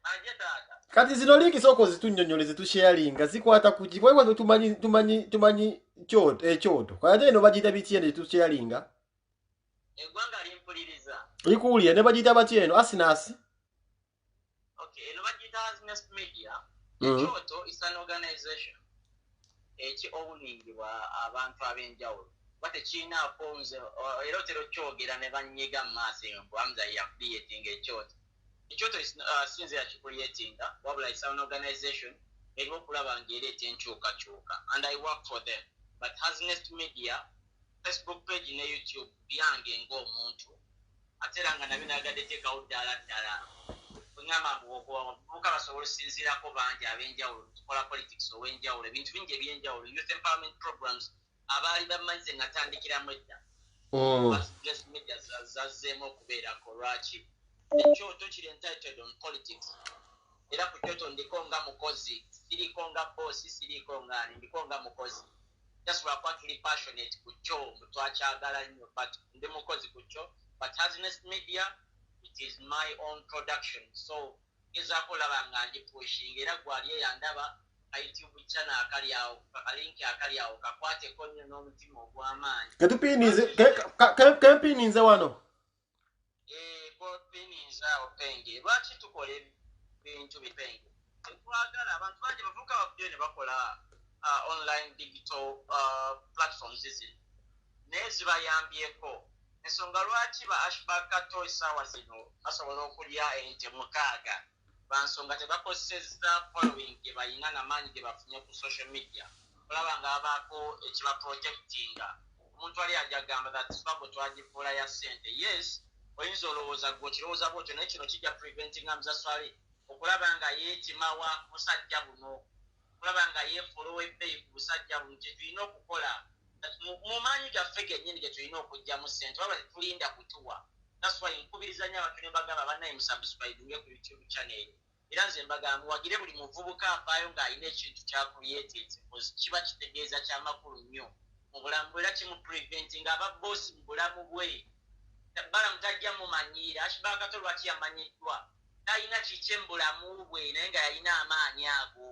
aje taata kati zino linki soko zitunnyonnyole zitusharinga zikwata kuki kwa tumanyi ekyoto kwate eno bagiyita biti eno zitusharinga eggwanga limpuliriza likuwulira ne bagiyita bati eno asinasi eno bagiyita Asinasi Media ekyoto is an organization owulingibwa abantu ab'enjawulo batekirinaako nze era otera okyogera ne banyiga mu maaso engo Amuza yakuliyetinga ekyoto sinze yakikuliyetinga wabula is an organization eriwo okulaba ng'ereeta enkyukakyuka and I work for them but Asinasi Media Facebook page ne YouTube byange ng'omuntu ate era nga nabyo nagadde teekawo ddala ngamba buka basobola osinziirako bangi ab'enjawulo tukola politics ow'enjawulo ebintu bingi eby'enjawulo youth empowerment programs abaali bamanyize nga tandikiramu edda media zazzeemu okubeerako lwaki ekyoto kiri entitled on politics era ku kyoto ndiko nga mukozi siriko nga boosi siriko nga ani ndiko nga mukozi just lwakuba tuli passionate ku kyo twakyagala nnyo but ndi mukozi ku kyo but Asinasi Media it is my own production so gezaako olaba nga ndi pushing era gwali eyandaba YouTube channel akali awo link akali awo kakwate konyo n'omutima ogw'amaanyi kempininze wano ko pininza awo penge lwaki tukola ebintu bipenge twagala abantu bangi bavuka bakujja ne bakola online digital platforms zino naye zibayambyeko ensonga lwaki ba Ashback Kato essaawa zino basobola okulya ente mukaaga bansonga tebakozesezza following gye bayina n'amaanyi ge bafunye ku social media olaba nga abaako ekibaprojectinga omuntu ali ajagamba that Struggle twagifuula ya ssente yes oyinza olowooza gwe okirowooza bwotyo naye kino kijja preventinga muzaswale okulaba nga yeetimawa ku busajja buno okulaba nga yeefolowa ebbeeyi ku busajja buno kyetulina okukola mu maanyi gaffe gennyini gye tulina okugyamu ssente waba tetulinda kutuwa that's why nkubiriza nnyo abantu ne bagamba bannaye musubscribinge ku YouTube channel era nze mbagamba muwagire buli muvubuka afaayo ng'alina ekintu kyakuyeetinze kiba kitegeeza ky'amakulu nnyo mu bulamu bwe era kimupreventinga ababoosi mu bulamu bwe balamu tajja mumanyiira Ashback Kato lwaki yamanyiddwa talina kiki mu bulamu bwe naye nga yalina amaanyi ago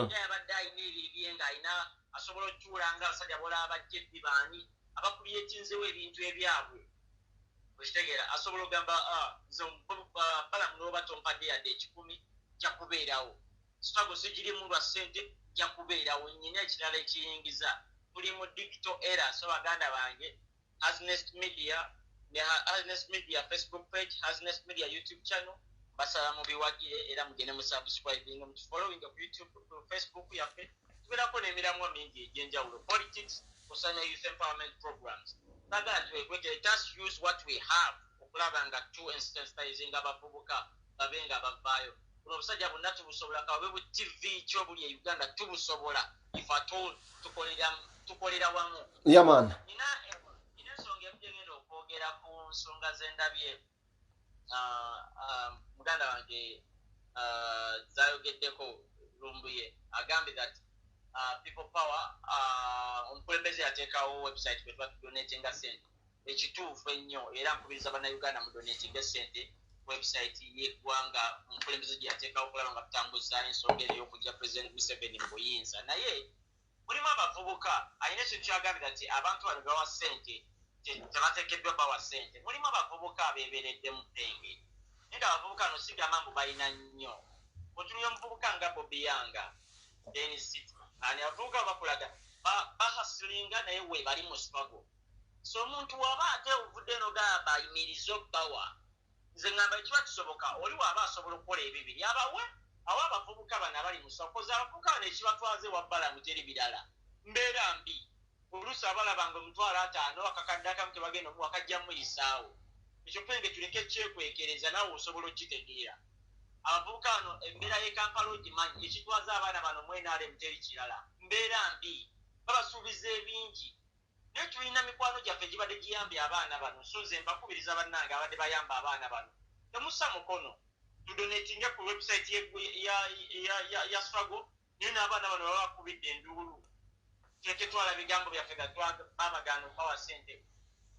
nga yabadde alina ebibye ng'alina asobola otuula nga abasajja bola abajja ebbibaani abakulyetinzewo ebintu ebyabwe okitegeera asobola ogamba nze balamu n'oba tompadde yadde 10 kyakubeerawo Struggle sigirimu lwa ssente kyakubeerawo nnyina ekirala ekiyingiza tuli mu digital era so baganda bange Hasness Media Facebook page Hasness Media YouTube channel basala mu biwagire era mugende mu subscribing mu following ku YouTube ku Facebook yaffe tubeerako n'emiramwa mingi egy'enjawulo politics kusanya youth empowerment programs sagala twekwekere just use what we have okulaba nga sensitizing abavubuka babe nga bavaayo buno obusajja bonna tubusobola kawabe bu TV kyobuli e Uganda tubusobola if at all tukolera wamu nina ensonga emugenda okwogera ku nsonga z'endabye muganda wange zayogeddeko lumbuye agambye that people power omukulembeze yateekawo website kwe twatudonatinga ssente ekituufu ennyo era nkubiriza bannayuganda mudonatinga ssente website yeggwanga omukulembeze gye yateekawo okulaba nga tutambuza ensonga eyo y'okujja President Museveni mu buyinza naye mulimu abavubuka alina ekintu kyagambira nti abantu bano bawa ssente tebateekeddwa bawa ssente mulimu abavubuka abeeberedde mu ppenge naye nga abavubuka no sigamba mbu balina nnyo otunira omuvubuka nga Bobby Yanga Dennis ani abavubuka bakulaga bahasilinga naye we bali mu struggle so omuntu waba ate ovudde n'ogamba ayimiriza obbawa nze ngamba ekiba kisoboka oli waba asobola okukola ebibiri abawe awo abavubuka bano abali mu sakoza abavubuka bano ekibatwaze wabbala mu teri birala mbeera mbi oluusi abalaba nga omutwala 5 akakadde akamu kebagenda omu akajja muyisaawo ekyo penge tuleke ekyekwekereza nawe osobola okitegeera abavubuka bano embeera y'e Kampala ogimanyi ekitwaza abaana bano mu NRM teri kirala mbeera mbi babasuubiza ebingi naye tulina mikwano gyaffe gibadde giyambye abaana bano so nze mbakubiriza bannange abadde bayamba abaana bano temussa mukono tudonatinge ku website ya Struggle naye n'abaana bano baba bakubidde enduulu tuleke twala bigambo byaffe ga twabagana opawa ssente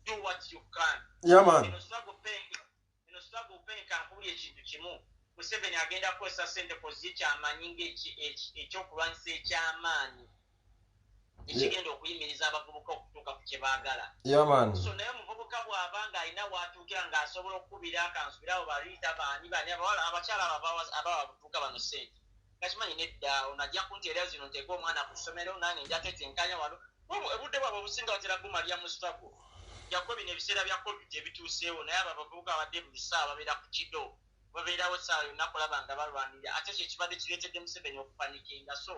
do what you can eno Struggle penka nkubuli ekintu kimu Museveni agenda kukozesa ssente kozi kyamanyi ng'ekyokulwanyisa ekyamaanyi ekigenda okuyimiriza abavubuka okutuuka ku kye baagala so naye omuvubuka bw'aba ng'alina w'atuukira ng'asobola okukubira akansubirawo baliita baani abawala abakyala ababavubuka bano ssente gakimanyi nedda onajja kunteera zino nteeka omwana ku ssomero nange nja tetenkanya wano obudde bwabwe obusinga batera gumalya mu Struggle jako bino ebiseera bya covid ebituuseewo naye abo abavubuka abadde buli ssaawa babeera ku kido babeerawo essaawa yonna kulaba nga balwanirira ate kye kibadde kireetedde Museveni okupanikinga so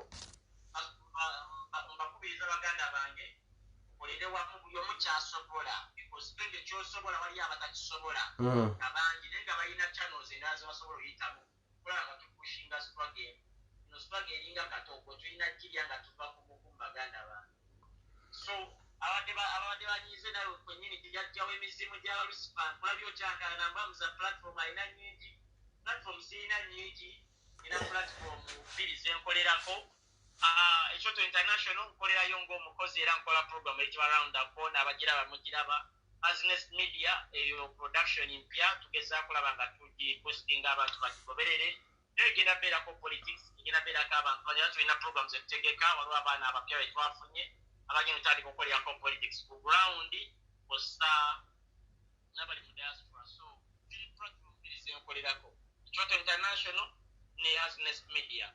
mbakubiriza baganda bange okolere wamu buli omu kyasobola because penge kyosobola waliyo abatakisobola abangi naye nga balina channels endala ze basobola oyitamu kulaba nga tupushinga Struggle ino Struggle eringa katoko tulina kirya nga tuva ku baganda bange so abadde banyize nawe kwennyini tejajjawo emizimu gy'abalusifan kulabyo kyankana mbamuza platform alina nnyingi platform zirina nnyingi ina platform 2 zenkolerako Ekyoto International nkolerayo ng'omukozi era nkola program ekiba round up n'abagira bamugiraba Hasness Media eyo production mpya tugezaako kulaba nga tugipostinga abantu bagigoberere egenda beerako politics egenda beerako abantu banyala tulina programs etutegeka waliwo abaana abapya be twafunye abagenda tutandika okukolerako politics ku ground ossa n'abali mu diaspora so tiri platform bbiri zenkolerako Toronto International ne Asness Media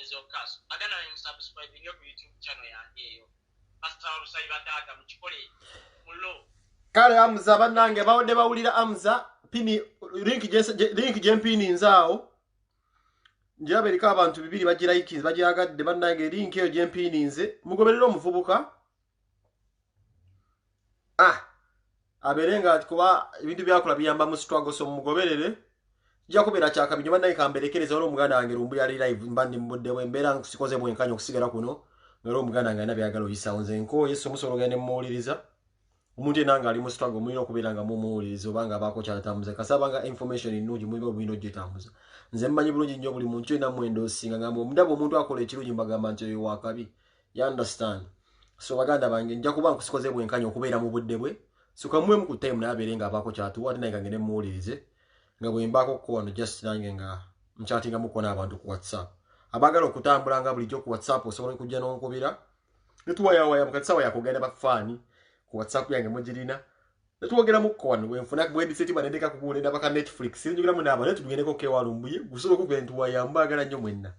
ezokkaso agana subscribing ku YouTube channel yange eyo pastor Lusai Bataga mukikole mulo kale Amza bannange bawodde bawulira Amza pini link jempini nzaawo njaba erika abantu bibiri bagira ikiz bagiyagadde bannange link eyo jempini nze mugoberera omuvubuka aberenga kuba ebintu byakola biyamba mu struggle so mugoberere jakubera kyakabinyo bannange kamberekereza olwo omuganda wange lumbu yali live mbandi mbudde bwembeera nsikoze bwenkanyo okusigala kuno ngalo omuganda wange nabyagala oyisa nze nko yesu musolo gende muwuliriza omuntu enanga ali mu struggle mulina okubeera nga mumuwuliriza obanga abaako kyatamuza kasabanga information ennungi muliba obulina ogyetambuza nze mmanyi bulungi nnyo buli muntu ena mwendo osinga ngamba omudabo omuntu akola ekirungi mbagamba nti oyo wakabi you understand so baganda bange nja kuba nkusikoze bwenkanyo okubeera mu budde bwe so kamwe mu time nabeere nga abaako kyatuwa ate naye nga ngende muwulirize nga bwembaako kuwano just nange nga mchatinga mukona abantu ku WhatsApp abagala okutambula nga bulijjo ku WhatsApp osobola kujja n'onkubira netuwayawaya mukatisawa yakugenda bafani ku WhatsApp yange mugirina netuwogera mukono bwenfuna bwediseti banendeka kukulenda baka Netflix njogera mu naba netugeneko kewalumbuye gusobola okugenda tuwayamba agala nnyo mwenna